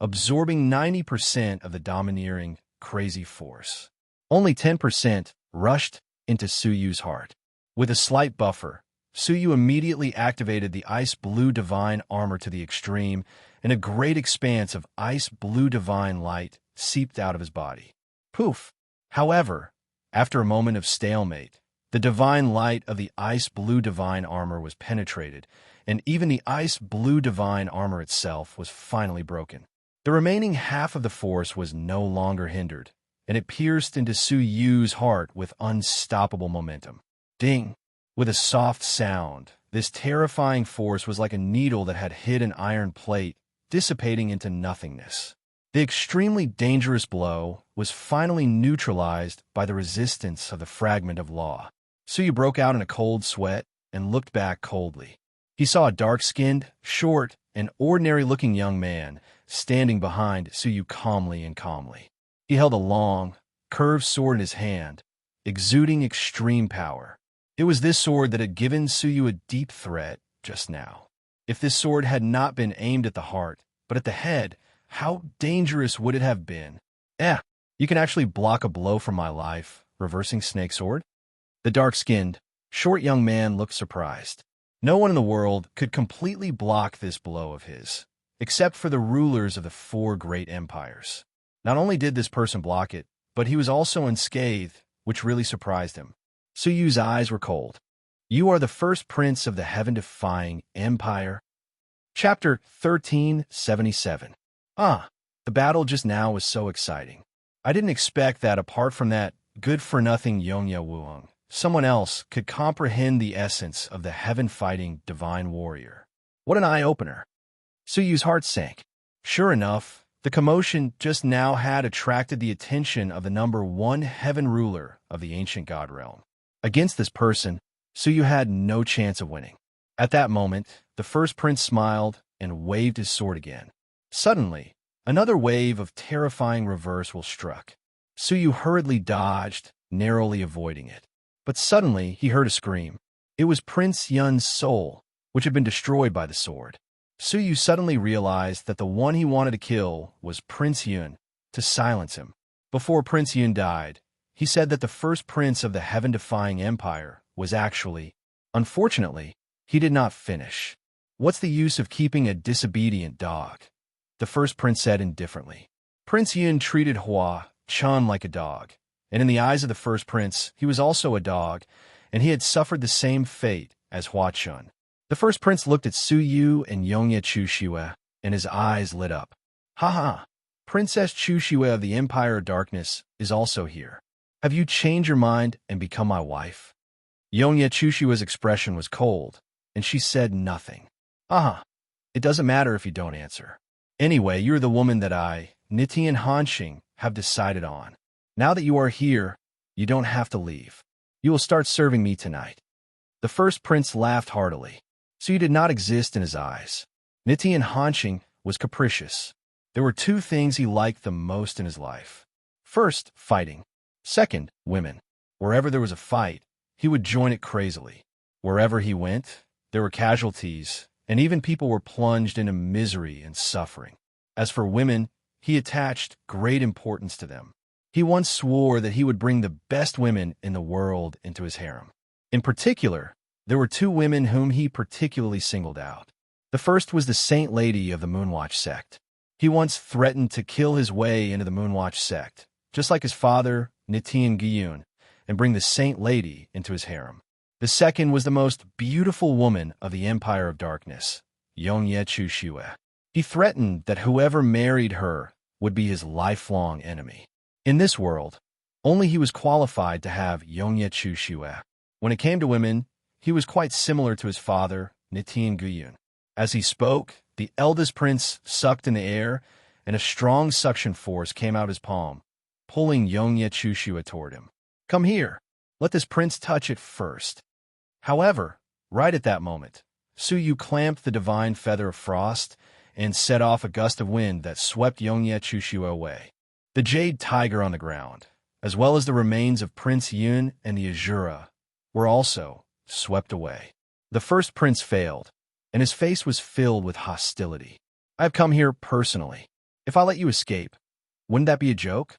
absorbing 90% of the domineering, crazy force. Only 10% rushed into Suyu's heart. With a slight buffer, Suyu immediately activated the ice blue divine armor to the extreme, and a great expanse of ice blue divine light seeped out of his body. Poof! However, after a moment of stalemate, the divine light of the ice blue divine armor was penetrated, and even the ice blue divine armor itself was finally broken. The remaining half of the force was no longer hindered, and it pierced into Suyu's heart with unstoppable momentum. Ding! With a soft sound, this terrifying force was like a needle that had hit an iron plate, dissipating into nothingness. The extremely dangerous blow was finally neutralized by the resistance of the fragment of law. Suyu broke out in a cold sweat and looked back coldly. He saw a dark-skinned, short, and ordinary-looking young man standing behind Suyu calmly. He held a long, curved sword in his hand, exuding extreme power. It was this sword that had given Suyu a deep threat just now. If this sword had not been aimed at the heart, but at the head, how dangerous would it have been? You can actually block a blow from my life, reversing Snake Sword? The dark-skinned, short young man looked surprised. No one in the world could completely block this blow of his, except for the rulers of the 4 great empires. Not only did this person block it, but he was also unscathed, which really surprised him. Suyu's eyes were cold. You are the first prince of the heaven-defying empire? Chapter 1377. The battle just now was so exciting. I didn't expect that apart from that good-for-nothing Yongye Wuong, someone else could comprehend the essence of the heaven-fighting divine warrior. What an eye-opener. Suyu's heart sank. Sure enough, the commotion just now had attracted the attention of the number 1 heaven ruler of the ancient god realm. Against this person, Suyu had no chance of winning. At that moment, the first prince smiled and waved his sword again. Suddenly, another wave of terrifying reversal struck. Suyu hurriedly dodged, narrowly avoiding it. But suddenly, he heard a scream. It was Prince Yun's soul, which had been destroyed by the sword. Suyu suddenly realized that the one he wanted to kill was Prince Yun, to silence him. Before Prince Yun died, he said that the first prince of the heaven-defying empire was actually, unfortunately, he did not finish. What's the use of keeping a disobedient dog? The first prince said indifferently. Prince Yun treated Hua Chun like a dog, and in the eyes of the first prince, he was also a dog, and he had suffered the same fate as Hua Chun. The first prince looked at Suyu and Yongye Chushue, and his eyes lit up. Ha! Princess Chushue of the Empire of Darkness is also here. Have you changed your mind and become my wife? Yongye Chushue's expression was cold, and she said nothing. It doesn't matter if you don't answer. Anyway, you're the woman that I, Nitian Hanxing, have decided on. Now that you are here, you don't have to leave. You will start serving me tonight. The first prince laughed heartily. Suyu did not exist in his eyes. Nitian Hanxing was capricious. There were 2 things he liked the most in his life. First, fighting. Second, women. Wherever there was a fight, he would join it crazily. Wherever he went, there were casualties, and even people were plunged into misery and suffering. As for women, he attached great importance to them. He once swore that he would bring the best women in the world into his harem. In particular, there were 2 women whom he particularly singled out. The first was the Saint Lady of the Moonwatch sect. He once threatened to kill his way into the Moonwatch sect, just like his father, Nitian Gyun, and bring the Saint Lady into his harem. The second was the most beautiful woman of the Empire of Darkness, Yongye Chushue. He threatened that whoever married her would be his lifelong enemy. In this world, only he was qualified to have Yongye Chushue. When it came to women, he was quite similar to his father, Nitin Guyun. As he spoke, the eldest prince sucked in the air, and a strong suction force came out his palm, pulling Yongye Chushua toward him. Come here. Let this prince touch it first. However, right at that moment, Suyu clamped the divine feather of frost and set off a gust of wind that swept Yongye Chushua away. The jade tiger on the ground, as well as the remains of Prince Yun and the Azura, were also swept away. The first prince failed, and his face was filled with hostility. I have come here personally. If I let you escape, wouldn't that be a joke?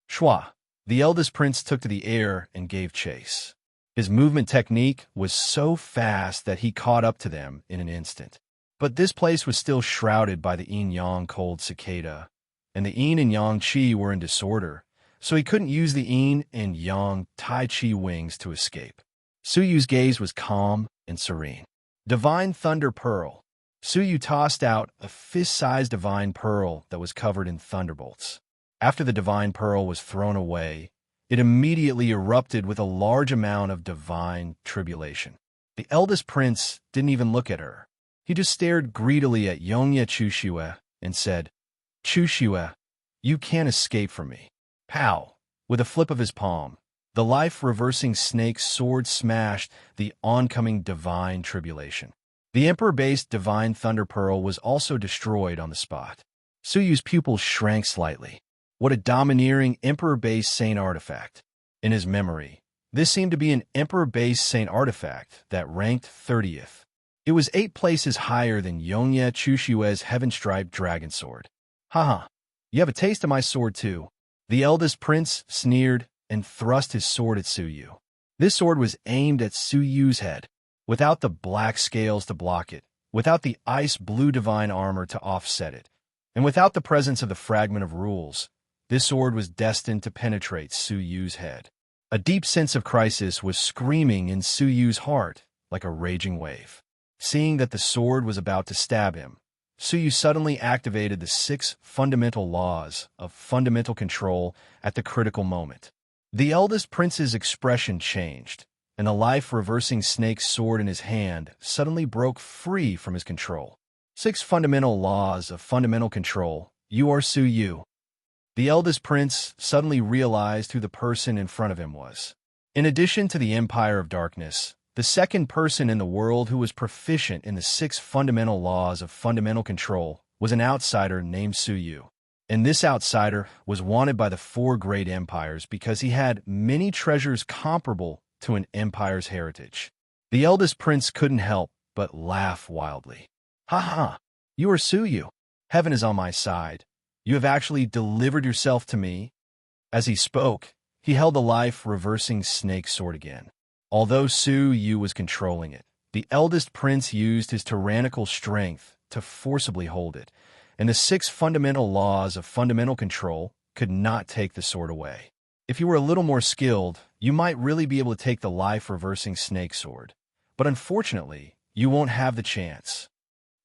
Shua, the eldest prince, took to the air and gave chase. His movement technique was so fast that he caught up to them in an instant. But this place was still shrouded by the yin-yang cold cicada, and the yin and yang qi were in disorder, so he couldn't use the yin and yang tai chi wings to escape. Suyu's gaze was calm and serene. Divine Thunder Pearl. Suyu tossed out a fist-sized divine pearl that was covered in thunderbolts. After the divine pearl was thrown away, it immediately erupted with a large amount of divine tribulation. The eldest prince didn't even look at her. He just stared greedily at Yongye Chushua and said, Chushua, you can't escape from me. Pow! With a flip of his palm, the life-reversing snake's sword smashed the oncoming divine tribulation. The emperor-based divine thunder pearl was also destroyed on the spot. Suyu's pupils shrank slightly. What a domineering emperor-based saint artifact. In his memory, this seemed to be an emperor-based saint artifact that ranked 30th. It was 8 places higher than Yongye Chushua's heaven-striped dragon sword. Haha, you have a taste of my sword too. The eldest prince sneered and thrust his sword at Suyu. This sword was aimed at Suyu's head, without the black scales to block it, without the ice-blue divine armor to offset it, and without the presence of the fragment of rules. This sword was destined to penetrate Suyu's head. A deep sense of crisis was screaming in Suyu's heart like a raging wave. Seeing that the sword was about to stab him, Suyu suddenly activated the 6 fundamental laws of fundamental control at the critical moment. The eldest prince's expression changed, and the life-reversing snake's sword in his hand suddenly broke free from his control. 6 fundamental laws of fundamental control. You are Suyu. The eldest prince suddenly realized who the person in front of him was. In addition to the Empire of Darkness, the second person in the world who was proficient in the 6 fundamental laws of fundamental control was an outsider named Suyu. And this outsider was wanted by the 4 great empires because he had many treasures comparable to an empire's heritage. The eldest prince couldn't help but laugh wildly. Ha ha! You are Suyu. Heaven is on my side. You have actually delivered yourself to me. As he spoke, he held the life-reversing snake sword again. Although Suyu was controlling it, the eldest prince used his tyrannical strength to forcibly hold it, and the 6 fundamental laws of fundamental control could not take the sword away. If you were a little more skilled, you might really be able to take the life-reversing snake sword, but unfortunately, you won't have the chance.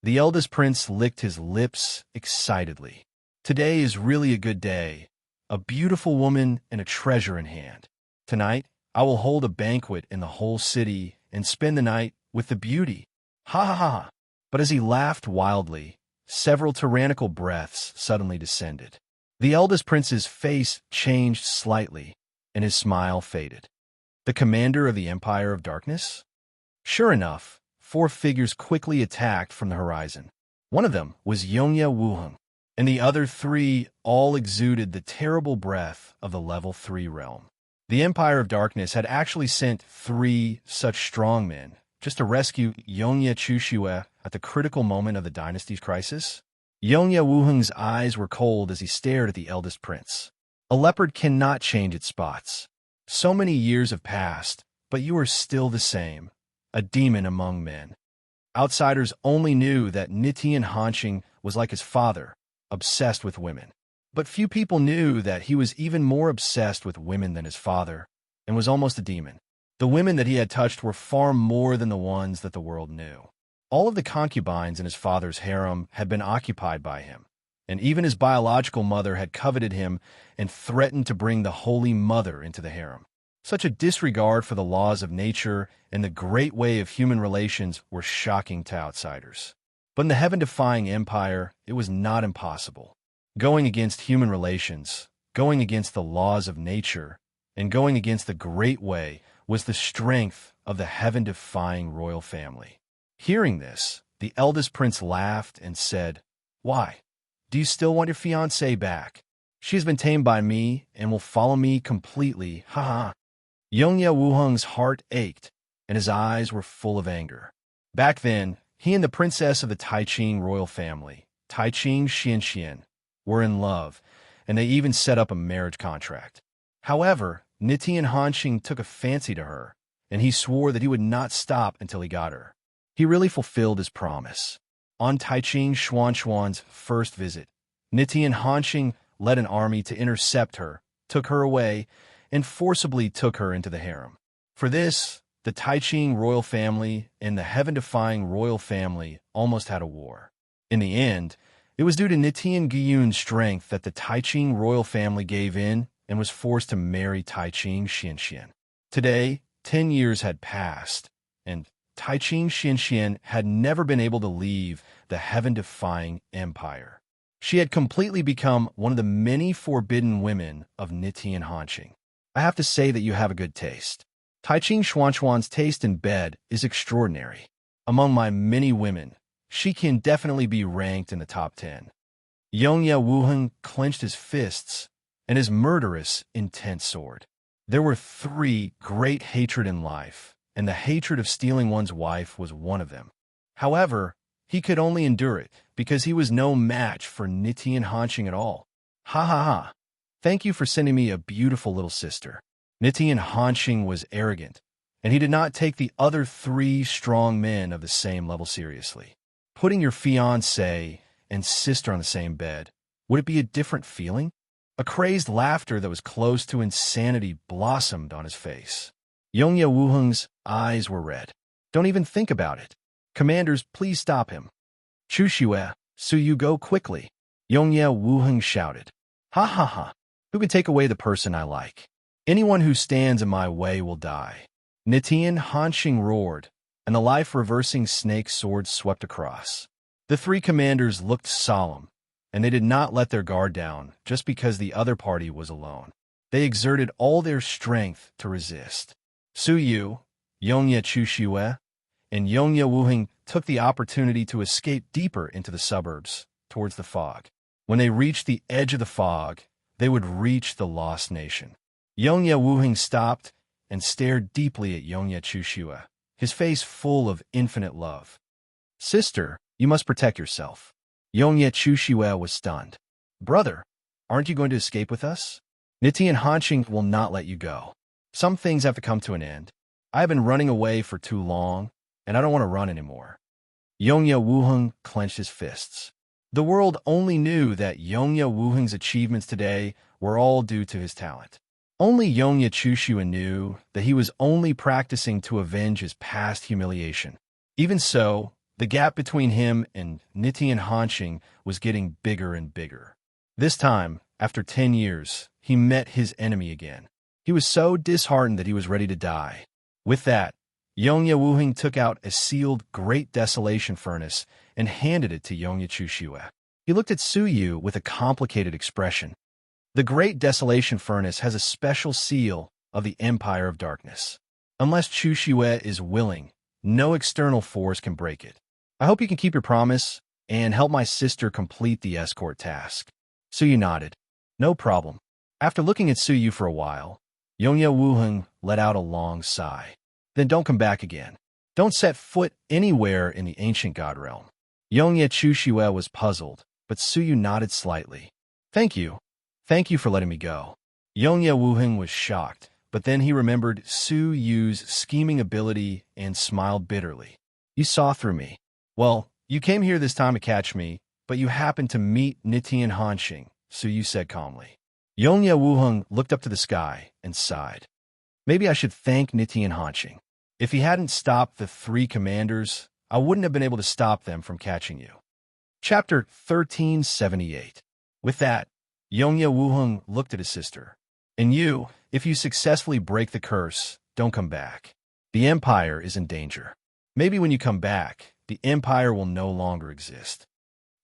The eldest prince licked his lips excitedly. Today is really a good day, a beautiful woman and a treasure in hand. Tonight, I will hold a banquet in the whole city and spend the night with the beauty. Ha ha ha! But as he laughed wildly, several tyrannical breaths suddenly descended. The eldest prince's face changed slightly, and his smile faded. The commander of the Empire of Darkness? Sure enough, 4 figures quickly attacked from the horizon. One of them was Yongye Wuheng, and the other 3 all exuded the terrible breath of the level 3 realm. The Empire of Darkness had actually sent 3 such strong men just to rescue Yongye Chushua at the critical moment of the dynasty's crisis. Yongye Wuheng's eyes were cold as he stared at the eldest prince. A leopard cannot change its spots. So many years have passed, but you are still the same, a demon among men. Outsiders only knew that Nitin Hanqing was like his father, obsessed with women. But few people knew that he was even more obsessed with women than his father, and was almost a demon. The women that he had touched were far more than the ones that the world knew. All of the concubines in his father's harem had been occupied by him, and even his biological mother had coveted him and threatened to bring the Holy Mother into the harem. Such a disregard for the laws of nature and the great way of human relations were shocking to outsiders. But in the heaven-defying empire, it was not impossible. Going against human relations, going against the laws of nature, and going against the great way was the strength of the heaven-defying royal family. Hearing this, the eldest prince laughed and said, "Why? Do you still want your fiancée back? She has been tamed by me and will follow me completely, ha ha." Yongye Wuheng's heart ached, and his eyes were full of anger. Back then, he and the princess of the Taiqing royal family, Taiqing Xianxian, were in love, and they even set up a marriage contract. However, Nitian Hanqing took a fancy to her, and he swore that he would not stop until he got her. He really fulfilled his promise. On Taiqing Xuanxuan's first visit, Nitian Hanqing led an army to intercept her, took her away, and forcibly took her into the harem. For this, the Taiqing royal family and the heaven-defying royal family almost had a war. In the end, it was due to Nitian Guiyun's strength that the Taiqing royal family gave in and was forced to marry Taiqing Xianxian. Today, 10 years had passed, and Taiqing Xianxian had never been able to leave the heaven-defying empire. She had completely become one of the many forbidden women of Nitian Hanqing. I have to say that you have a good taste. Taiqing Xuanxuan's taste in bed is extraordinary. Among my many women, she can definitely be ranked in the top 10. Yongye Wuheng clenched his fists and his murderous, intense sword. There were 3 great hatred in life, and the hatred of stealing one's wife was one of them. However, he could only endure it because he was no match for Nitian Hanqing at all. Ha ha ha. Thank you for sending me a beautiful little sister. Nitian Hanqing was arrogant, and he did not take the other 3 strong men of the same level seriously. Putting your fiancé and sister on the same bed, would it be a different feeling? A crazed laughter that was close to insanity blossomed on his face. Yongye Wuheng's eyes were red. Don't even think about it. Commanders, please stop him. Chu Xue, Su Yu, go quickly. Yongye Wuheng shouted. Ha ha ha. Who can take away the person I like? Anyone who stands in my way will die. Nitian Hanqing roared, and the life-reversing snake sword swept across. The 3 commanders looked solemn, and they did not let their guard down just because the other party was alone. They exerted all their strength to resist. Su Yu, Yongye Chu Xue, and Yongye Wuheng took the opportunity to escape deeper into the suburbs, towards the fog. When they reached the edge of the fog, they would reach the lost nation. Yongye Wuheng stopped and stared deeply at Yongye Chu Xue, his face full of infinite love. Sister, you must protect yourself. Yongye Chu Xue was stunned. Brother, aren't you going to escape with us? Nitian Hanqing will not let you go. Some things have to come to an end. I have been running away for too long, and I don't want to run anymore. Yongye Wuheng clenched his fists. The world only knew that Yongye Wuheng's achievements today were all due to his talent. Only Yongye Chu Xue knew that he was only practicing to avenge his past humiliation. Even so, the gap between him and Nitian Hanqing was getting bigger and bigger. This time, after 10 years, he met his enemy again. He was so disheartened that he was ready to die. With that, Yongye Wuheng took out a sealed Great Desolation Furnace and handed it to Yongye Chu Xue. He looked at Su Yu with a complicated expression. The Great Desolation Furnace has a special seal of the Empire of Darkness. Unless Chu Xue is willing, no external force can break it. I hope you can keep your promise and help my sister complete the escort task. Su Yu nodded. No problem. After looking at Su Yu for a while, Yongye Wuheng let out a long sigh. Then don't come back again. Don't set foot anywhere in the ancient god realm. Yongye Chu Xue was puzzled, but Su Yu nodded slightly. Thank you. Thank you for letting me go. Yongye Wuheng was shocked, but then he remembered Su Yu's scheming ability and smiled bitterly. You saw through me. Well, you came here this time to catch me, but you happened to meet Nitian Hanqing, Su Yu said calmly. Yongye Wuheng looked up to the sky and sighed. Maybe I should thank Nitian Hanqing. If he hadn't stopped the 3 commanders, I wouldn't have been able to stop them from catching you. Chapter 1378. With that, Yongye Wuheng looked at his sister. And you, if you successfully break the curse, don't come back. The Empire is in danger. Maybe when you come back, the Empire will no longer exist.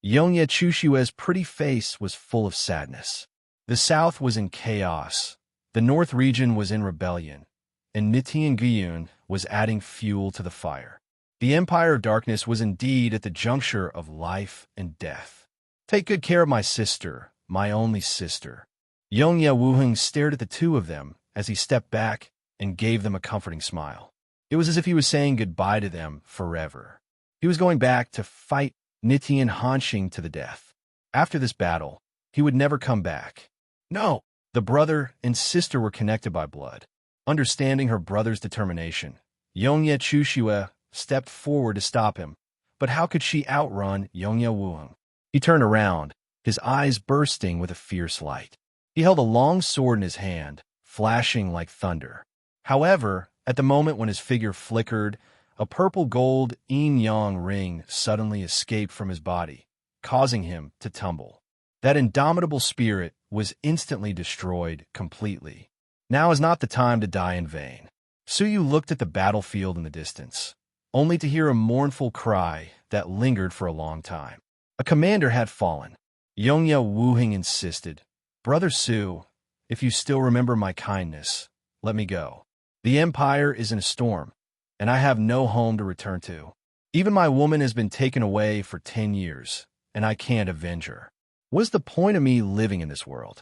Yongye Chushue's pretty face was full of sadness. The south was in chaos, the north region was in rebellion, and Nitian Gyun was adding fuel to the fire. The Empire of Darkness was indeed at the juncture of life and death. Take good care of my sister, my only sister. Yongye Wuheng stared at the two of them as he stepped back and gave them a comforting smile. It was as if he was saying goodbye to them forever. He was going back to fight Nitian Hanxing to the death. After this battle, he would never come back. No, the brother and sister were connected by blood. Understanding her brother's determination, Yongye Chushue stepped forward to stop him. But how could she outrun Yongye Wuheng? He turned around, his eyes bursting with a fierce light. He held a long sword in his hand, flashing like thunder. However, at the moment when his figure flickered, a purple-gold yin-yang ring suddenly escaped from his body, causing him to tumble. That indomitable spirit was instantly destroyed completely. Now is not the time to die in vain. Suyu looked at the battlefield in the distance, only to hear a mournful cry that lingered for a long time. A commander had fallen. Yongye Wuheng insisted, "Brother Su, if you still remember my kindness, let me go. The Empire is in a storm, and I have no home to return to. Even my woman has been taken away for 10 years, and I can't avenge her. What's the point of me living in this world?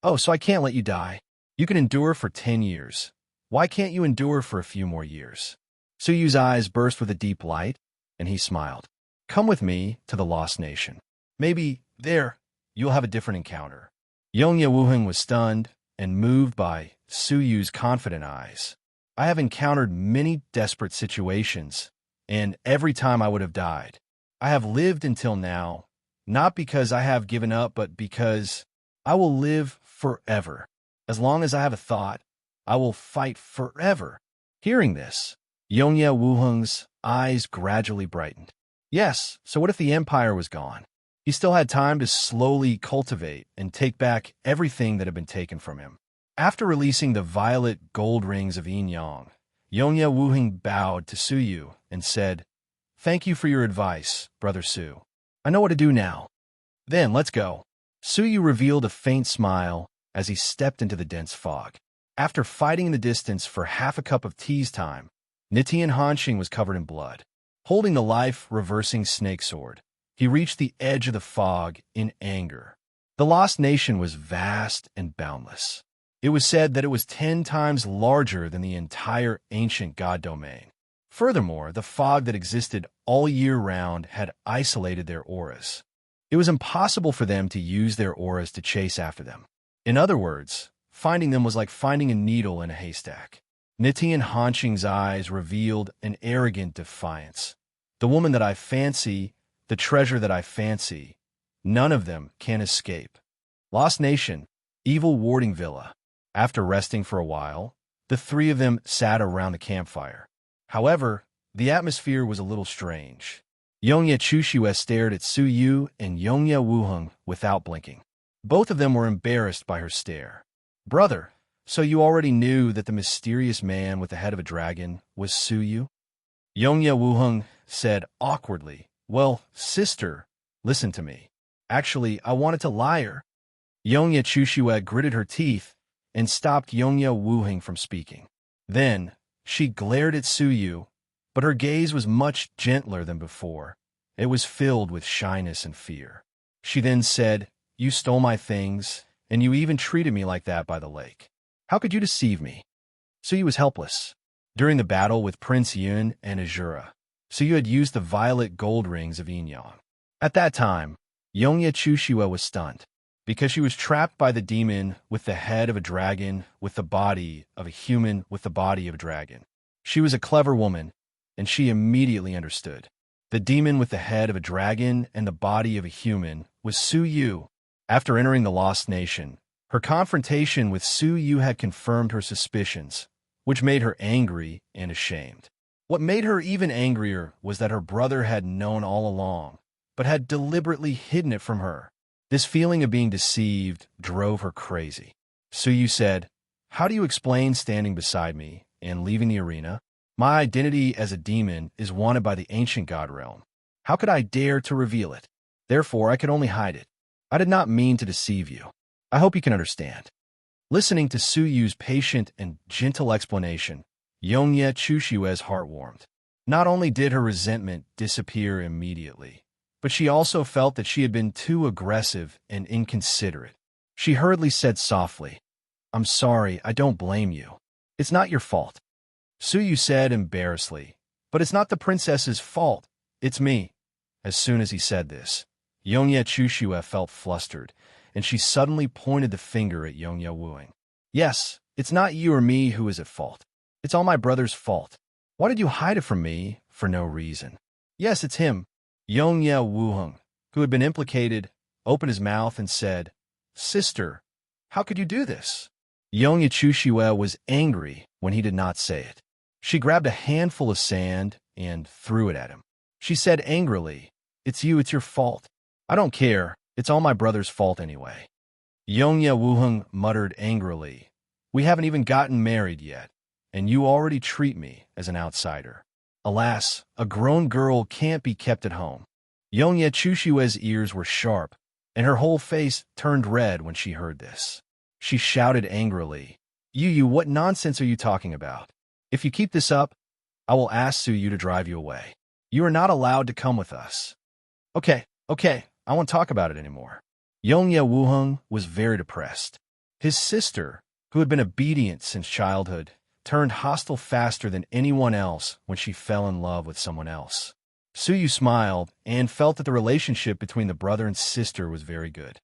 Oh, so I can't let you die. You can endure for 10 years. Why can't you endure for a few more years?" Suyu's eyes burst with a deep light, and he smiled. "Come with me to the Lost Nation. Maybe there you'll have a different encounter." Yongye Wuheng was stunned and moved by Suyu's confident eyes. "I have encountered many desperate situations, and every time I would have died. I have lived until now, not because I have given up, but because I will live forever. As long as I have a thought, I will fight forever." Hearing this, Yongye Wuheng's eyes gradually brightened. Yes, so what if the Empire was gone? He still had time to slowly cultivate and take back everything that had been taken from him. After releasing the violet gold rings of yin-yang, Yongye Wuheng bowed to Suyu and said, "Thank you for your advice, Brother Su. I know what to do now. Then let's go." Suyu revealed a faint smile as he stepped into the dense fog. After fighting in the distance for half a cup of tea's time, Nitian Hanxing was covered in blood. Holding the life-reversing snake sword, he reached the edge of the fog in anger. The Lost Nation was vast and boundless. It was said that it was 10 times larger than the entire ancient god domain. Furthermore, the fog that existed all year round had isolated their auras. It was impossible for them to use their auras to chase after them. In other words, finding them was like finding a needle in a haystack. Nitian Hanxing's eyes revealed an arrogant defiance. "The woman that I fancy, the treasure that I fancy, none of them can escape." Lost Nation, Evil Warding Villa. After resting for a while, the three of them sat around the campfire. However, the atmosphere was a little strange. Yongye Chushue stared at Suyu and Yongye Wuheng without blinking. Both of them were embarrassed by her stare. "Brother, so you already knew that the mysterious man with the head of a dragon was Suyu?" Yongye Wuheng said awkwardly, "Well, sister, listen to me. Actually, I wanted to lie her." Yongye Chushue gritted her teeth and stopped Yongye Wuheng from speaking. Then, she glared at Suyu, but her gaze was much gentler than before. It was filled with shyness and fear. She then said, "You stole my things, and you even treated me like that by the lake. How could you deceive me?" Suyu was helpless. During the battle with Prince Yun and Azura, Suyu had used the violet gold rings of yin-yang. At that time, Yongye Chushue was stunned, because she was trapped by the demon with the head of a dragon with the body of a human with the body of a dragon. She was a clever woman, and she immediately understood. The demon with the head of a dragon and the body of a human was Suyu. After entering the Lost Nation, her confrontation with Suyu had confirmed her suspicions, which made her angry and ashamed. What made her even angrier was that her brother had known all along, but had deliberately hidden it from her. This feeling of being deceived drove her crazy. Suyu said, "How do you explain standing beside me and leaving the arena? My identity as a demon is wanted by the ancient god realm. How could I dare to reveal it? Therefore, I could only hide it. I did not mean to deceive you. I hope you can understand." Listening to Suyu's patient and gentle explanation, Yongye Chushue's heart warmed. Not only did her resentment disappear immediately, but she also felt that she had been too aggressive and inconsiderate. She hurriedly said softly, "I'm sorry, I don't blame you. It's not your fault." Suyu said embarrassedly, "But it's not the princess's fault, it's me." As soon as he said this, Yongye Chushue felt flustered, and she suddenly pointed the finger at Yongye Wuing. "Yes, it's not you or me who is at fault. It's all my brother's fault. Why did you hide it from me for no reason?" "Yes, it's him." Yongye Wuheng, who had been implicated, opened his mouth and said, "Sister, how could you do this?" Yongye Chushue was angry when he did not say it. She grabbed a handful of sand and threw it at him. She said angrily, "It's you, it's your fault. I don't care, it's all my brother's fault anyway." Yongye Wuheng muttered angrily, "We haven't even gotten married yet, and you already treat me as an outsider. Alas, a grown girl can't be kept at home." Yongye Chushue's ears were sharp, and her whole face turned red when she heard this. She shouted angrily, "You, what nonsense are you talking about? If you keep this up, I will ask Suyu to drive you away. You are not allowed to come with us." Okay, I won't talk about it anymore." Yongye Wuheng was very depressed. His sister, who had been obedient since childhood, turned hostile faster than anyone else when she fell in love with someone else. Suyu smiled and felt that the relationship between the brother and sister was very good.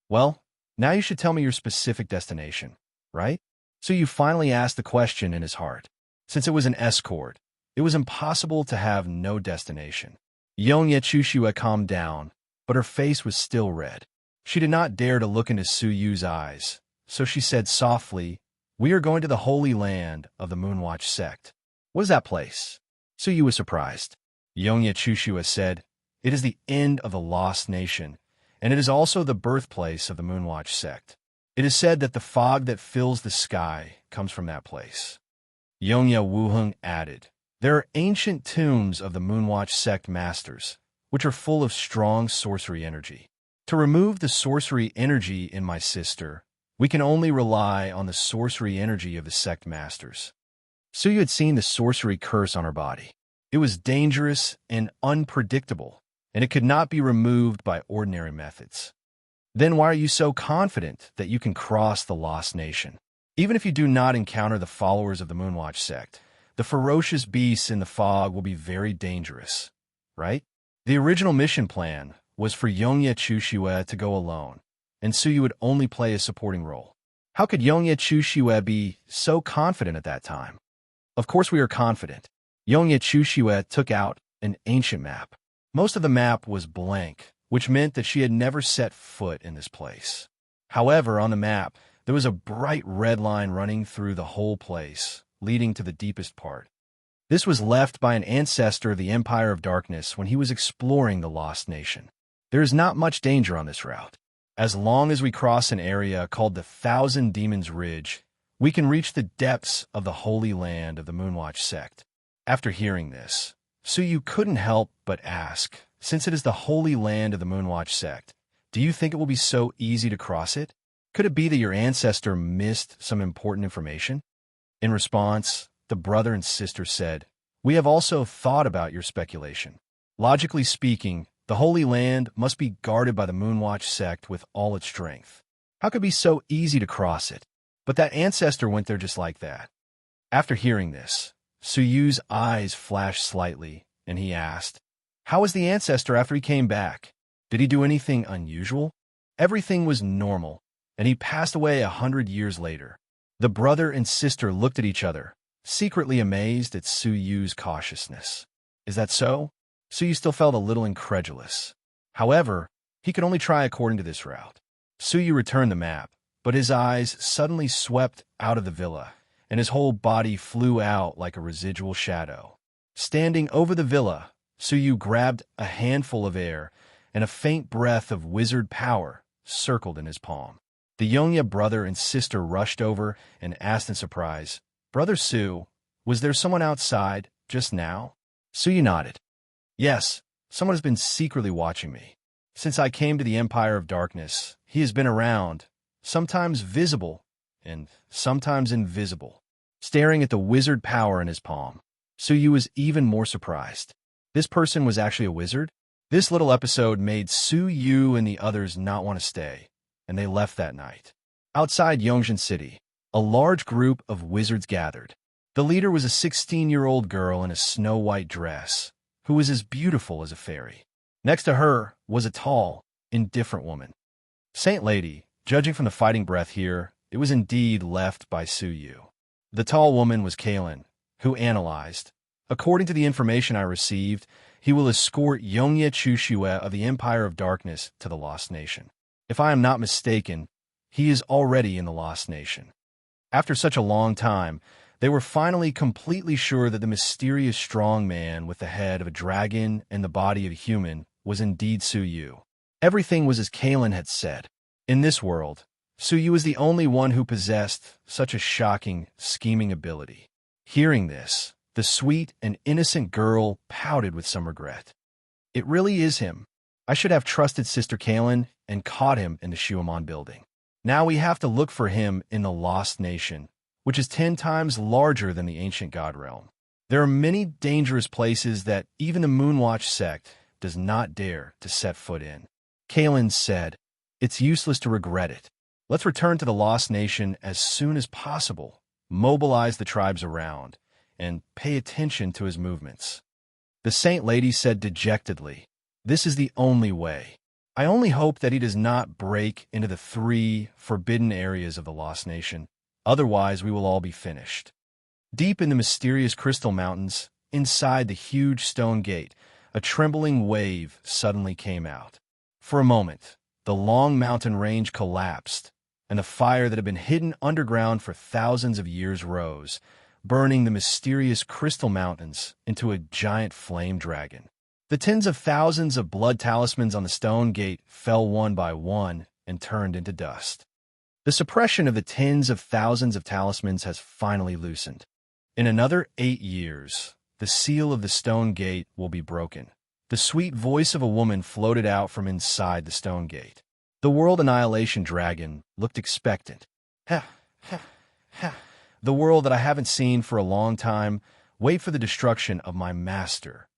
"Well, now you should tell me your specific destination, right?" Suyu finally asked the question in his heart. Since it was an escort, it was impossible to have no destination. Yongye Chushue calmed down, but her face was still red. She did not dare to look into Suyu's eyes, so she said softly, "We are going to the Holy Land of the Moonwatch sect." "What is that place?" Suyu was surprised. Yongye Chushue said, "It is the end of the Lost Nation, and it is also the birthplace of the Moonwatch sect. It is said that the fog that fills the sky comes from that place." Yongye Wuheng added, "There are ancient tombs of the Moonwatch sect masters, which are full of strong sorcery energy. To remove the sorcery energy in my sister, we can only rely on the sorcery energy of the sect masters." Suyu had seen the sorcery curse on her body. It was dangerous and unpredictable, and it could not be removed by ordinary methods. "Then why are you so confident that you can cross the Lost Nation? Even if you do not encounter the followers of the Moonwatch sect, the ferocious beasts in the fog will be very dangerous, right?" The original mission plan was for Yongye Chushue to go alone, and Suyu would only play a supporting role. How could Yongye Chushue be so confident at that time? "Of course we are confident." Yongye Chushue took out an ancient map. Most of the map was blank, which meant that she had never set foot in this place. However, on the map, there was a bright red line running through the whole place, leading to the deepest part. This was left by an ancestor of the Empire of Darkness when he was exploring the Lost Nation. There is not much danger on this route. As long as we cross an area called the Thousand Demons Ridge, we can reach the depths of the Holy Land of the Moonwatch sect. After hearing this, Suyu couldn't help but ask, since it is the Holy Land of the Moonwatch sect, do you think it will be so easy to cross it? Could it be that your ancestor missed some important information? In response, the brother and sister said, "We have also thought about your speculation. Logically speaking, the Holy Land must be guarded by the Moonwatch sect with all its strength. How could it be so easy to cross it? But that ancestor went there just like that." After hearing this, Suyu's eyes flashed slightly, and he asked, "How was the ancestor after he came back? Did he do anything unusual?" "Everything was normal, and he passed away 100 years later." The brother and sister looked at each other, secretly amazed at Suyu's cautiousness. "Is that so?" Suyu still felt a little incredulous. However, he could only try according to this route. Suyu returned the map, but his eyes suddenly swept out of the villa, and his whole body flew out like a residual shadow. Standing over the villa, Suyu grabbed a handful of air, and a faint breath of wizard power circled in his palm. The Yongye brother and sister rushed over and asked in surprise, "Brother Su, was there someone outside just now?" Suyu nodded. "Yes, someone has been secretly watching me. Since I came to the Empire of Darkness, he has been around, sometimes visible and sometimes invisible, staring at the wizard power in his palm." Suyu was even more surprised. This person was actually a wizard? This little episode made Suyu and the others not want to stay, and they left that night. Outside Yongzhen City, a large group of wizards gathered. The leader was a 16-year-old girl in a snow-white dress, who was as beautiful as a fairy. Next to her was a tall, indifferent woman. Saint Lady, judging from the fighting breath here, it was indeed left by Suyu. The tall woman was Kalen, who analyzed. "According to the information I received, he will escort Yongye Chushue of the Empire of Darkness to the Lost Nation. If I am not mistaken, he is already in the Lost Nation." After such a long time, they were finally completely sure that the mysterious strong man with the head of a dragon and the body of a human was indeed Suyu. Everything was as Kalen had said. In this world, Suyu was the only one who possessed such a shocking, scheming ability. Hearing this, the sweet and innocent girl pouted with some regret. "It really is him. I should have trusted Sister Kalen and caught him in the Shuamon building. Now we have to look for him in the Lost Nation, which is 10 times larger than the ancient God realm. There are many dangerous places that even the Moonwatch sect does not dare to set foot in." Kalen said, "It's useless to regret it. Let's return to the Lost Nation as soon as possible, mobilize the tribes around, and pay attention to his movements." The Saint Lady said dejectedly, "This is the only way. I only hope that he does not break into the 3 forbidden areas of the Lost Nation. Otherwise, we will all be finished." Deep in the mysterious crystal mountains, inside the huge stone gate, a trembling wave suddenly came out. For a moment, the long mountain range collapsed, and the fire that had been hidden underground for thousands of years rose, burning the mysterious crystal mountains into a giant flame dragon. The tens of thousands of blood talismans on the stone gate fell one by one and turned into dust. The suppression of the tens of thousands of talismans has finally loosened. In another 8 years, the seal of the stone gate will be broken. The sweet voice of a woman floated out from inside the stone gate. The World Annihilation Dragon looked expectant. "Ha, ha, ha. The world that I haven't seen for a long time, wait for the destruction of my master."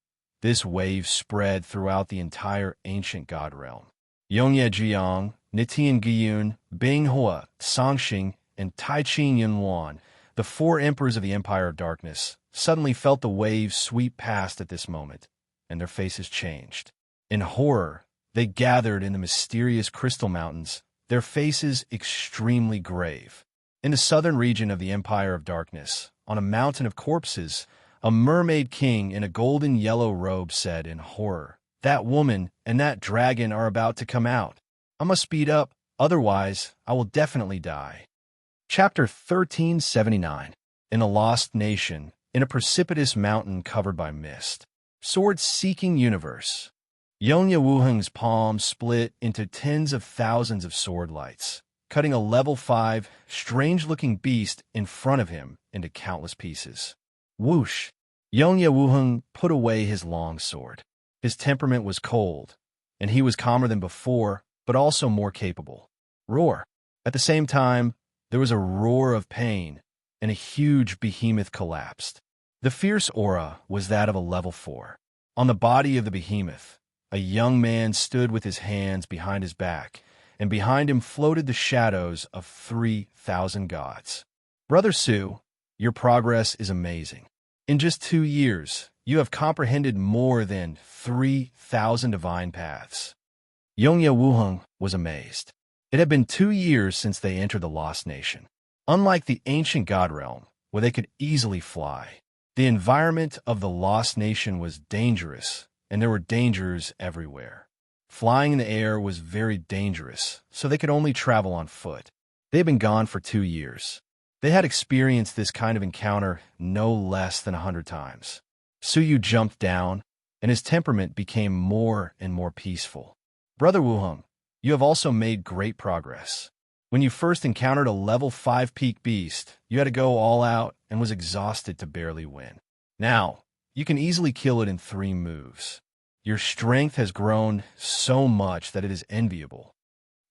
This wave spread throughout the entire ancient god realm. Yongye Jiang, Nitian Gyun, Bing Hua, Songxing, and Taiqing Yunwan, the 4 emperors of the Empire of Darkness, suddenly felt the wave sweep past at this moment, and their faces changed. In horror, they gathered in the mysterious crystal mountains, their faces extremely grave. In the southern region of the Empire of Darkness, on a mountain of corpses, a mermaid king in a golden yellow robe said in horror, "That woman and that dragon are about to come out. I must speed up, otherwise I will definitely die." Chapter 1379. In a Lost Nation, in a precipitous mountain covered by mist. Sword-seeking universe. Yongye Wuheng's palm split into tens of thousands of sword lights, cutting a level 5, strange-looking beast in front of him into countless pieces. Whoosh! Yongye Wuheng put away his long sword. His temperament was cold, and he was calmer than before, but also more capable. Roar! At the same time, there was a roar of pain, and a huge behemoth collapsed. The fierce aura was that of a level 4. On the body of the behemoth, a young man stood with his hands behind his back, and behind him floated the shadows of 3,000 gods. Brother Su, your progress is amazing. In just 2 years, you have comprehended more than 3,000 divine paths. Yongye Wuheng was amazed. It had been 2 years since they entered the Lost Nation. Unlike the ancient God realm, where they could easily fly, the environment of the Lost Nation was dangerous, and there were dangers everywhere. Flying in the air was very dangerous, so they could only travel on foot. They had been gone for 2 years. They had experienced this kind of encounter no less than 100 times. Suyu jumped down, and his temperament became more and more peaceful. Brother Wuheng, you have also made great progress. When you first encountered a level 5 peak beast, you had to go all out and was exhausted to barely win. Now, you can easily kill it in 3 moves. Your strength has grown so much that it is enviable.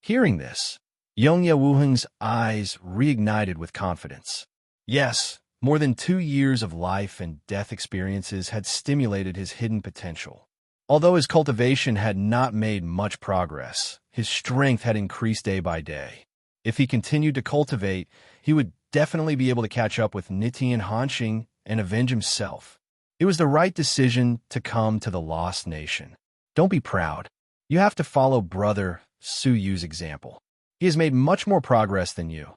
Hearing this, Yongye Wuheng's eyes reignited with confidence. Yes, more than 2 years of life and death experiences had stimulated his hidden potential. Although his cultivation had not made much progress, his strength had increased day by day. If he continued to cultivate, he would definitely be able to catch up with Nitian Hanxing and avenge himself. It was the right decision to come to the Lost Nation. Don't be proud. You have to follow Brother Su Yu's example. He has made much more progress than you,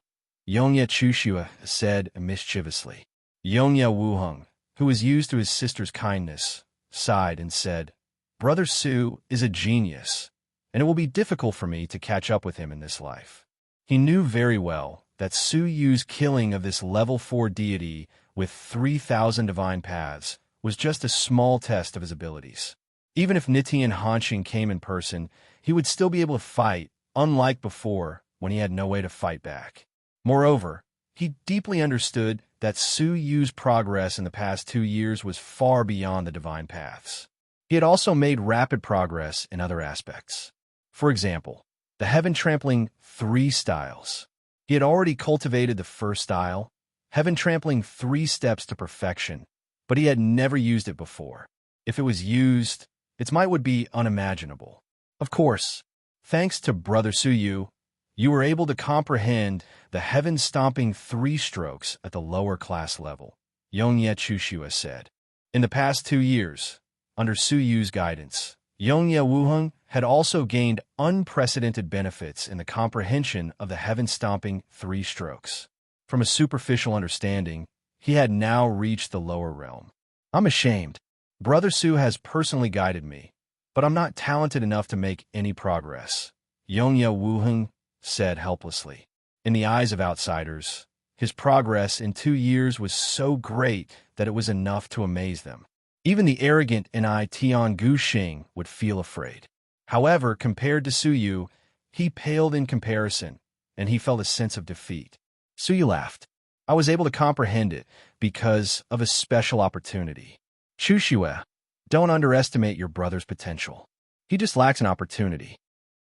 Yongye Chushua said mischievously. Yongye Wuheng, who was used to his sister's kindness, sighed and said, Brother Su is a genius, and it will be difficult for me to catch up with him in this life. He knew very well that Su Yu's killing of this level 4 deity with 3,000 divine paths was just a small test of his abilities. Even if Nitian Hanxing came in person, he would still be able to fight, unlike before when he had no way to fight back. Moreover, he deeply understood that Su Yu's progress in the past 2 years was far beyond the divine paths. He had also made rapid progress in other aspects. For example, the heaven-trampling 3 styles. He had already cultivated the first style, heaven-trampling 3 steps to perfection, but he had never used it before. If it was used, its might would be unimaginable. Of course, thanks to Brother Su Yu, you were able to comprehend the heaven-stomping 3 strokes at the lower class level, Yongye Chushua said. In the past 2 years, under Su Yu's guidance, Yongye Wuheng had also gained unprecedented benefits in the comprehension of the heaven-stomping 3 strokes. From a superficial understanding, he had now reached the lower realm. I'm ashamed. Brother Su has personally guided me, but I'm not talented enough to make any progress, Yongye Wuheng said helplessly. In the eyes of outsiders, his progress in 2 years was so great that it was enough to amaze them. Even the arrogant Ni Tian Guxing would feel afraid. However, compared to Su Yu, he paled in comparison, and he felt a sense of defeat. Su Yu laughed. I was able to comprehend it because of a special opportunity. Chushue, don't underestimate your brother's potential. He just lacks an opportunity.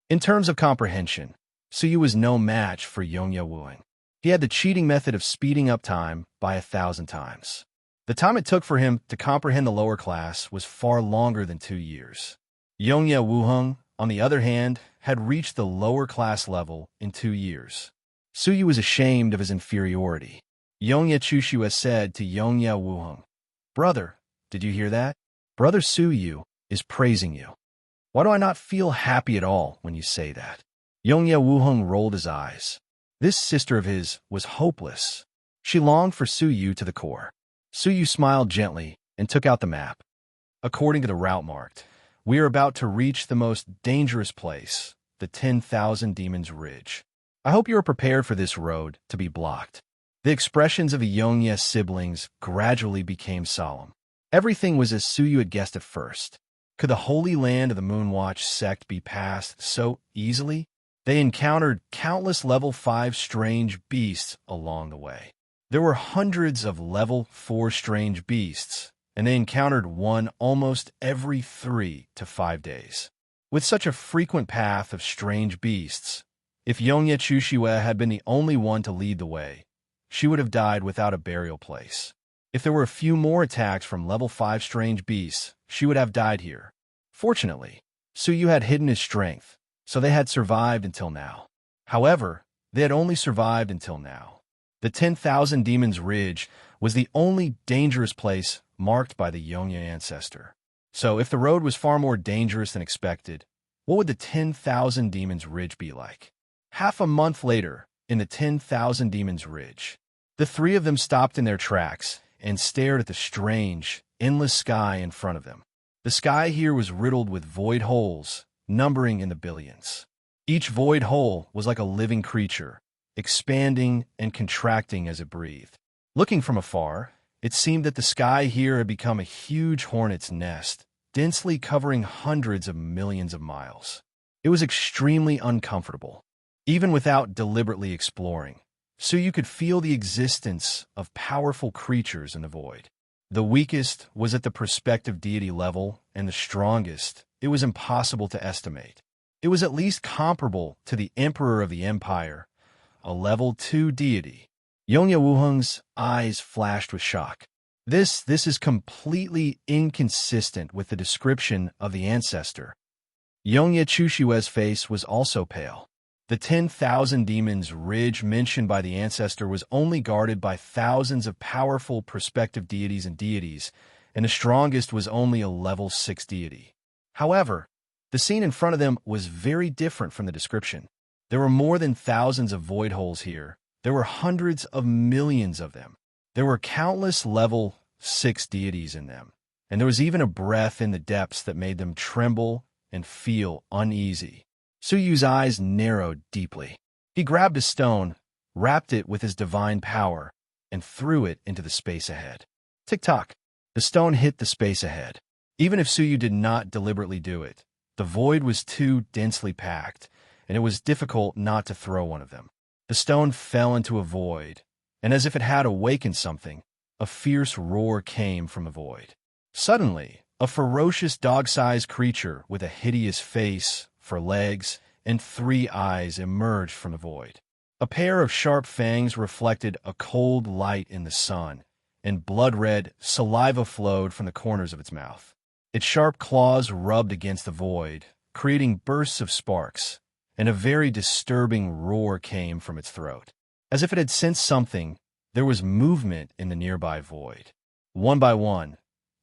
In terms of comprehension, Su Yu was no match for Yongye Wuheng. He had the cheating method of speeding up time by 1,000 times. The time it took for him to comprehend the lower class was far longer than 2 years. Yongye Wuheng, on the other hand, had reached the lower class level in 2 years. Su Yu was ashamed of his inferiority. Yongye Chushua said to Yongye Wuheng, Brother, did you hear that? Brother Su Yu is praising you. Why do I not feel happy at all when you say that? Yongye Wuheng rolled his eyes. This sister of his was hopeless. She longed for Su Yu to the core. Su Yu smiled gently and took out the map. According to the route marked, we are about to reach the most dangerous place, the 10,000 Demons Ridge. I hope you are prepared for this road to be blocked. The expressions of the Yongye siblings gradually became solemn. Everything was as Su Yu had guessed at first. Could the holy land of the Moonwatch sect be passed so easily? They encountered countless level 5 strange beasts along the way. There were hundreds of level 4 strange beasts, and they encountered one almost every 3 to 5 days. With such a frequent path of strange beasts, if Yongye Chushue had been the only one to lead the way, she would have died without a burial place. If there were a few more attacks from level 5 strange beasts, she would have died here. Fortunately, Su Yu had hidden his strength, so they had survived until now. However, they had only survived until now. The 10,000 Demons Ridge was the only dangerous place marked by the Yongye ancestor. So if the road was far more dangerous than expected, what would the 10,000 Demons Ridge be like? Half a month later, in the 10,000 Demons Ridge, the 3 of them stopped in their tracks and stared at the strange, endless sky in front of them. The sky here was riddled with void holes, numbering in the billions. Each void hole was like a living creature, expanding and contracting as it breathed. Looking from afar, it seemed that the sky here had become a huge hornet's nest, densely covering hundreds of millions of miles. It was extremely uncomfortable. Even without deliberately exploring, Suyu could feel the existence of powerful creatures in the void. The weakest was at the prospective deity level, and the strongest, it was impossible to estimate. It was at least comparable to the Emperor of the Empire, a level 2 deity. Yongye Wuheng's eyes flashed with shock. This is completely inconsistent with the description of the ancestor. Yongye Chushue's face was also pale. The 10,000 demons ridge mentioned by the ancestor was only guarded by thousands of powerful prospective deities, and the strongest was only a level 6 deity. However, the scene in front of them was very different from the description. There were more than thousands of void holes here. There were hundreds of millions of them. There were countless level 6 deities in them, and there was even a breath in the depths that made them tremble and feel uneasy. Suyu's eyes narrowed deeply. He grabbed a stone, wrapped it with his divine power, and threw it into the space ahead. Tick-tock. The stone hit the space ahead. Even if Suyu did not deliberately do it, the void was too densely packed, and it was difficult not to throw one of them. The stone fell into a void, and as if it had awakened something, a fierce roar came from the void. Suddenly, a ferocious dog-sized creature with a hideous face, 4 legs, and 3 eyes emerged from the void. A pair of sharp fangs reflected a cold light in the sun, and blood-red saliva flowed from the corners of its mouth. Its sharp claws rubbed against the void, creating bursts of sparks, and a very disturbing roar came from its throat. As if it had sensed something, there was movement in the nearby void. One by one,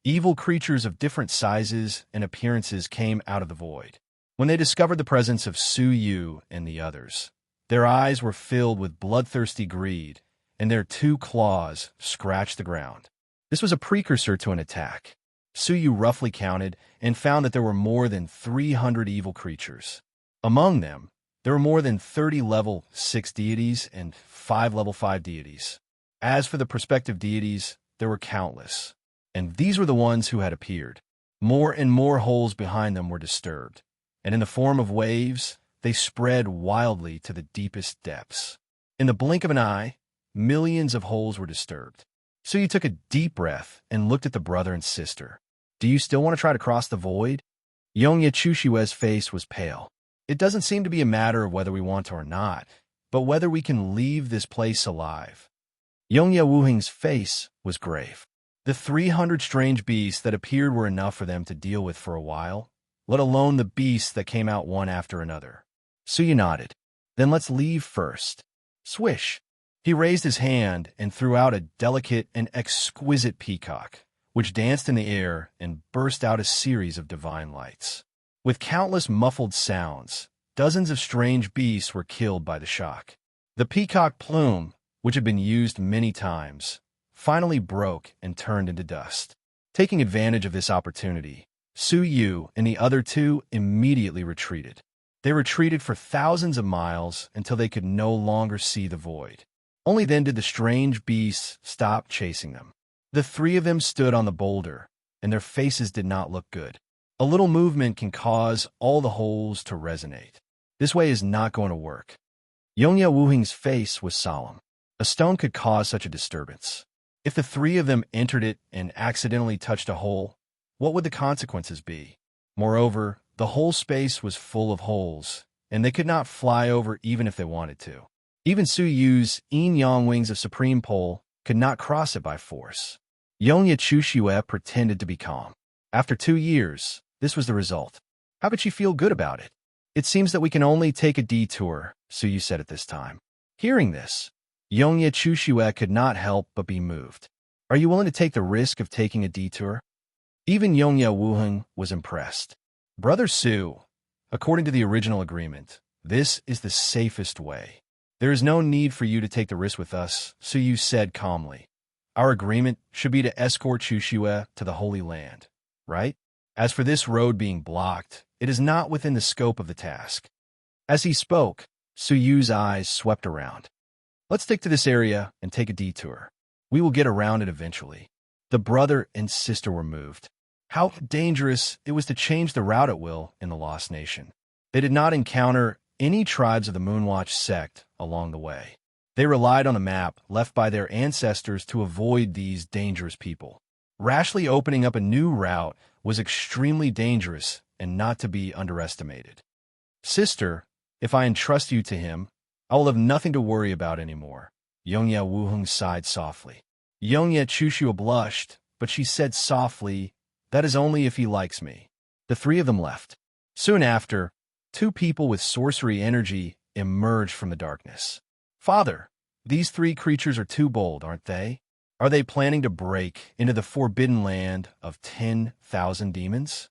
evil creatures of different sizes and appearances came out of the void. When they discovered the presence of Suyu and the others, their eyes were filled with bloodthirsty greed, and their 2 claws scratched the ground. This was a precursor to an attack. Suyu roughly counted and found that there were more than 300 evil creatures. Among them, there were more than 30 level 6 deities and 5 level 5 deities. As for the prospective deities, there were countless, and these were the ones who had appeared. More and more holes behind them were disturbed, and in the form of waves, they spread wildly to the deepest depths. In the blink of an eye, millions of holes were disturbed. Suyu took a deep breath and looked at the brother and sister. Do you still want to try to cross the void? Yongye Chushue's face was pale. It doesn't seem to be a matter of whether we want to or not, but whether we can leave this place alive. Yongye Wuheng's face was grave. The 300 strange beasts that appeared were enough for them to deal with for a while, let alone the beasts that came out one after another. Suyu nodded. Then let's leave first. Swish! He raised his hand and threw out a delicate and exquisite peacock, which danced in the air and burst out a series of divine lights. With countless muffled sounds, dozens of strange beasts were killed by the shock. The peacock plume, which had been used many times, finally broke and turned into dust. Taking advantage of this opportunity, Suyu and the other 2 immediately retreated. They retreated for thousands of miles until they could no longer see the void. Only then did the strange beasts stop chasing them. The 3 of them stood on the boulder, and their faces did not look good. A little movement can cause all the holes to resonate. This way is not going to work. Yongye Wuheng's face was solemn. A stone could cause such a disturbance. If the 3 of them entered it and accidentally touched a hole, what would the consequences be? Moreover, the whole space was full of holes, and they could not fly over even if they wanted to. Even Suyu's yin-yang wings of supreme pole could not cross it by force. Yongye Chushue pretended to be calm. After 2 years, this was the result. How could she feel good about it? It seems that we can only take a detour, Suyu said at this time. Hearing this, Yongye Chushue could not help but be moved. Are you willing to take the risk of taking a detour? Even Yongye Wuheng was impressed. Brother Su, according to the original agreement, this is the safest way. There is no need for you to take the risk with us, Suyu said calmly. Our agreement should be to escort Chushue to the Holy Land, right? As for this road being blocked, it is not within the scope of the task. As he spoke, Suyu's eyes swept around. Let's stick to this area and take a detour. We will get around it eventually. The brother and sister were moved. How dangerous it was to change the route at will in the Lost Nation. They did not encounter any tribes of the Moonwatch sect along the way. They relied on a map left by their ancestors to avoid these dangerous people. Rashly opening up a new route was extremely dangerous and not to be underestimated. Sister, if I entrust you to him, I will have nothing to worry about anymore. Yongye Wuheng sighed softly. Yongye Chushua blushed, but she said softly, that is only if he likes me. The three of them left. Soon after, two people with sorcery energy emerged from the darkness. Father, these three creatures are too bold, aren't they? Are they planning to break into the forbidden land of 10,000 demons?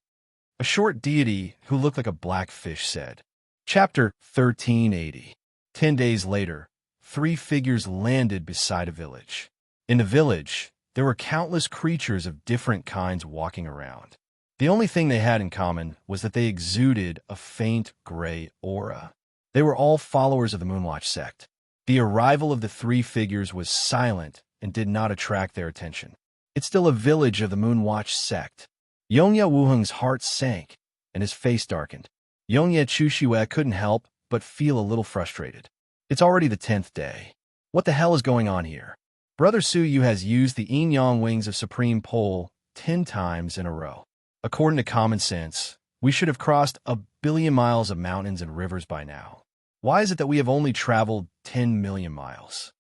A short deity who looked like a black fish said. Chapter 1380. 10 days later, three figures landed beside a village. In the village, there were countless creatures of different kinds walking around. The only thing they had in common was that they exuded a faint gray aura. They were all followers of the Moonwatch sect. The arrival of the three figures was silent and did not attract their attention. It's still a village of the Moonwatch sect. Yongye Wuheng's heart sank, and his face darkened. Yongye Chushue couldn't help but feel a little frustrated. It's already the 10th day. What the hell is going on here? Brother Suyu has used the yin-yang wings of Supreme Pole 10 times in a row. According to common sense, we should have crossed 1 billion miles of mountains and rivers by now. Why is it that we have only traveled 10 million miles?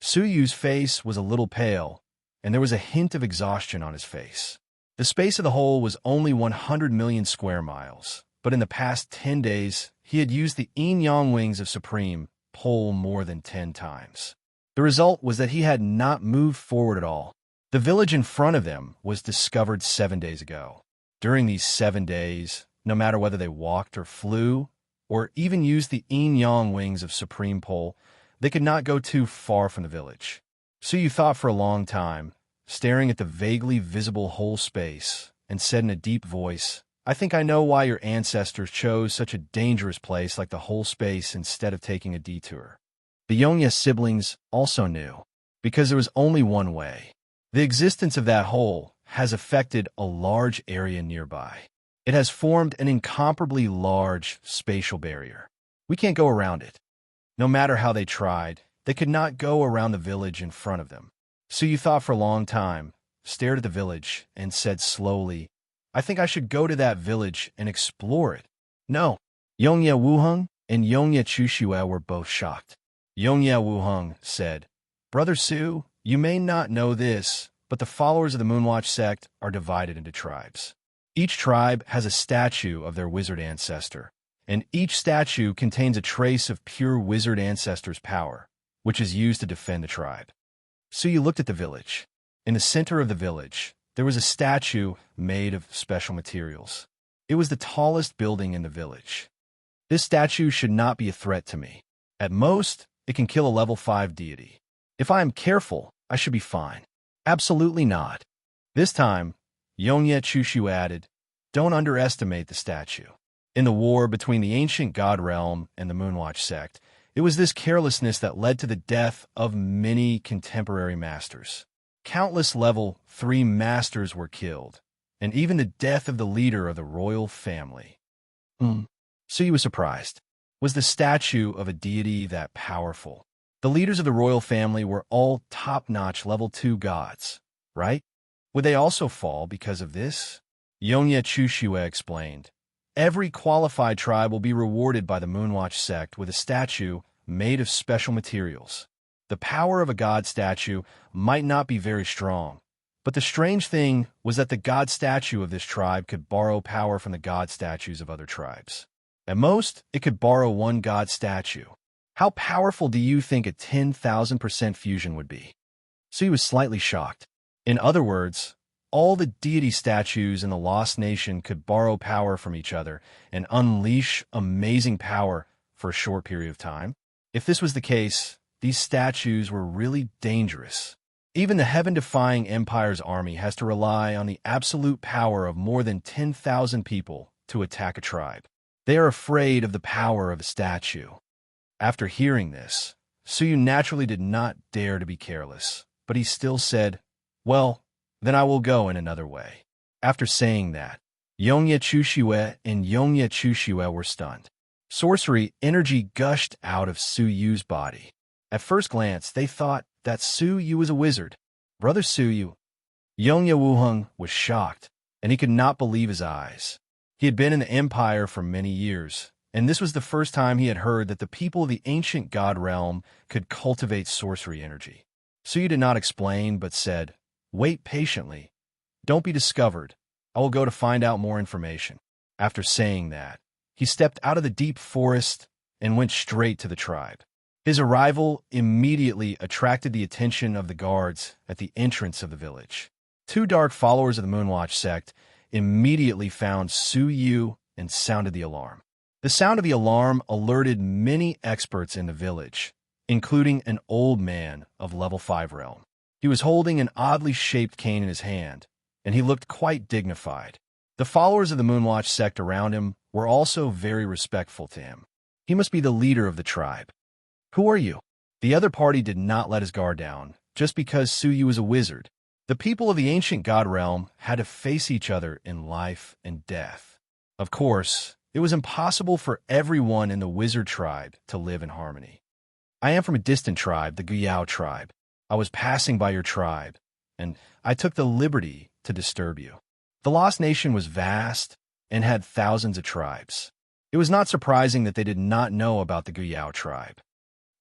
Suyu's face was a little pale, and there was a hint of exhaustion on his face. The space of the hole was only 100 million square miles, but in the past 10 days, he had used the yin-yang wings of Supreme Pole more than 10 times. The result was that he had not moved forward at all. The village in front of them was discovered 7 days ago. During these 7 days, no matter whether they walked or flew, or even used the yin-yang wings of Supreme Pole, they could not go too far from the village. So you thought for a long time, staring at the vaguely visible whole space, and said in a deep voice, I think I know why your ancestors chose such a dangerous place like the whole space instead of taking a detour. The Yongye siblings also knew, because there was only one way. The existence of that hole has affected a large area nearby. It has formed an incomparably large spatial barrier. We can't go around it. No matter how they tried, they could not go around the village in front of them. So you thought for a long time, stared at the village, and said slowly, I think I should go to that village and explore it. No. Yongye Wuheng and Yongye Chushue were both shocked. Yongye Wuheng said, Brother Su, you may not know this, but the followers of the Moonwatch sect are divided into tribes. Each tribe has a statue of their wizard ancestor, and each statue contains a trace of pure wizard ancestor's power, which is used to defend the tribe. So you looked at the village. In the center of the village, there was a statue made of special materials. It was the tallest building in the village. This statue should not be a threat to me. At most, it can kill a level 5 deity. If I am careful, I should be fine. Absolutely not. This time, Yongye Chushu added, don't underestimate the statue. In the war between the ancient god realm and the Moonwatch sect, it was this carelessness that led to the death of many contemporary masters. Countless level 3 masters were killed, and even the death of the leader of the royal family. So you were surprised. Was the statue of a deity that powerful? The leaders of the royal family were all top-notch level 2 gods, right? Would they also fall because of this? Yongye Chushue explained. Every qualified tribe will be rewarded by the Moonwatch sect with a statue made of special materials. The power of a god statue might not be very strong, but the strange thing was that the god statue of this tribe could borrow power from the god statues of other tribes. At most, it could borrow one god statue. How powerful do you think a 10,000% fusion would be? So he was slightly shocked. In other words, all the deity statues in the Lost Nation could borrow power from each other and unleash amazing power for a short period of time. If this was the case, these statues were really dangerous. Even the heaven-defying Empire's army has to rely on the absolute power of more than 10,000 people to attack a tribe. They are afraid of the power of a statue. After hearing this, Suyu naturally did not dare to be careless, but he still said, well, then I will go in another way. After saying that, Yongye Chushue and Yongye Chushue were stunned. Sorcery energy gushed out of Su Yu's body. At first glance, they thought that Su Yu was a wizard. Brother Su Yu. Yongye Wuheng was shocked, and he could not believe his eyes. He had been in the Empire for many years, and this was the first time he had heard that the people of the ancient god realm could cultivate sorcery energy. Su Yu did not explain, but said, "Wait patiently. Don't be discovered. I will go to find out more information." After saying that, he stepped out of the deep forest and went straight to the tribe. His arrival immediately attracted the attention of the guards at the entrance of the village. Two dark followers of the Moonwatch sect immediately found Su Yu and sounded the alarm. The sound of the alarm alerted many experts in the village, including an old man of level 5 realm. He was holding an oddly shaped cane in his hand, and he looked quite dignified. The followers of the Moonwatch sect around him were also very respectful to him. He must be the leader of the tribe. "Who are you?" The other party did not let his guard down, just because Su Yu was a wizard. The people of the ancient god realm had to face each other in life and death. Of course, it was impossible for everyone in the wizard tribe to live in harmony. "I am from a distant tribe, the Guyao tribe. I was passing by your tribe, and I took the liberty to disturb you." The Lost Nation was vast and had thousands of tribes. It was not surprising that they did not know about the Guyao tribe.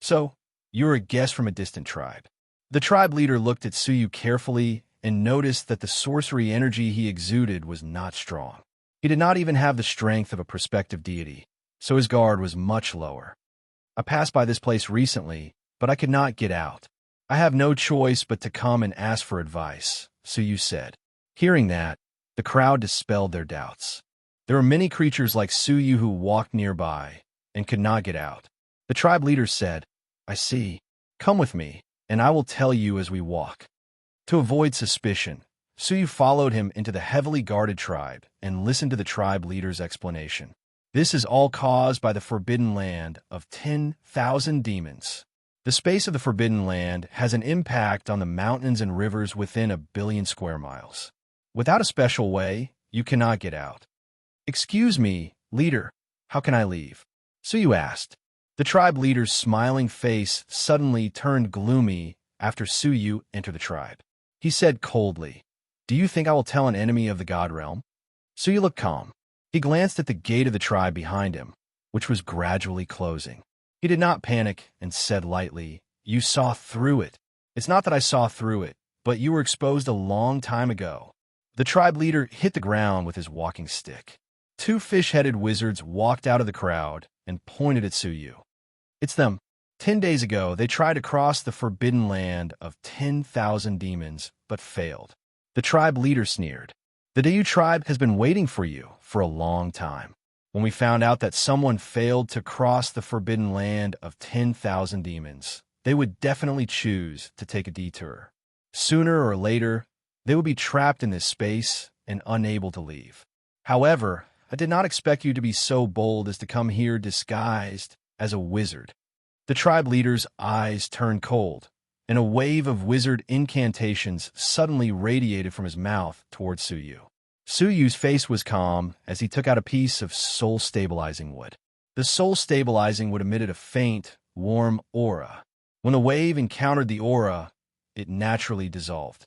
"So, you're a guest from a distant tribe." The tribe leader looked at Su Yu carefully and noticed that the sorcery energy he exuded was not strong. He did not even have the strength of a prospective deity, so his guard was much lower. "I passed by this place recently, but I could not get out. I have no choice but to come and ask for advice," Su Yu said. Hearing that, the crowd dispelled their doubts. There were many creatures like Su Yu who walked nearby and could not get out. The tribe leader said, "I see. Come with me, and I will tell you as we walk." To avoid suspicion, Su Yu followed him into the heavily guarded tribe and listened to the tribe leader's explanation. "This is all caused by the forbidden land of 10,000 demons. The space of the forbidden land has an impact on the mountains and rivers within 1 billion square miles. Without a special way, you cannot get out." "Excuse me, leader, how can I leave?" Su Yu asked. The tribe leader's smiling face suddenly turned gloomy after Su Yu entered the tribe. He said coldly, "Do you think I will tell an enemy of the god realm?" Su Yu looked calm. He glanced at the gate of the tribe behind him, which was gradually closing. He did not panic and said lightly, "You saw through it. It's not that I saw through it, but you were exposed a long time ago." The tribe leader hit the ground with his walking stick. Two fish-headed wizards walked out of the crowd and pointed at Su Yu. "It's them. 10 days ago, they tried to cross the forbidden land of 10,000 demons, but failed." The tribe leader sneered. "The Dayu tribe has been waiting for you for a long time. When we found out that someone failed to cross the forbidden land of 10,000 demons, they would definitely choose to take a detour. Sooner or later, they would be trapped in this space and unable to leave. However, I did not expect you to be so bold as to come here disguised as a wizard." The tribe leader's eyes turned cold, and a wave of wizard incantations suddenly radiated from his mouth towards Su Yu. Su Yu's face was calm as he took out a piece of soul-stabilizing wood. The soul-stabilizing wood emitted a faint, warm aura. When the wave encountered the aura, it naturally dissolved.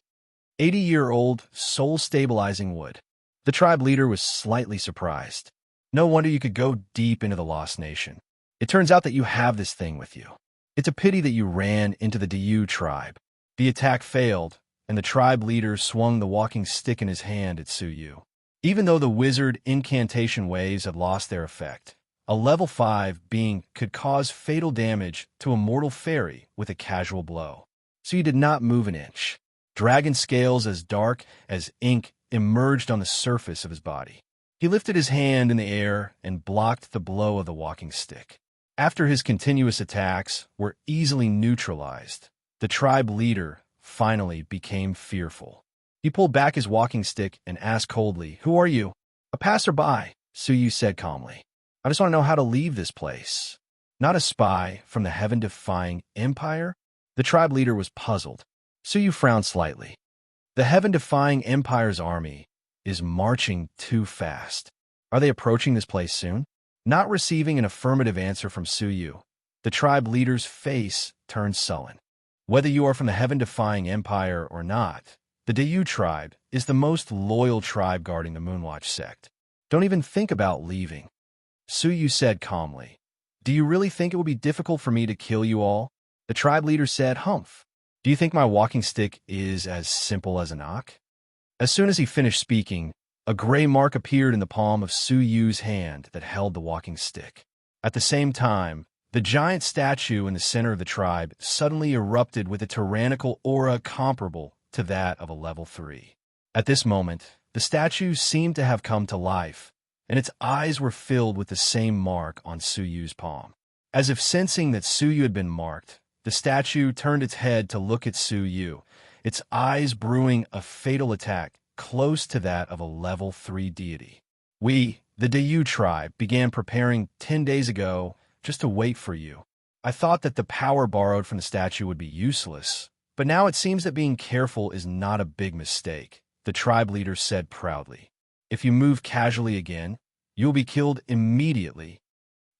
80-year-old soul-stabilizing wood. The tribe leader was slightly surprised. "No wonder you could go deep into the Lost Nation. It turns out that you have this thing with you. It's a pity that you ran into the Dayu tribe." The attack failed, and the tribe leader swung the walking stick in his hand at Su Yu. Even though the wizard incantation waves had lost their effect, a level 5 being could cause fatal damage to a mortal fairy with a casual blow. Su Yu did not move an inch. Dragon scales as dark as ink emerged on the surface of his body. He lifted his hand in the air and blocked the blow of the walking stick. After his continuous attacks were easily neutralized, the tribe leader finally became fearful. He pulled back his walking stick and asked coldly, "Who are you?" "A passerby," Su Yu said calmly. "I just want to know how to leave this place." "Not a spy from the heaven-defying empire?" The tribe leader was puzzled. Su Yu frowned slightly. "The heaven-defying empire's army is marching too fast. Are they approaching this place soon?" Not receiving an affirmative answer from Suyu, the tribe leader's face turned sullen. Whether you are from the heaven-defying empire or not, the Dayu tribe is the most loyal tribe guarding the Moonwatch sect. Don't even think about leaving. Suyu said calmly. Do you really think it will be difficult for me to kill you all? The tribe leader said, Humph. Do you think my walking stick is as simple as a knock? As soon as he finished speaking, a gray mark appeared in the palm of Suyu's hand that held the walking stick. At the same time, the giant statue in the center of the tribe suddenly erupted with a tyrannical aura comparable to that of a level 3. At this moment, the statue seemed to have come to life, and its eyes were filled with the same mark on Suyu's palm. As if sensing that Suyu had been marked, the statue turned its head to look at Suyu, its eyes brewing a fatal attack close to that of a level 3 deity. We, the Dayu tribe, began preparing 10 days ago just to wait for you. I thought that the power borrowed from the statue would be useless, but now it seems that being careful is not a big mistake, the tribe leader said proudly. If you move casually again, you will be killed immediately.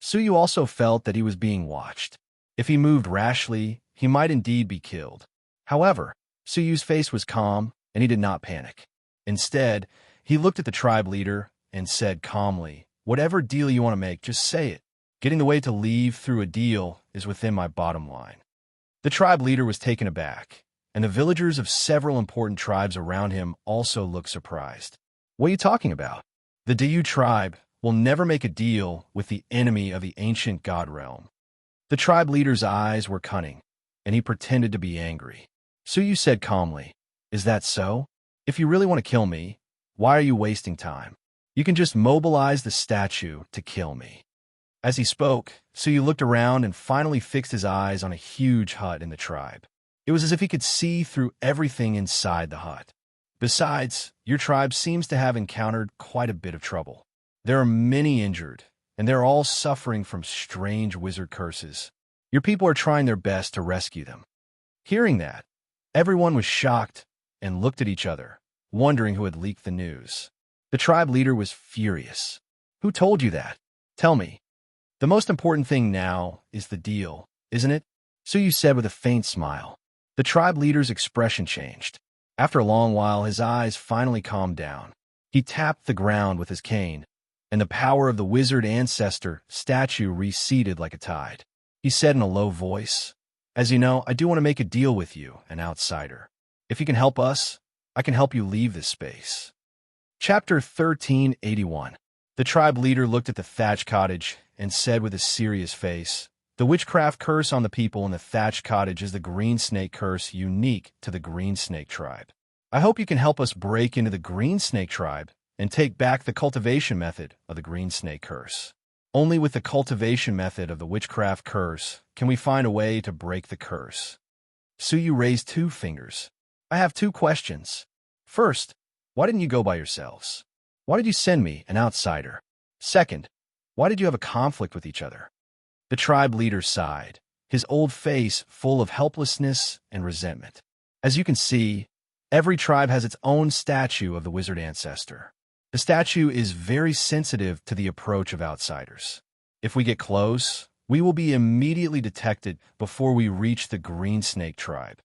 Suyu also felt that he was being watched. If he moved rashly, he might indeed be killed. However, Suyu's face was calm, and he did not panic. Instead, he looked at the tribe leader and said calmly, Whatever deal you want to make, just say it. Getting the way to leave through a deal is within my bottom line. The tribe leader was taken aback, and the villagers of several important tribes around him also looked surprised. What are you talking about? The Dayu tribe will never make a deal with the enemy of the ancient god realm. The tribe leader's eyes were cunning, and he pretended to be angry. Suyu said calmly, Is that so? If you really want to kill me, why are you wasting time? You can just mobilize the statue to kill me. As he spoke, Suyu looked around and finally fixed his eyes on a huge hut in the tribe. It was as if he could see through everything inside the hut. Besides, your tribe seems to have encountered quite a bit of trouble. There are many injured, and they're all suffering from strange wizard curses. Your people are trying their best to rescue them. Hearing that, everyone was shocked and looked at each other, wondering who had leaked the news. The tribe leader was furious. Who told you that? Tell me. The most important thing now is the deal, isn't it? Suyu said with a faint smile. The tribe leader's expression changed. After a long while, his eyes finally calmed down. He tapped the ground with his cane, and the power of the wizard ancestor statue receded like a tide. He said in a low voice, As you know, I do want to make a deal with you, an outsider. If you can help us, I can help you leave this space. Chapter 1381. The tribe leader looked at the thatched cottage and said with a serious face, The witchcraft curse on the people in the thatched cottage is the green snake curse unique to the green snake tribe. I hope you can help us break into the green snake tribe and take back the cultivation method of the green snake curse. Only with the cultivation method of the witchcraft curse can we find a way to break the curse. Suyu raised 2 fingers. I have 2 questions. First, why didn't you go by yourselves? Why did you send me, an outsider? Second, why did you have a conflict with each other? The tribe leader sighed, his old face full of helplessness and resentment. As you can see, every tribe has its own statue of the wizard ancestor. The statue is very sensitive to the approach of outsiders. If we get close, we will be immediately detected before we reach the green snake tribe.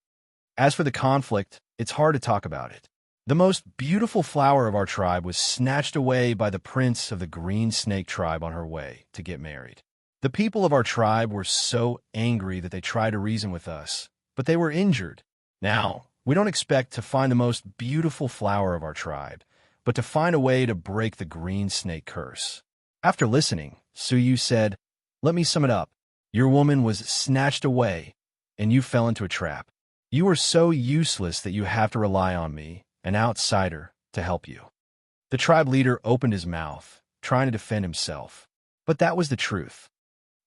As for the conflict, it's hard to talk about it. The most beautiful flower of our tribe was snatched away by the prince of the green snake tribe on her way to get married. The people of our tribe were so angry that they tried to reason with us, but they were injured. Now, we don't expect to find the most beautiful flower of our tribe, but to find a way to break the green snake curse. After listening, Suyu said, Let me sum it up. Your woman was snatched away, and you fell into a trap. You are so useless that you have to rely on me, an outsider, to help you. The tribe leader opened his mouth, trying to defend himself, but that was the truth.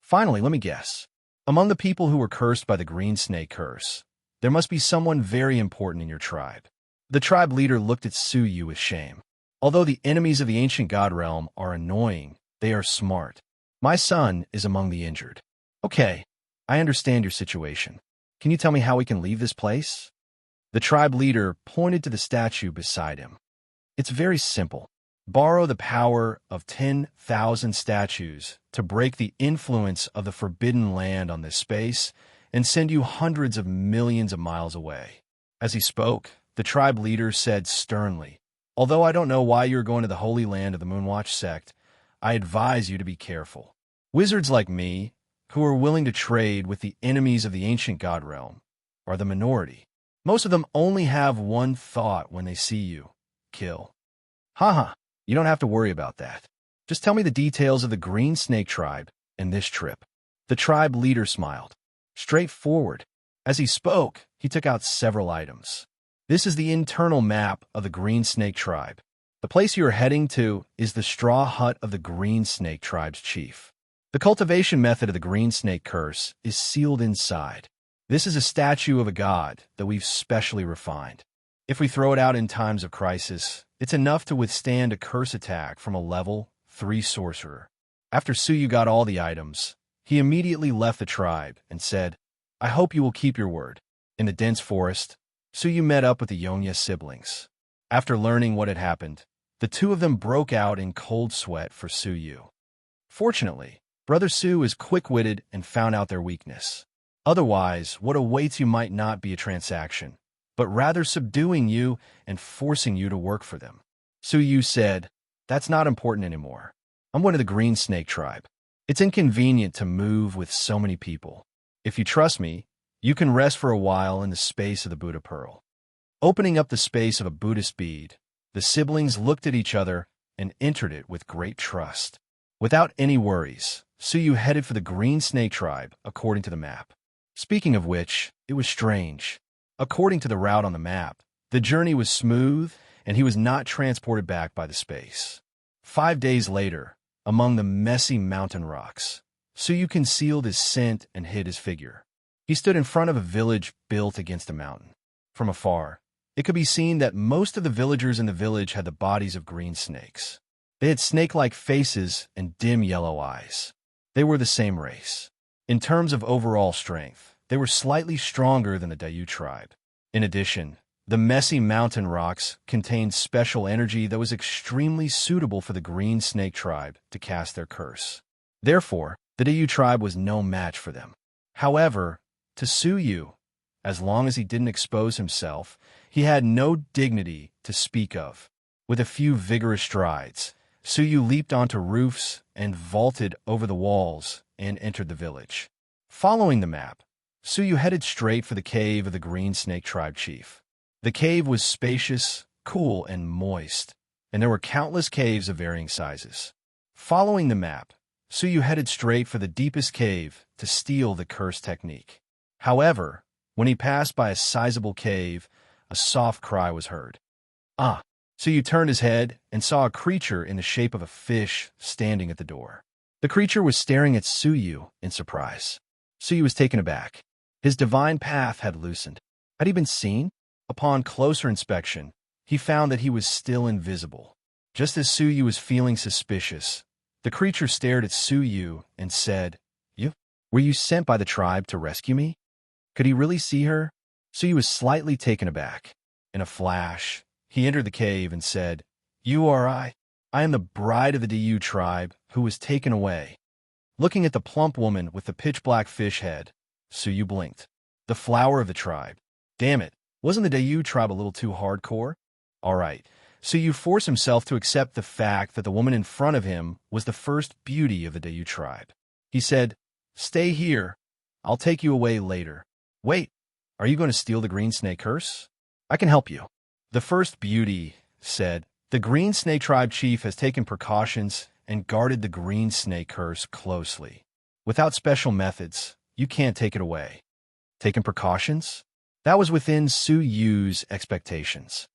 Finally, let me guess. Among the people who were cursed by the green snake curse, there must be someone very important in your tribe. The tribe leader looked at Suyu with shame. Although the enemies of the ancient god realm are annoying, they are smart. My son is among the injured. Okay, I understand your situation. Can you tell me how we can leave this place? The tribe leader pointed to the statue beside him. It's very simple. Borrow the power of 10,000 statues to break the influence of the forbidden land on this space and send you hundreds of millions of miles away." As he spoke, the tribe leader said sternly, "Although I don't know why you're going to the Holy Land of the Moonwatch sect, I advise you to be careful. Wizards like me, who are willing to trade with the enemies of the ancient god realm, are the minority. Most of them only have one thought when they see you: kill." Haha, you don't have to worry about that. Just tell me the details of the Green Snake tribe and this trip. The tribe leader smiled. Straightforward. As he spoke, he took out several items. This is the internal map of the Green Snake tribe. The place you are heading to is the straw hut of the Green Snake tribe's chief. The cultivation method of the Green Snake curse is sealed inside. This is a statue of a god that we've specially refined. If we throw it out in times of crisis, it's enough to withstand a curse attack from a level 3 sorcerer. After Suyu got all the items, he immediately left the tribe and said, "I hope you will keep your word." In the dense forest, Suyu met up with the Yonya siblings. After learning what had happened, the two of them broke out in cold sweat for Suyu. Fortunately, Brother Su is quick-witted and found out their weakness. Otherwise, what awaits you might not be a transaction, but rather subduing you and forcing you to work for them. Suyu said, "That's not important anymore. I'm one of the Green Snake tribe. It's inconvenient to move with so many people. If you trust me, you can rest for a while in the space of the Buddha Pearl." Opening up the space of a Buddhist bead, the siblings looked at each other and entered it with great trust. Without any worries, Suyu headed for the Green Snake tribe according to the map. Speaking of which, it was strange. According to the route on the map, the journey was smooth and he was not transported back by the space. 5 days later, among the messy mountain rocks, Suyu concealed his scent and hid his figure. He stood in front of a village built against a mountain. From afar, it could be seen that most of the villagers in the village had the bodies of green snakes. They had snake-like faces and dim yellow eyes. They were the same race. In terms of overall strength, they were slightly stronger than the Dayu tribe. In addition, the messy mountain rocks contained special energy that was extremely suitable for the Green Snake tribe to cast their curse. Therefore, the Dayu tribe was no match for them. However, to Suyu, as long as he didn't expose himself, he had no dignity to speak of. With a few vigorous strides, Suyu leaped onto roofs and vaulted over the walls and entered the village. Following the map, Suyu headed straight for the cave of the Green Snake tribe chief. The cave was spacious, cool, and moist, and there were countless caves of varying sizes. Following the map, Suyu headed straight for the deepest cave to steal the curse technique. However, when he passed by a sizable cave, a soft cry was heard. "Ah!" Suyu turned his head and saw a creature in the shape of a fish standing at the door. The creature was staring at Suyu in surprise. Suyu was taken aback. His divine path had loosened. Had he been seen? Upon closer inspection, he found that he was still invisible. Just as Suyu was feeling suspicious, the creature stared at Suyu and said, Were you sent by the tribe to rescue me?" Could he really see her? Suyu was slightly taken aback. In a flash, he entered the cave and said, "You are I. I am the bride of the Dayu tribe who was taken away." Looking at the plump woman with the pitch-black fish head, Suyu blinked. The flower of the tribe. Damn it, wasn't the Dayu tribe a little too hardcore? All right, Suyu forced himself to accept the fact that the woman in front of him was the first beauty of the Dayu tribe. He said, "Stay here. I'll take you away later." "Wait, are you going to steal the Green Snake curse? I can help you." The first beauty said, "The Green Snake tribe chief has taken precautions and guarded the Green Snake curse closely. Without special methods, you can't take it away." Taken precautions? That was within Suyu's expectations.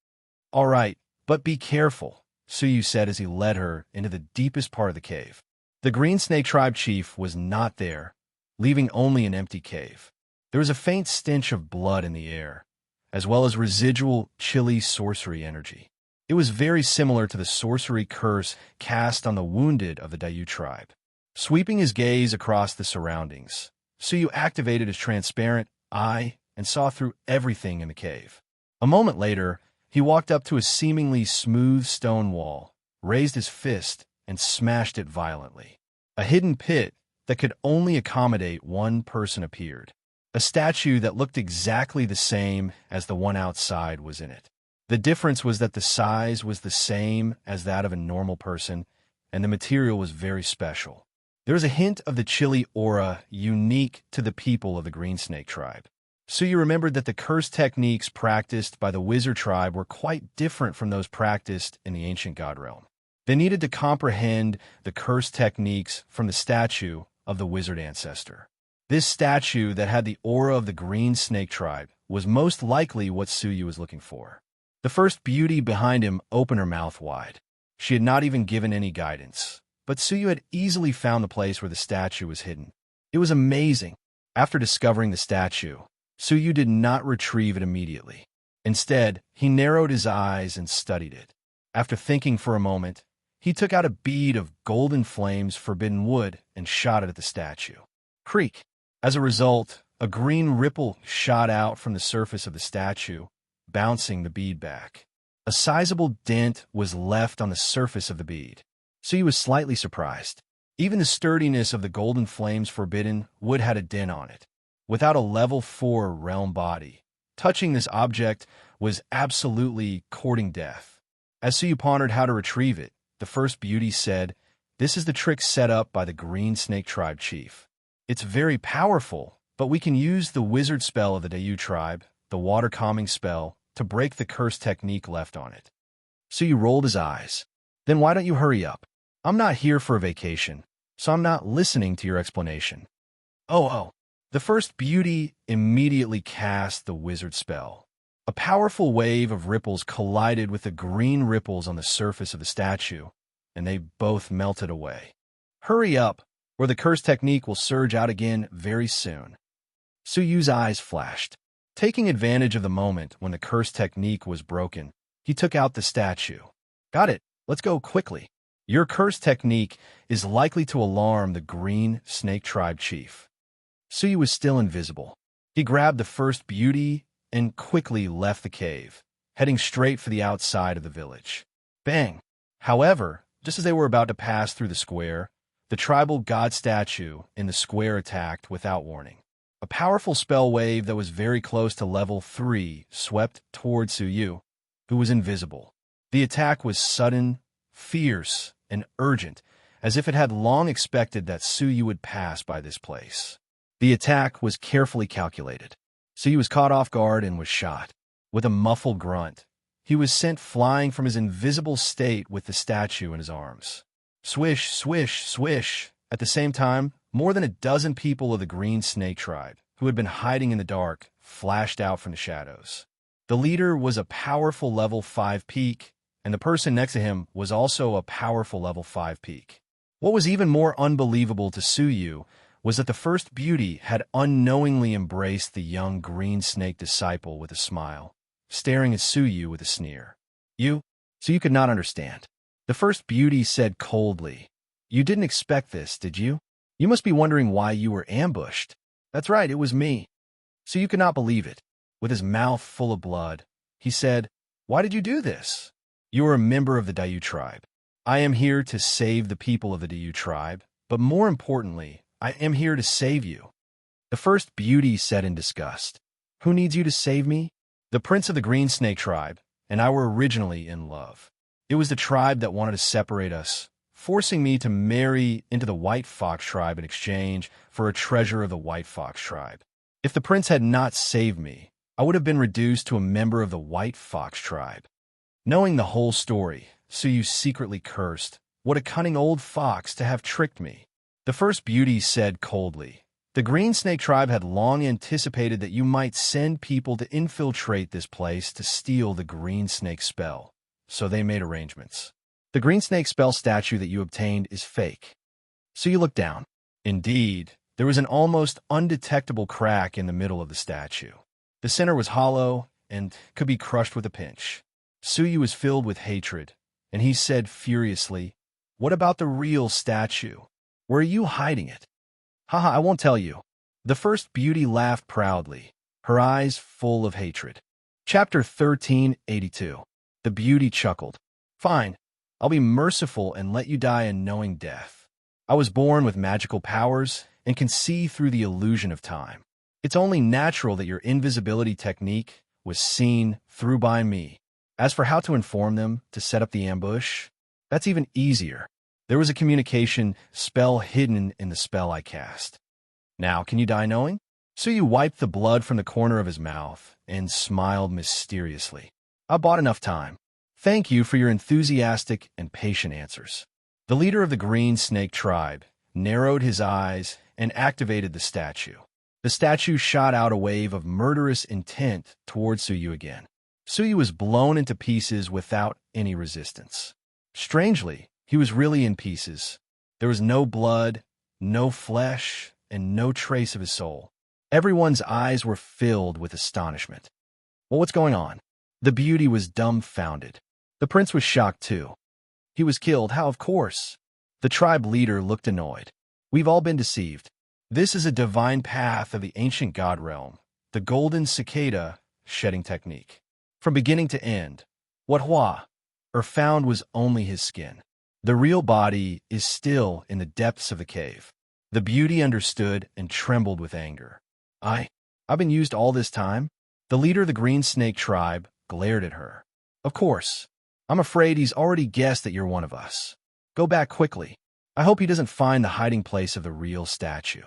"All right, but be careful," Suyu said as he led her into the deepest part of the cave. The Green Snake tribe chief was not there, leaving only an empty cave. There was a faint stench of blood in the air, as well as residual, chilly sorcery energy. It was very similar to the sorcery curse cast on the wounded of the Dayu tribe. Sweeping his gaze across the surroundings, Suyu activated his transparent eye and saw through everything in the cave. A moment later, he walked up to a seemingly smooth stone wall, raised his fist, and smashed it violently. A hidden pit that could only accommodate one person appeared. A statue that looked exactly the same as the one outside was in it. The difference was that the size was the same as that of a normal person, and the material was very special. There was a hint of the chilly aura unique to the people of the green snake tribe. So you remembered that the curse techniques practiced by the wizard tribe were quite different from those practiced in the ancient god realm. They needed to comprehend the curse techniques from the statue of the wizard ancestor. This statue that had the aura of the green snake tribe was most likely what Suyu was looking for. The first beauty behind him opened her mouth wide. She had not even given any guidance, but Suyu had easily found the place where the statue was hidden. It was amazing. After discovering the statue, Suyu did not retrieve it immediately. Instead, he narrowed his eyes and studied it. After thinking for a moment, he took out a bead of golden flames forbidden wood and shot it at the statue. Creak! As a result, a green ripple shot out from the surface of the statue, bouncing the bead back. A sizable dent was left on the surface of the bead, so he was slightly surprised. Even the sturdiness of the golden flames forbidden wood had a dent on it. Without a level 4 realm body, touching this object was absolutely courting death. As Suyu pondered how to retrieve it, the first beauty said, "This is the trick set up by the green snake tribe chief. It's very powerful, but we can use the wizard spell of the Dayu tribe, the water calming spell, to break the curse technique left on it." Suyu rolled his eyes. "Then why don't you hurry up? I'm not here for a vacation, so I'm not listening to your explanation." Oh. The first beauty immediately cast the wizard spell. A powerful wave of ripples collided with the green ripples on the surface of the statue, and they both melted away. "Hurry up, or the curse technique will surge out again very soon." Suyu's eyes flashed. Taking advantage of the moment when the curse technique was broken, he took out the statue. "Got it. Let's go quickly. Your curse technique is likely to alarm the green snake tribe chief." Suyu was still invisible. He grabbed the first beauty and quickly left the cave, heading straight for the outside of the village. Bang! However, just as they were about to pass through the square, the tribal god statue in the square attacked without warning. A powerful spell wave that was very close to level 3 swept toward Suyu, who was invisible. The attack was sudden, fierce, and urgent, as if it had long expected that Suyu would pass by this place. The attack was carefully calculated. Suyu was caught off guard and was shot. With a muffled grunt, he was sent flying from his invisible state with the statue in his arms. Swish, swish, swish. At the same time, more than a dozen people of the green snake tribe, who had been hiding in the dark, flashed out from the shadows. The leader was a powerful level 5 peak, and the person next to him was also a powerful level 5 peak. What was even more unbelievable to Suyu was that the first beauty had unknowingly embraced the young green snake disciple with a smile, staring at Suyu with a sneer. Suyu could not understand. The first beauty said coldly, "You didn't expect this, did you? You must be wondering why you were ambushed." "That's right, it was me." Suyu could not believe it. With his mouth full of blood, he said, "Why did you do this?" "You are a member of the Dayu tribe. I am here to save the people of the Dayu tribe, but more importantly, I am here to save you." The first beauty said in disgust, "Who needs you to save me?" "The prince of the green snake tribe and I were originally in love. It was the tribe that wanted to separate us, forcing me to marry into the white fox tribe in exchange for a treasure of the white fox tribe. If the prince had not saved me, I would have been reduced to a member of the white fox tribe." Knowing the whole story, Suyu secretly cursed, "What a cunning old fox to have tricked me." The first beauty said coldly, "The green snake tribe had long anticipated that you might send people to infiltrate this place to steal the green snake spell, so they made arrangements. The green snake spell statue that you obtained is fake." So you looked down. Indeed, there was an almost undetectable crack in the middle of the statue. The center was hollow and could be crushed with a pinch. Suyu was filled with hatred, and he said furiously, "What about the real statue? Where are you hiding it?" "Haha, I won't tell you." The first beauty laughed proudly, her eyes full of hatred. Chapter 1382. The beauty chuckled. "Fine. I'll be merciful and let you die a knowing death. I was born with magical powers and can see through the illusion of time. It's only natural that your invisibility technique was seen through by me. As for how to inform them to set up the ambush, that's even easier. There was a communication spell hidden in the spell I cast. Now, can you die knowing? Suyu wiped the blood from the corner of his mouth and smiled mysteriously. I bought enough time. Thank you for your enthusiastic and patient answers. The leader of the Green Snake tribe narrowed his eyes and activated the statue. The statue shot out a wave of murderous intent towards Suyu again. Suyu was blown into pieces without any resistance. Strangely, he was really in pieces. There was no blood, no flesh, and no trace of his soul. Everyone's eyes were filled with astonishment. Well, what's going on? The beauty was dumbfounded. The prince was shocked too. He was killed, how of course? The tribe leader looked annoyed. We've all been deceived. This is a divine path of the ancient god realm, the golden cicada shedding technique. From beginning to end, what Hua found was only his skin. The real body is still in the depths of the cave. The beauty understood and trembled with anger. I've been used all this time? The leader of the Green Snake tribe glared at her. Of course. I'm afraid he's already guessed that you're one of us. Go back quickly. I hope he doesn't find the hiding place of the real statue.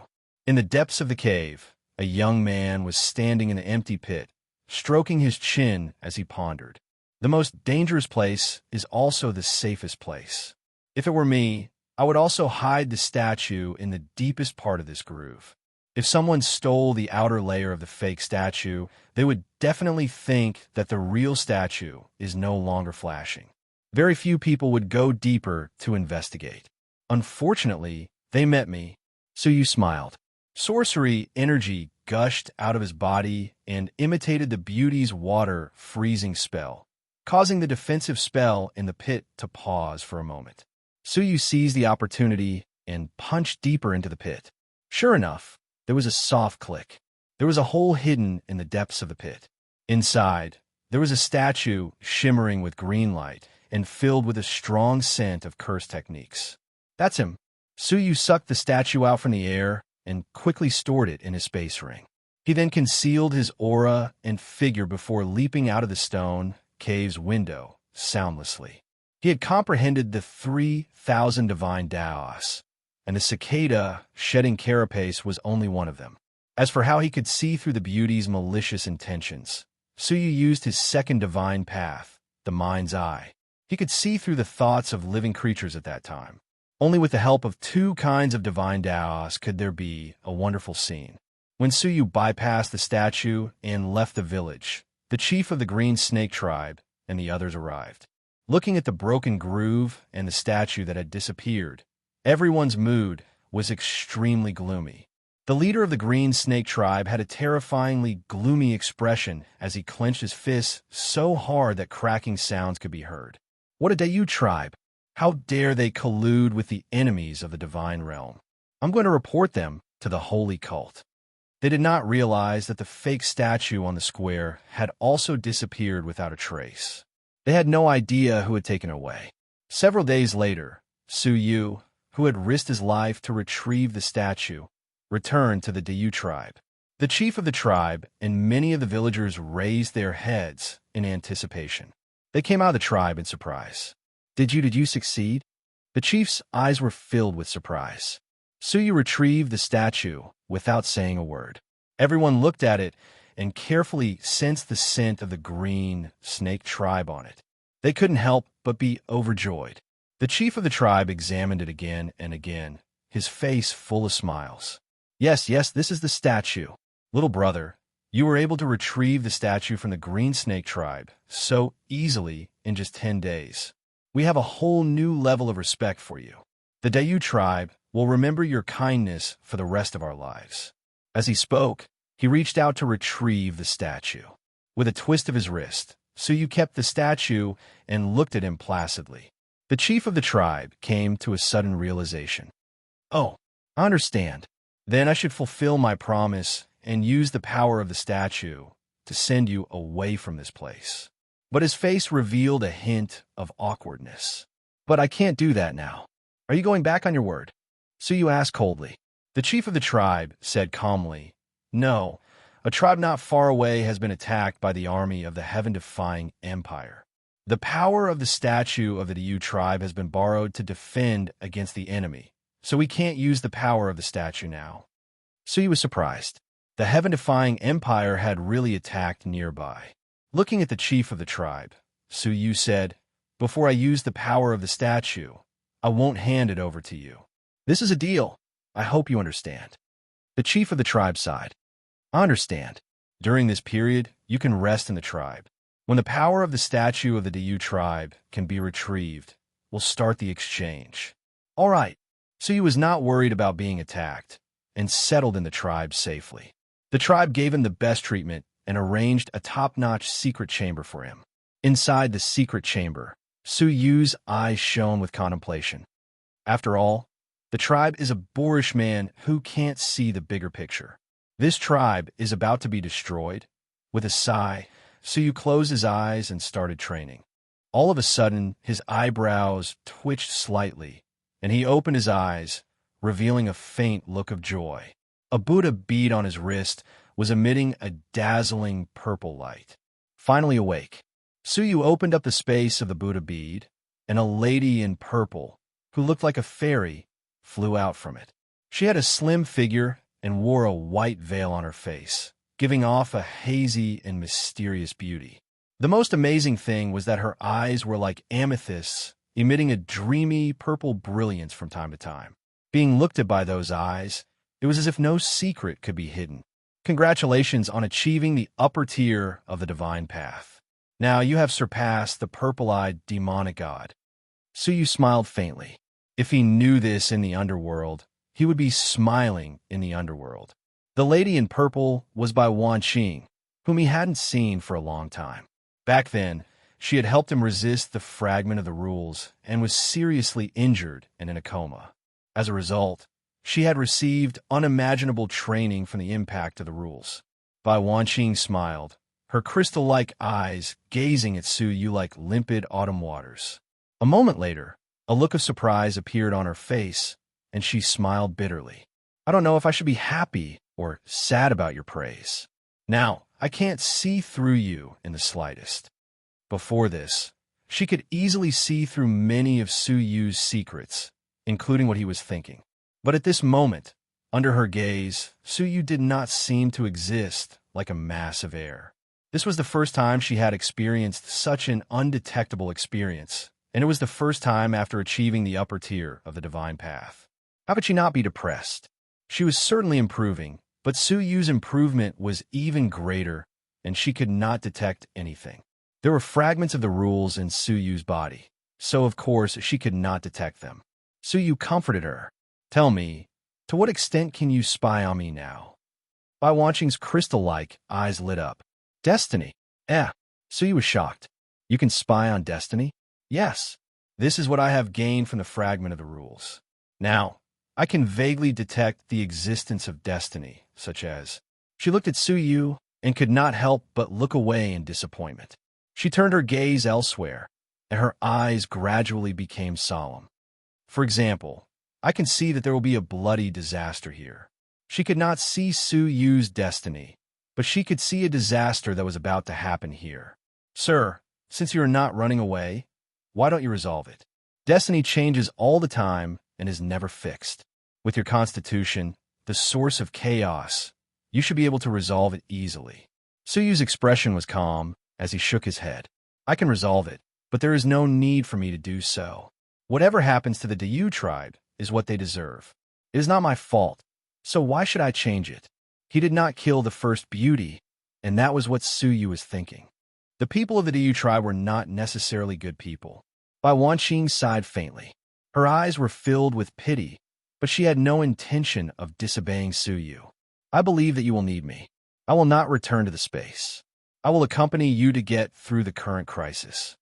In the depths of the cave, a young man was standing in an empty pit, stroking his chin as he pondered. The most dangerous place is also the safest place. If it were me, I would also hide the statue in the deepest part of this groove. If someone stole the outer layer of the fake statue, they would definitely think that the real statue is no longer flashing. Very few people would go deeper to investigate. Unfortunately, they met me. Suyu smiled. Sorcery energy gushed out of his body and imitated the beauty's water freezing spell, causing the defensive spell in the pit to pause for a moment. Suyu seized the opportunity and punched deeper into the pit. Sure enough, there was a soft click. There was a hole hidden in the depths of the pit. Inside, there was a statue shimmering with green light and filled with a strong scent of curse techniques. That's him. Suyu sucked the statue out from the air and quickly stored it in his space ring. He then concealed his aura and figure before leaping out of the stone cave's window soundlessly. He had comprehended the 3,000 divine Daos, and the cicada shedding carapace was only one of them. As for how he could see through the beauty's malicious intentions, Suyu used his second divine path, the mind's eye. He could see through the thoughts of living creatures at that time. Only with the help of two kinds of divine Daos could there be a wonderful scene. When Suyu bypassed the statue and left the village, the chief of the Green Snake tribe and the others arrived. Looking at the broken groove and the statue that had disappeared, everyone's mood was extremely gloomy. The leader of the Green Snake tribe had a terrifyingly gloomy expression as he clenched his fists so hard that cracking sounds could be heard. What a Dayu tribe! How dare they collude with the enemies of the divine realm? I'm going to report them to the holy cult. They did not realize that the fake statue on the square had also disappeared without a trace. They had no idea who had taken it away. Several days later, Suyu, who had risked his life to retrieve the statue, returned to the Dayu tribe. The chief of the tribe and many of the villagers raised their heads in anticipation. They came out of the tribe in surprise. Did you succeed? The chief's eyes were filled with surprise. Suyu retrieved the statue without saying a word. Everyone looked at it and carefully sensed the scent of the Green Snake tribe on it. They couldn't help but be overjoyed. The chief of the tribe examined it again and again, his face full of smiles. Yes, this is the statue. Little brother, you were able to retrieve the statue from the Green Snake tribe so easily in just 10 days. We have a whole new level of respect for you. The Dayu tribe will remember your kindness for the rest of our lives. As he spoke, he reached out to retrieve the statue. With a twist of his wrist, Suyu kept the statue and looked at him placidly. The chief of the tribe came to a sudden realization. Oh, I understand. Then I should fulfill my promise and use the power of the statue to send you away from this place. But his face revealed a hint of awkwardness. But I can't do that now. Are you going back on your word? Suyu asked coldly. The chief of the tribe said calmly, No, a tribe not far away has been attacked by the army of the heaven-defying empire. The power of the statue of the Diyu tribe has been borrowed to defend against the enemy, so we can't use the power of the statue now. Suyu was surprised. The heaven-defying empire had really attacked nearby. Looking at the chief of the tribe, Suyu said, Before I use the power of the statue, I won't hand it over to you. This is a deal. I hope you understand. The chief of the tribe sighed. I understand. During this period, you can rest in the tribe. When the power of the statue of the Diyu tribe can be retrieved, we'll start the exchange. All right. Suyu was not worried about being attacked and settled in the tribe safely. The tribe gave him the best treatment and arranged a top-notch secret chamber for him. Inside the secret chamber, Suyu's eyes shone with contemplation. After all, the tribe is a boorish man who can't see the bigger picture. This tribe is about to be destroyed. With a sigh, Suyu closed his eyes and started training. All of a sudden, his eyebrows twitched slightly, and he opened his eyes, revealing a faint look of joy. A Buddha bead on his wrist was emitting a dazzling purple light. Finally awake, Suyu opened up the space of the Buddha bead, and a lady in purple, who looked like a fairy, flew out from it. She had a slim figure and wore a white veil on her face, giving off a hazy and mysterious beauty. The most amazing thing was that her eyes were like amethysts, emitting a dreamy purple brilliance from time to time. Being looked at by those eyes, it was as if no secret could be hidden. Congratulations on achieving the upper tier of the divine path. Now you have surpassed the purple-eyed demonic god. Suyu smiled faintly. If he knew this in the underworld, he would be smiling in the underworld. The lady in purple was by Wan Qing, whom he hadn't seen for a long time. Back then, she had helped him resist the fragment of the rules and was seriously injured and in a coma. As a result, she had received unimaginable training from the impact of the rules. Bai Wanqing smiled, her crystal-like eyes gazing at Suyu like limpid autumn waters. A moment later, a look of surprise appeared on her face, and she smiled bitterly. I don't know if I should be happy or sad about your praise. Now, I can't see through you in the slightest. Before this, she could easily see through many of Suyu's secrets, including what he was thinking. But at this moment, under her gaze, Suyu did not seem to exist like a mass of air. This was the first time she had experienced such an undetectable experience, and it was the first time after achieving the upper tier of the divine path. How could she not be depressed? She was certainly improving, but Suyu's improvement was even greater, and she could not detect anything. There were fragments of the rules in Suyu's body, so of course she could not detect them. Suyu comforted her. Tell me, to what extent can you spy on me now? Bai Wanqing's crystal-like eyes lit up. Destiny? Suyu was shocked. You can spy on destiny? Yes. This is what I have gained from the fragment of the rules. Now, I can vaguely detect the existence of destiny, such as... She looked at Suyu and could not help but look away in disappointment. She turned her gaze elsewhere, and her eyes gradually became solemn. For example, I can see that there will be a bloody disaster here. She could not see Suyu's destiny, but she could see a disaster that was about to happen here. Sir, since you are not running away, why don't you resolve it? Destiny changes all the time and is never fixed. With your constitution, the source of chaos, you should be able to resolve it easily. Suyu's expression was calm as he shook his head. I can resolve it, but there is no need for me to do so. Whatever happens to the Diyu tribe is what they deserve. It is not my fault, so why should I change it? He did not kill the first beauty, and that was what Suyu was thinking. The people of the Diyu tribe were not necessarily good people. Bai Wanqing sighed faintly. Her eyes were filled with pity, but she had no intention of disobeying Suyu. I believe that you will need me. I will not return to the space. I will accompany you to get through the current crisis.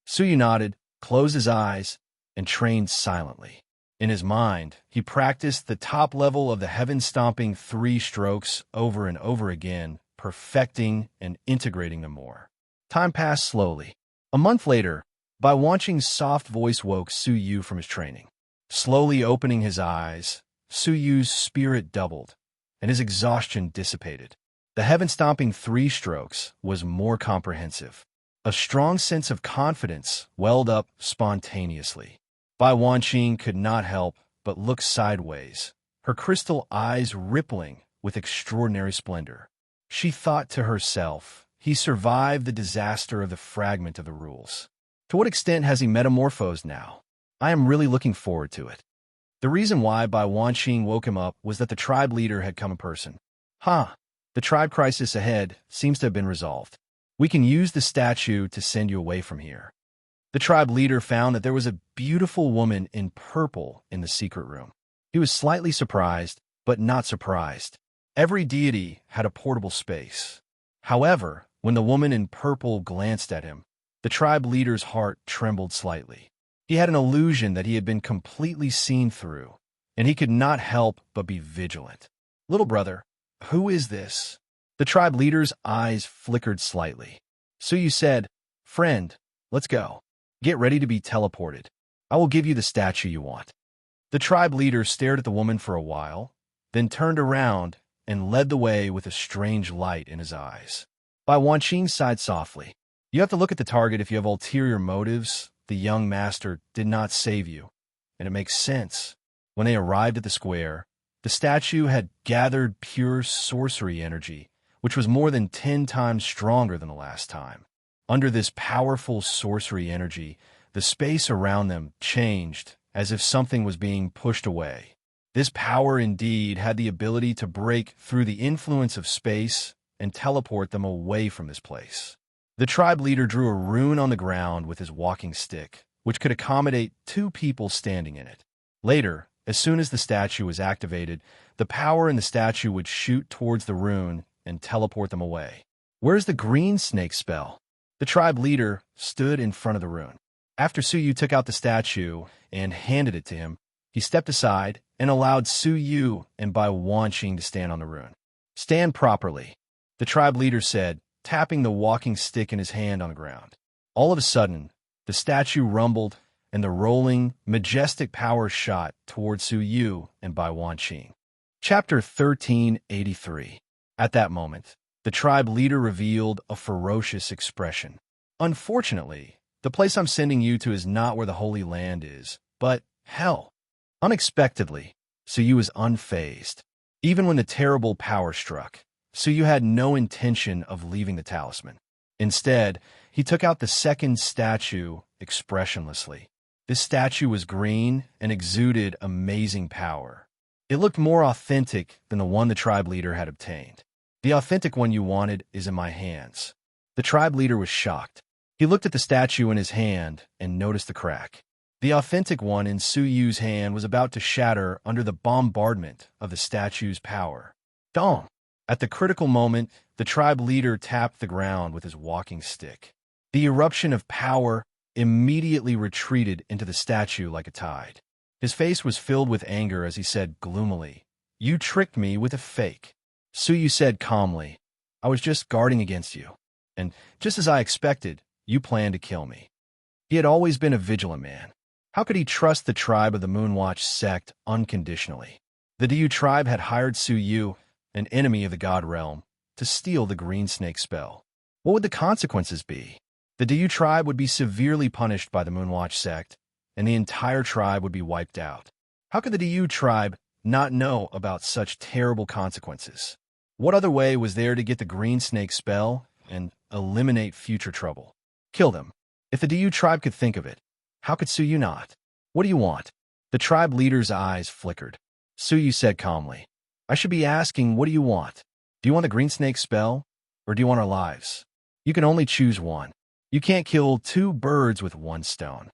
Suyu nodded, closed his eyes, and trained silently. In his mind, he practiced the top level of the heaven-stomping 3 strokes over and over again, perfecting and integrating them more. Time passed slowly. A month later, Bai Wanqing's soft voice woke Su Yu from his training. Slowly opening his eyes, Su Yu's spirit doubled, and his exhaustion dissipated. The heaven-stomping 3 strokes was more comprehensive. A strong sense of confidence welled up spontaneously. Bai Wanqing could not help but look sideways, her crystal eyes rippling with extraordinary splendor. She thought to herself, he survived the disaster of the fragment of the rules. To what extent has he metamorphosed now? I am really looking forward to it. The reason why Bai Wanqing woke him up was that the tribe leader had come in person. The tribe crisis ahead seems to have been resolved. We can use the statue to send you away from here. The tribe leader found that there was a beautiful woman in purple in the secret room. He was slightly surprised, but not surprised. Every deity had a portable space. However, when the woman in purple glanced at him, the tribe leader's heart trembled slightly. He had an illusion that he had been completely seen through, and he could not help but be vigilant. Little brother, who is this? The tribe leader's eyes flickered slightly. Su Yu said, Friend, let's go. Get ready to be teleported. I will give you the statue you want. The tribe leader stared at the woman for a while, then turned around and led the way with a strange light in his eyes. Bai Wanqing sighed softly. You have to look at the target if you have ulterior motives. The young master did not save you, and it makes sense. When they arrived at the square, the statue had gathered pure sorcery energy, which was more than 10 times stronger than the last time. Under this powerful sorcery energy, the space around them changed as if something was being pushed away. This power indeed had the ability to break through the influence of space and teleport them away from this place. The tribe leader drew a rune on the ground with his walking stick, which could accommodate 2 people standing in it. Later, as soon as the statue was activated, the power in the statue would shoot towards the rune and teleport them away. Where's the green snake spell? The tribe leader stood in front of the rune. After Su Yu took out the statue and handed it to him, he stepped aside and allowed Su Yu and Bai Wanqing to stand on the rune. Stand properly, the tribe leader said, tapping the walking stick in his hand on the ground. All of a sudden, the statue rumbled, and the rolling, majestic power shot toward Su Yu and Bai Wanqing. Chapter 1383. At that moment, the tribe leader revealed a ferocious expression. Unfortunately, the place I'm sending you to is not where the Holy Land is, but hell. Unexpectedly, Su Yu was unfazed. Even when the terrible power struck, Su Yu had no intention of leaving the talisman. Instead, he took out the second statue expressionlessly. This statue was green and exuded amazing power. It looked more authentic than the one the tribe leader had obtained. The authentic one you wanted is in my hands. The tribe leader was shocked. He looked at the statue in his hand and noticed the crack. The authentic one in Su Yu's hand was about to shatter under the bombardment of the statue's power. Dong! At the critical moment, the tribe leader tapped the ground with his walking stick. The eruption of power immediately retreated into the statue like a tide. His face was filled with anger as he said gloomily, You tricked me with a fake. Su Yu said calmly, I was just guarding against you. And just as I expected, you planned to kill me. He had always been a vigilant man. How could he trust the tribe of the Moonwatch sect unconditionally? The Diyu tribe had hired Su Yu, an enemy of the God Realm, to steal the green snake spell. What would the consequences be? The Diyu tribe would be severely punished by the Moonwatch sect, and the entire tribe would be wiped out. How could the Diyu tribe not know about such terrible consequences? What other way was there to get the green snake spell and eliminate future trouble? Kill them. If the Diyu tribe could think of it, how could Su Yu not? What do you want? The tribe leader's eyes flickered. Su Yu said calmly, I should be asking, what do you want? Do you want the green snake spell, or do you want our lives? You can only choose one. You can't kill 2 birds with 1 stone.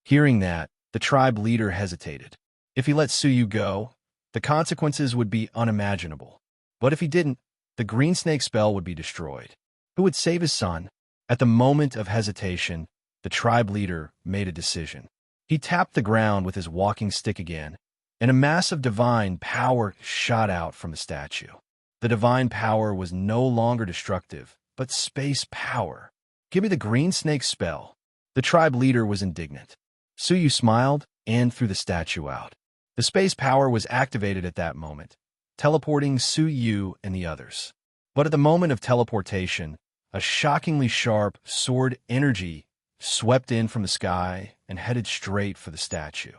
Hearing that, the tribe leader hesitated. If he let Su Yu go, the consequences would be unimaginable. But if he didn't, the green snake spell would be destroyed. Who would save his son? At the moment of hesitation, the tribe leader made a decision. He tapped the ground with his walking stick again, and a mass of divine power shot out from the statue. The divine power was no longer destructive, but space power. Give me the green snake spell, The tribe leader was indignant. Suyu smiled and threw the statue out. The space power was activated at that moment, teleporting Suyu and the others. But at the moment of teleportation, a shockingly sharp sword energy swept in from the sky and headed straight for the statue.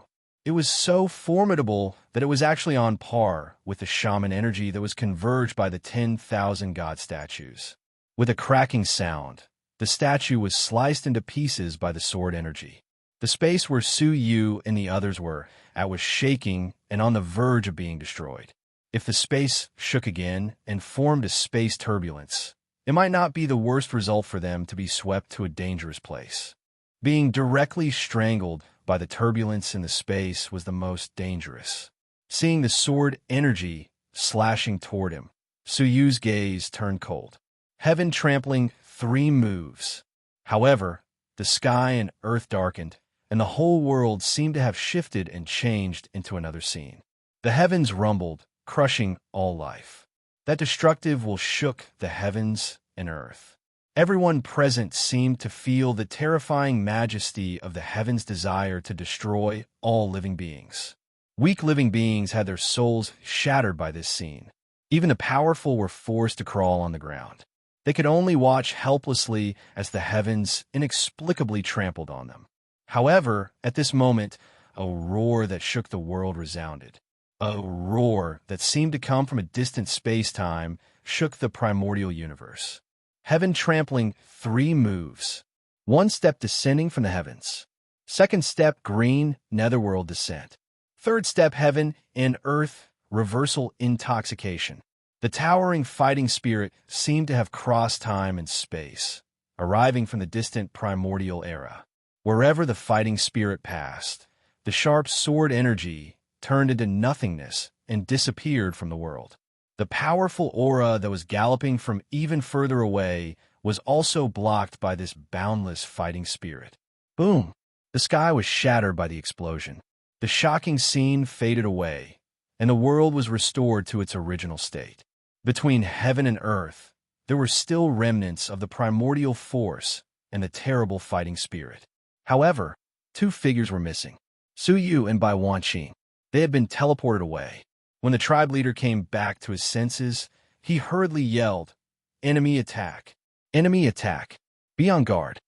It was so formidable that it was actually on par with the shaman energy that was converged by the 10,000 god statues. With a cracking sound, the statue was sliced into pieces by the sword energy. The space where Suyu and the others were at was shaking and on the verge of being destroyed. If the space shook again and formed a space turbulence, it might not be the worst result for them to be swept to a dangerous place. Being directly strangled by the turbulence in the space was the most dangerous. Seeing the sword energy slashing toward him, Suyu's gaze turned cold. Heaven trampling 3 moves. However, the sky and earth darkened, and the whole world seemed to have shifted and changed into another scene. The heavens rumbled, crushing all life. That destructive will shook the heavens and earth. Everyone present seemed to feel the terrifying majesty of the heavens' desire to destroy all living beings. Weak living beings had their souls shattered by this scene. Even the powerful were forced to crawl on the ground. They could only watch helplessly as the heavens inexplicably trampled on them. However, at this moment, a roar that shook the world resounded. A roar that seemed to come from a distant space-time shook the primordial universe. Heaven trampling 3 moves. 1 step descending from the heavens. 2nd step green netherworld descent. 3rd step heaven and earth reversal intoxication. The towering fighting spirit seemed to have crossed time and space, arriving from the distant primordial era. Wherever the fighting spirit passed, the sharp sword energy turned into nothingness and disappeared from the world. The powerful aura that was galloping from even further away was also blocked by this boundless fighting spirit. Boom! The sky was shattered by the explosion. The shocking scene faded away, and the world was restored to its original state. Between heaven and earth, there were still remnants of the primordial force and the terrible fighting spirit. However, 2 figures were missing, Suyu and Bai Wanqing. They had been teleported away. When the tribe leader came back to his senses, he hurriedly yelled, "Enemy attack! Enemy attack! Be on guard!"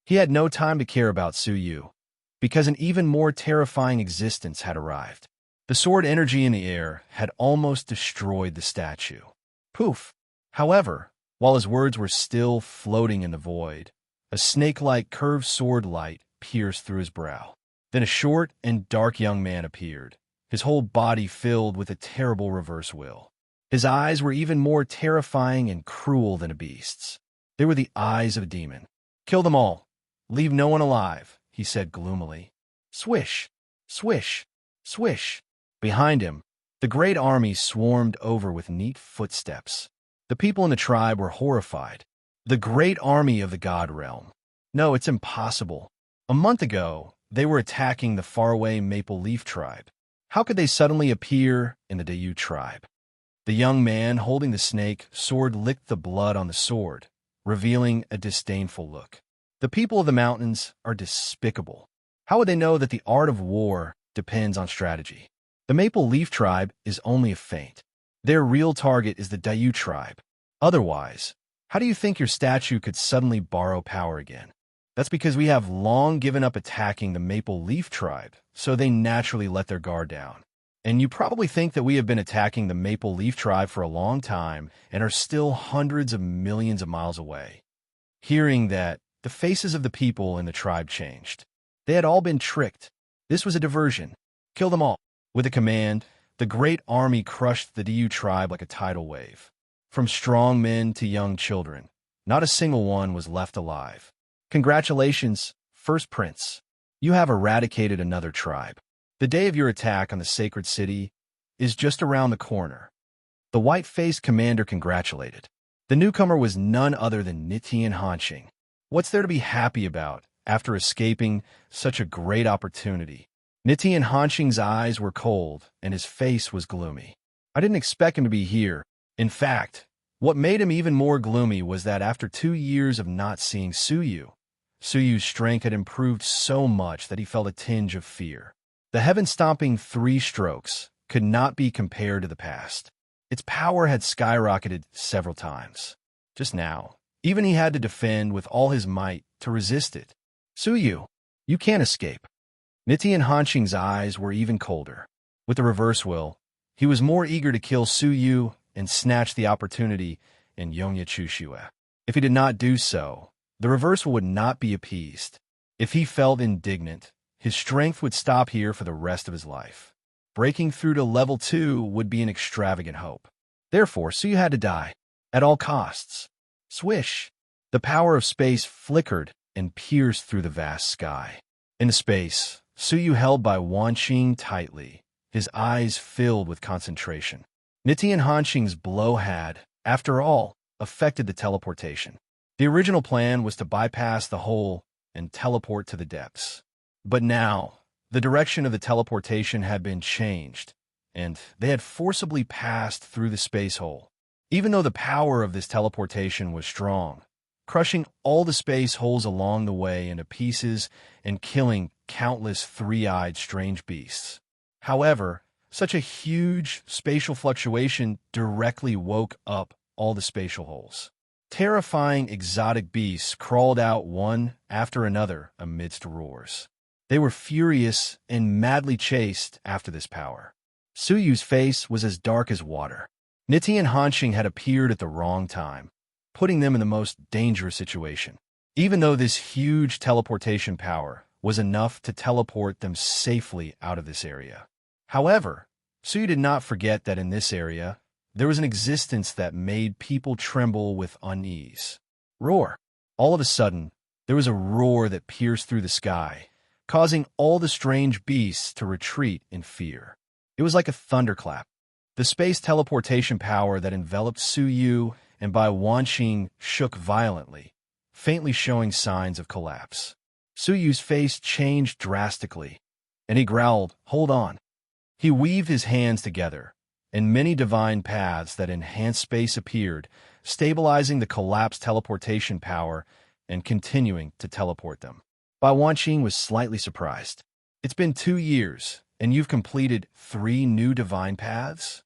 He had no time to care about Suyu, because an even more terrifying existence had arrived. The sword energy in the air had almost destroyed the statue. Poof! However, while his words were still floating in the void, a snake-like curved sword light pierced through his brow. Then a short and dark young man appeared, his whole body filled with a terrible reverse will. His eyes were even more terrifying and cruel than a beast's. They were the eyes of a demon. "Kill them all. Leave no one alive," he said gloomily. Swish! Swish! Swish! Behind him, the great army swarmed over with neat footsteps. The people in the tribe were horrified. The great army of the god realm. No, it's impossible. A month ago, they were attacking the faraway Maple Leaf tribe. How could they suddenly appear in the Dayu tribe? The young man holding the snake sword licked the blood on the sword, revealing a disdainful look. The people of the mountains are despicable. How would they know that the art of war depends on strategy? The Maple Leaf tribe is only a feint. Their real target is the Dayu tribe. Otherwise, how do you think your statue could suddenly borrow power again? That's because we have long given up attacking the Maple Leaf tribe, so they naturally let their guard down. And you probably think that we have been attacking the Maple Leaf tribe for a long time and are still hundreds of millions of miles away. Hearing that, the faces of the people in the tribe changed. They had all been tricked. This was a diversion. Kill them all. With a command, the great army crushed the Dayu tribe like a tidal wave. From strong men to young children, not a single one was left alive. Congratulations, First Prince. You have eradicated another tribe. The day of your attack on the sacred city is just around the corner. The white-faced commander congratulated. The newcomer was none other than Nitian Hanqing. What's there to be happy about after escaping such a great opportunity? Nitian Hanqing's eyes were cold, and his face was gloomy. I didn't expect him to be here. In fact, what made him even more gloomy was that after 2 years of not seeing Suyu, Suyu's strength had improved so much that he felt a tinge of fear. The heaven-stomping 3 strokes could not be compared to the past. Its power had skyrocketed several times. Just now, even he had to defend with all his might to resist it. Suyu, you can't escape. Niti and Hanxing's eyes were even colder. With the reverse will, he was more eager to kill Suyu and snatch the opportunity in Yongye Chushue. If he did not do so, the reverse will would not be appeased. If he felt indignant, his strength would stop here for the rest of his life. Breaking through to level 2 would be an extravagant hope. Therefore, Suyu had to die, at all costs. Swish! The power of space flickered and pierced through the vast sky. In the space, Suyu held by Wanqing tightly, his eyes filled with concentration. Niti and Hanxing's blow had, after all, affected the teleportation. The original plan was to bypass the hole and teleport to the depths. But now, the direction of the teleportation had been changed, and they had forcibly passed through the space hole. Even though the power of this teleportation was strong, crushing all the space holes along the way into pieces and killing countless 3-eyed strange beasts. However, such a huge spatial fluctuation directly woke up all the spatial holes. Terrifying exotic beasts crawled out one after another amidst roars. They were furious and madly chased after this power. Suyu's face was as dark as water. Niti and Hanxing had appeared at the wrong time, putting them in the most dangerous situation. Even though this huge teleportation power was enough to teleport them safely out of this area. However, Suyu did not forget that in this area, there was an existence that made people tremble with unease. Roar! All of a sudden, there was a roar that pierced through the sky, causing all the strange beasts to retreat in fear. It was like a thunderclap. The space teleportation power that enveloped Suyu and Bai Wanqing shook violently, faintly showing signs of collapse. Suyu's face changed drastically, and he growled, "Hold on." He weaved his hands together, and many divine paths that enhanced space appeared, stabilizing the collapsed teleportation power and continuing to teleport them. Bai Wanqing was slightly surprised. "It's been 2 years, and you've completed 3 new divine paths?"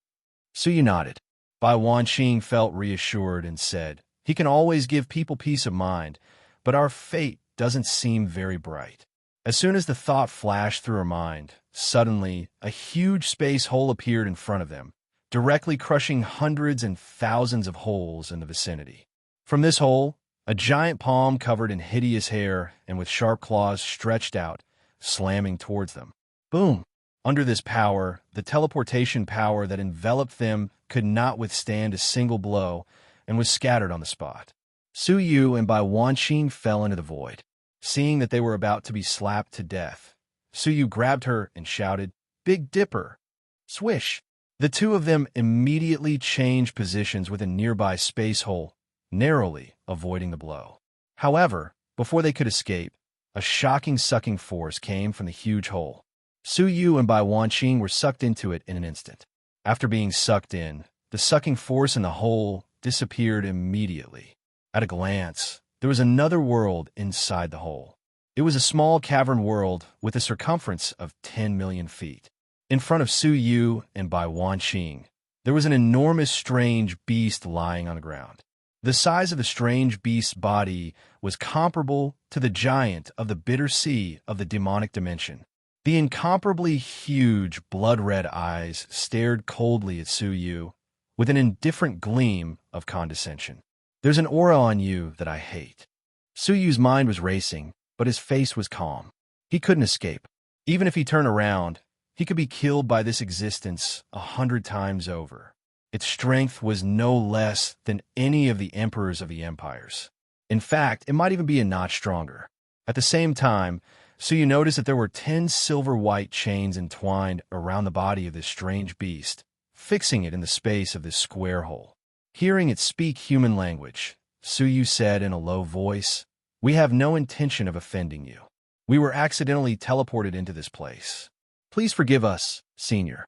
Suyu nodded. Bai Wanqing felt reassured and said, "He can always give people peace of mind, but our fate doesn't seem very bright." As soon as the thought flashed through her mind, suddenly a huge space hole appeared in front of them, directly crushing hundreds and thousands of holes in the vicinity. From this hole, a giant palm covered in hideous hair and with sharp claws stretched out, slamming towards them. Boom! Under this power, the teleportation power that enveloped them could not withstand a single blow and was scattered on the spot. Suyu and Bai Wanqing fell into the void. Seeing that they were about to be slapped to death, Suyu grabbed her and shouted, "Big Dipper!" Swish! The two of them immediately changed positions with a nearby space hole, narrowly avoiding the blow. However, before they could escape, a shocking sucking force came from the huge hole. Suyu and Bai Wanqing were sucked into it in an instant. After being sucked in, the sucking force in the hole disappeared immediately. At a glance, there was another world inside the hole. It was a small cavern world with a circumference of 10 million feet. In front of Suyu and Bai Wanqing, there was an enormous strange beast lying on the ground. The size of the strange beast's body was comparable to the giant of the bitter sea of the demonic dimension. The incomparably huge blood-red eyes stared coldly at Suyu with an indifferent gleam of condescension. "There's an aura on you that I hate." Suyu's mind was racing, but his face was calm. He couldn't escape. Even if he turned around, he could be killed by this existence 100 times over. Its strength was no less than any of the emperors of the empires. In fact, it might even be a notch stronger. At the same time, Suyu noticed that there were 10 silver-white chains entwined around the body of this strange beast, fixing it in the space of this square hole. Hearing it speak human language, Suyu said in a low voice, "We have no intention of offending you. We were accidentally teleported into this place. Please forgive us, Senior."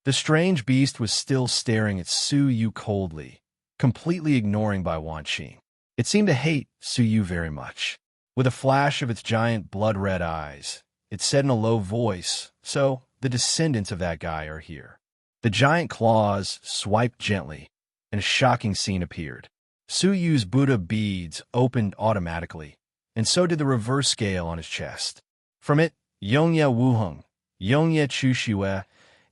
The strange beast was still staring at Suyu coldly, completely ignoring Bai Wanqing. It seemed to hate Suyu very much. With a flash of its giant blood-red eyes, it said in a low voice, "So, the descendants of that guy are here." The giant claws swiped gently, and a shocking scene appeared. Suyu's Buddha beads opened automatically, and so did the reverse scale on his chest. From it, Yongye Wuheng, Yongye Chushue,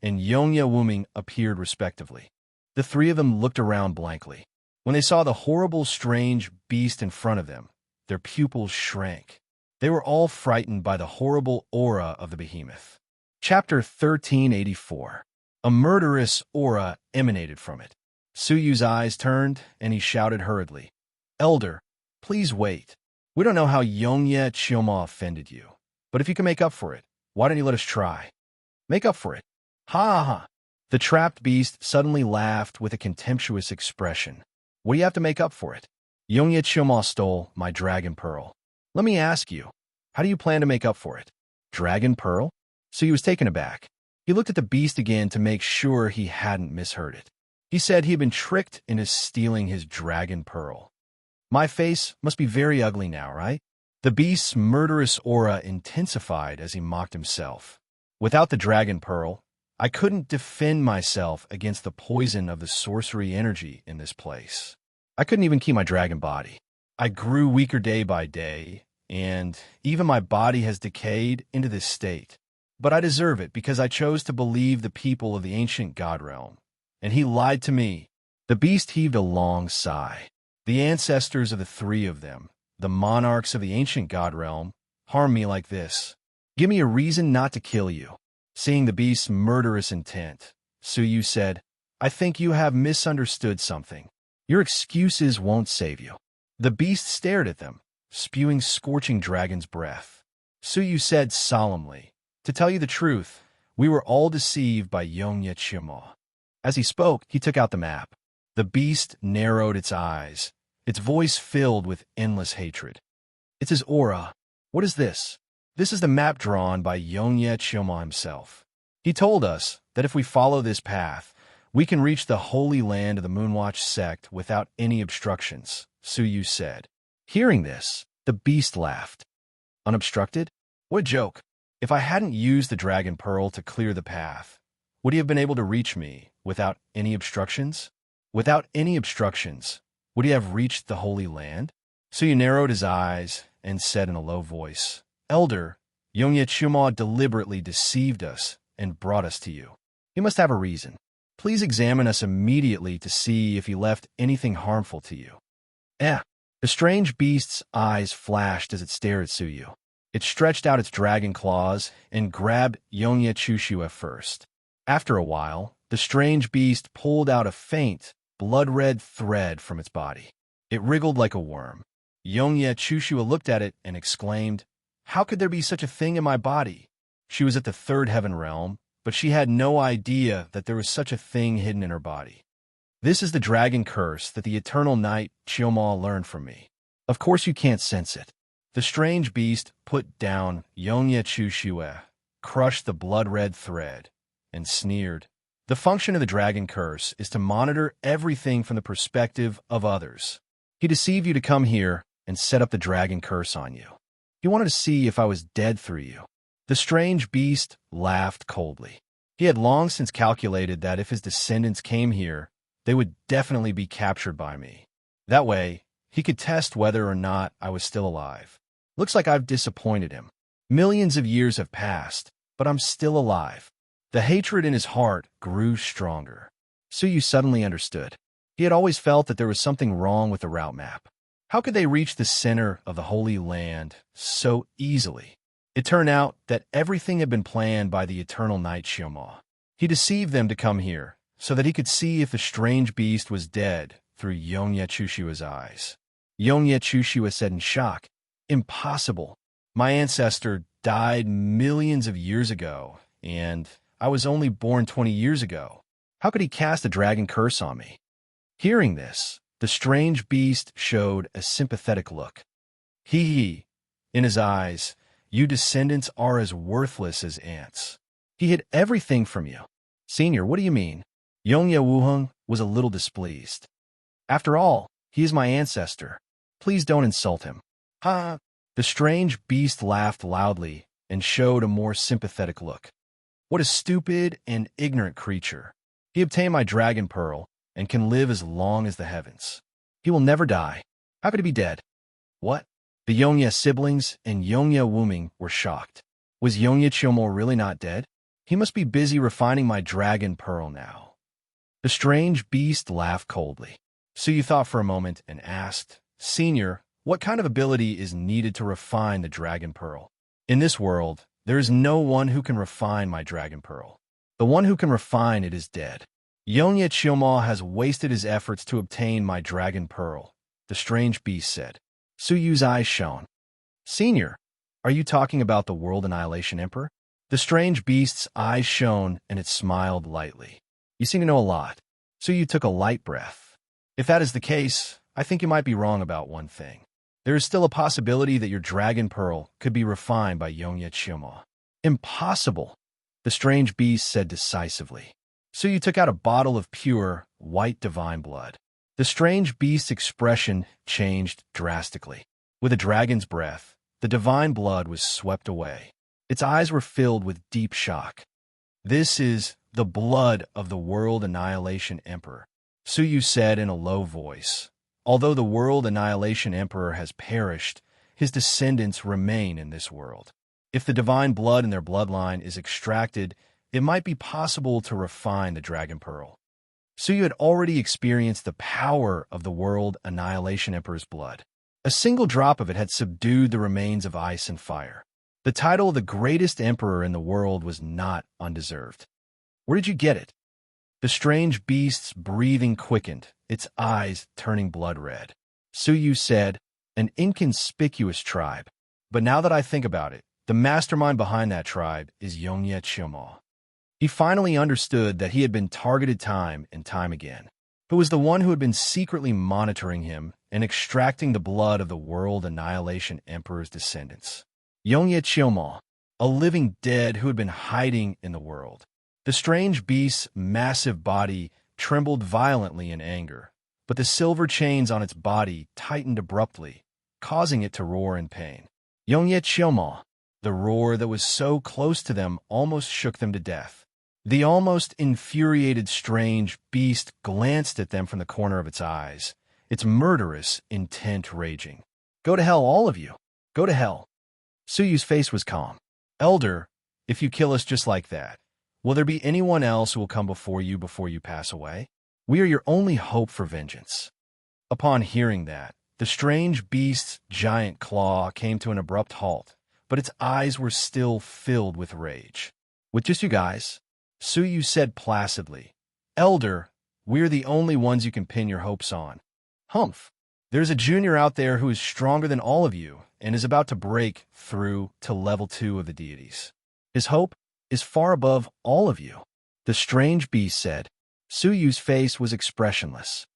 and Yongye Wuming appeared respectively. The three of them looked around blankly. When they saw the horrible, strange beast in front of them, their pupils shrank. They were all frightened by the horrible aura of the behemoth. Chapter 1384. A murderous aura emanated from it. Suyu's eyes turned, and he shouted hurriedly, "Elder, please wait. We don't know how Yongye Chioma offended you, but if you can make up for it, why don't you let us try? Make up for it." Ha ha! The trapped beast suddenly laughed with a contemptuous expression. "What do you have to make up for it? Yongye Chioma stole my dragon pearl. Let me ask you, how do you plan to make up for it? Dragon pearl?" Suyu was taken aback. He looked at the beast again to make sure he hadn't misheard it. He said he had been tricked into stealing his dragon pearl. "My face must be very ugly now, right?" The beast's murderous aura intensified as he mocked himself. "Without the dragon pearl, I couldn't defend myself against the poison of the sorcery energy in this place. I couldn't even keep my dragon body. I grew weaker day by day, and even my body has decayed into this state. But I deserve it because I chose to believe the people of the ancient god realm. And he lied to me." The beast heaved a long sigh. "The ancestors of the three of them, the monarchs of the ancient god realm, harm me like this. Give me a reason not to kill you." Seeing the beast's murderous intent, Suyu said, "I think you have misunderstood something. Your excuses won't save you." The beast stared at them, spewing scorching dragon's breath. Suyu said solemnly, "To tell you the truth, we were all deceived by Yongye Chioma." As he spoke, he took out the map. The beast narrowed its eyes, its voice filled with endless hatred. "It's his aura. What is this?" "This is the map drawn by Yongye Chioma himself. He told us that if we follow this path, we can reach the holy land of the Moonwatch sect without any obstructions," Suyu said. Hearing this, the beast laughed. "Unobstructed? What a joke. If I hadn't used the dragon pearl to clear the path, would he have been able to reach me without any obstructions? Without any obstructions, would he have reached the Holy Land?" Suyu narrowed his eyes and said in a low voice, "Elder, Yongye Chioma deliberately deceived us and brought us to you. He must have a reason. Please examine us immediately to see if he left anything harmful to you." The strange beast's eyes flashed as it stared at Suyu. It stretched out its dragon claws and grabbed Yongye Chushue first. After a while, the strange beast pulled out a faint, blood-red thread from its body. It wriggled like a worm. Yongye Chushue looked at it and exclaimed, "How could there be such a thing in my body?" She was at the third heaven realm, but she had no idea that there was such a thing hidden in her body. "This is the dragon curse that the eternal knight Chioma learned from me. Of course you can't sense it." The strange beast put down Yongye Chushue, crushed the blood-red thread, and sneered. "The function of the dragon curse is to monitor everything from the perspective of others. He deceived you to come here and set up the dragon curse on you. He wanted to see if I was dead through you." The strange beast laughed coldly. He had long since calculated that if his descendants came here, they would definitely be captured by me. That way, he could test whether or not I was still alive. Looks like I've disappointed him. Millions of years have passed, but I'm still alive. The hatred in his heart grew stronger. Suyu suddenly understood. He had always felt that there was something wrong with the route map. How could they reach the center of the Holy Land so easily? It turned out that everything had been planned by the Eternal Knight Chioma. He deceived them to come here so that he could see if the strange beast was dead through Yongye Chushue's eyes. Yongye Chushue said in shock, "Impossible. My ancestor died millions of years ago, and I was only born 20 years ago. How could he cast a dragon curse on me?" Hearing this, the strange beast showed a sympathetic look. He, in his eyes, "You descendants are as worthless as ants. He hid everything from you." "Senior, what do you mean?" Yongye Wuheng was a little displeased. "After all, he is my ancestor. Please don't insult him." "Ha!" The strange beast laughed loudly and showed a more sympathetic look. What a stupid and ignorant creature. He obtained my dragon pearl and can live as long as the heavens. He will never die. Happy to be dead. What? The Yongye siblings and Yongye Wuming were shocked. Was Yongye Chiomo really not dead? He must be busy refining my dragon pearl now. The strange beast laughed coldly. Suyu thought for a moment and asked, Senior, what kind of ability is needed to refine the dragon pearl? In this world, there is no one who can refine my dragon pearl. The one who can refine it is dead. Yongye Chiomo has wasted his efforts to obtain my dragon pearl, the strange beast said. Suyu's eyes shone. Senior, are you talking about the World Annihilation Emperor? The strange beast's eyes shone and it smiled lightly. You seem to know a lot. Suyu took a light breath. If that is the case, I think you might be wrong about one thing. There is still a possibility that your dragon pearl could be refined by Yongye Chiomo. Impossible, the strange beast said decisively. Suyu took out a bottle of pure, white divine blood. The strange beast's expression changed drastically. With a dragon's breath, the divine blood was swept away. Its eyes were filled with deep shock. This is the blood of the World Annihilation Emperor, Suyu said in a low voice. Although the World Annihilation Emperor has perished, his descendants remain in this world. If the divine blood in their bloodline is extracted, it might be possible to refine the Dragon Pearl. Suyu had already experienced the power of the World Annihilation Emperor's blood. A single drop of it had subdued the remains of ice and fire. The title of the greatest emperor in the world was not undeserved. Where did you get it? The strange beast's breathing quickened, its eyes turning blood red. Suyu said, an inconspicuous tribe. But now that I think about it, the mastermind behind that tribe is Yongye Chiomo. He finally understood that he had been targeted time and time again. Who was the one who had been secretly monitoring him and extracting the blood of the World Annihilation Emperor's descendants? Yongye Chiomo, a living dead who had been hiding in the world. The strange beast's massive body trembled violently in anger, but the silver chains on its body tightened abruptly, causing it to roar in pain. Yongye Chiomo, the roar that was so close to them almost shook them to death. The almost infuriated strange beast glanced at them from the corner of its eyes, its murderous intent raging. Go to hell, all of you. Go to hell. Suyu's face was calm. Elder, if you kill us just like that, will there be anyone else who will come before you pass away? We are your only hope for vengeance. Upon hearing that, the strange beast's giant claw came to an abrupt halt, but its eyes were still filled with rage. With just you guys, Suyu said placidly, Elder, we're the only ones you can pin your hopes on. Humph. There's a junior out there who is stronger than all of you and is about to break through to level 2 of the deities. His hope is far above all of you, the strange beast said. Suyu's face was expressionless.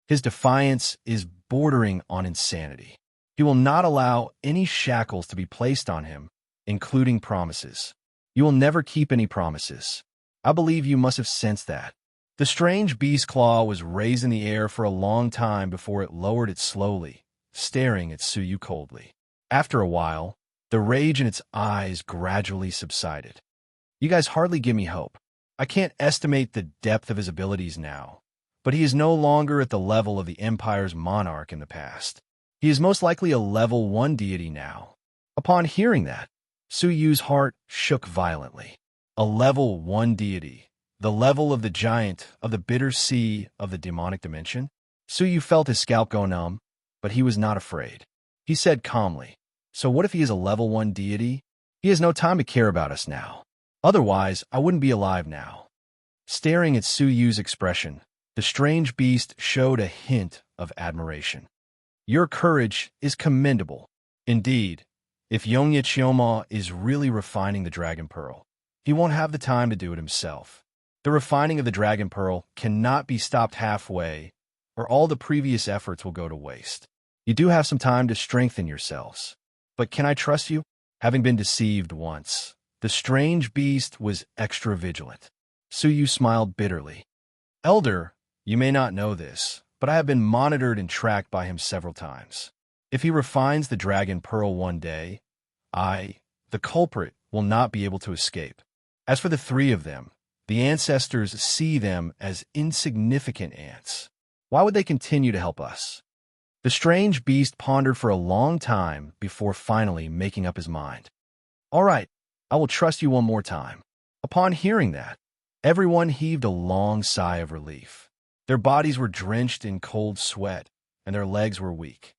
His defiance is bordering on insanity. He will not allow any shackles to be placed on him, including promises. You will never keep any promises. I believe you must have sensed that. The strange beast's claw was raised in the air for a long time before it lowered it slowly, staring at Suyu coldly. After a while, the rage in its eyes gradually subsided. You guys hardly give me hope. I can't estimate the depth of his abilities now, but he is no longer at the level of the Empire's monarch in the past. He is most likely a level 1 deity now. Upon hearing that, Suyu's heart shook violently. A level 1 deity, the level of the giant of the bitter sea of the demonic dimension? Suyu felt his scalp go numb, but he was not afraid. He said calmly, so what if he is a level 1 deity? He has no time to care about us now. Otherwise, I wouldn't be alive now. Staring at Suyu's expression, the strange beast showed a hint of admiration. Your courage is commendable. Indeed, if Yongye Chiomo is really refining the Dragon Pearl, he won't have the time to do it himself. The refining of the Dragon Pearl cannot be stopped halfway, or all the previous efforts will go to waste. You do have some time to strengthen yourselves. But can I trust you? Having been deceived once, the strange beast was extra vigilant. Suyu smiled bitterly. Elder, you may not know this, but I have been monitored and tracked by him several times. If he refines the dragon pearl one day, I, the culprit, will not be able to escape. As for the three of them, the ancestors see them as insignificant ants. Why would they continue to help us? The strange beast pondered for a long time before finally making up his mind. All right, I will trust you one more time. Upon hearing that, everyone heaved a long sigh of relief. Their bodies were drenched in cold sweat, and their legs were weak.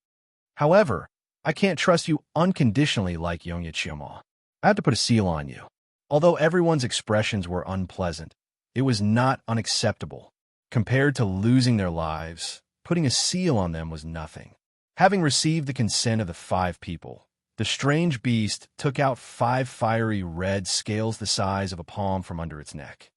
However, I can't trust you unconditionally like Yongye. I have to put a seal on you. Although everyone's expressions were unpleasant, it was not unacceptable. Compared to losing their lives, putting a seal on them was nothing. Having received the consent of the 5 people, the strange beast took out 5 fiery red scales the size of a palm from under its neck.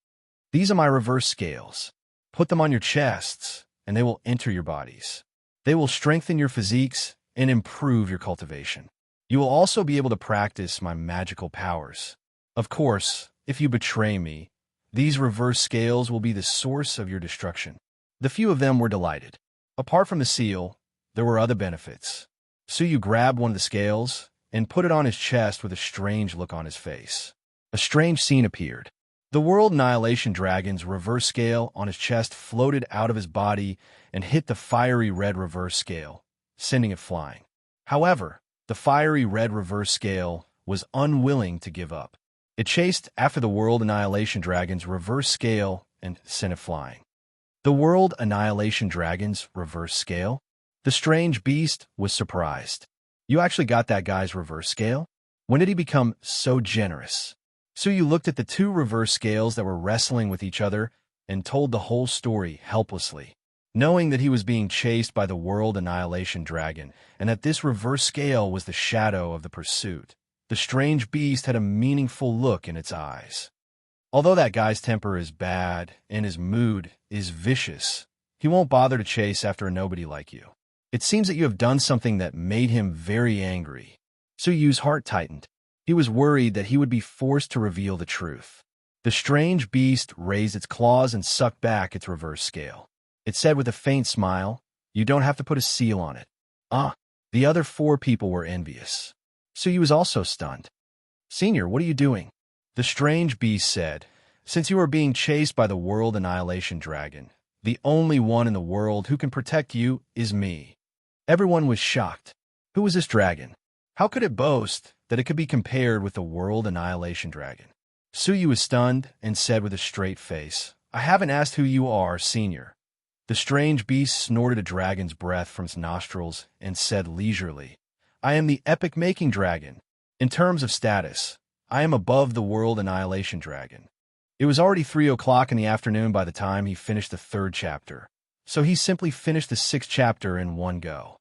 These are my reverse scales. Put them on your chests, and they will enter your bodies. They will strengthen your physiques and improve your cultivation. You will also be able to practice my magical powers. Of course, if you betray me, these reverse scales will be the source of your destruction. The few of them were delighted. Apart from the seal, there were other benefits. Suyu grabbed one of the scales and put it on his chest with a strange look on his face. A strange scene appeared. The World Annihilation Dragon's reverse scale on his chest floated out of his body and hit the fiery red reverse scale, sending it flying. However, the fiery red reverse scale was unwilling to give up. It chased after the World Annihilation Dragon's reverse scale and sent it flying. The World Annihilation Dragon's reverse scale? The strange beast was surprised. You actually got that guy's reverse scale? When did he become so generous? Suyu looked at the 2 reverse scales that were wrestling with each other and told the whole story helplessly, knowing that he was being chased by the World Annihilation Dragon and that this reverse scale was the shadow of the pursuit. The strange beast had a meaningful look in its eyes. Although that guy's temper is bad and his mood is vicious, he won't bother to chase after a nobody like you. It seems that you have done something that made him very angry. Suyu's heart tightened. He was worried that he would be forced to reveal the truth. The strange beast raised its claws and sucked back its reverse scale. It said with a faint smile, "You don't have to put a seal on it." The other 4 people were envious. Suyu was also stunned. "Senior, what are you doing?" The strange beast said, "Since you are being chased by the World Annihilation Dragon, the only one in the world who can protect you is me." Everyone was shocked. Who was this dragon? How could it boast that it could be compared with the World Annihilation Dragon? Suyu was stunned and said with a straight face, "I haven't asked who you are, Senior." The strange beast snorted a dragon's breath from its nostrils and said leisurely, "I am the epic-making dragon. In terms of status, I am above the World Annihilation Dragon." It was already 3 o'clock in the afternoon by the time he finished the 3rd chapter, so he simply finished the 6th chapter in one go.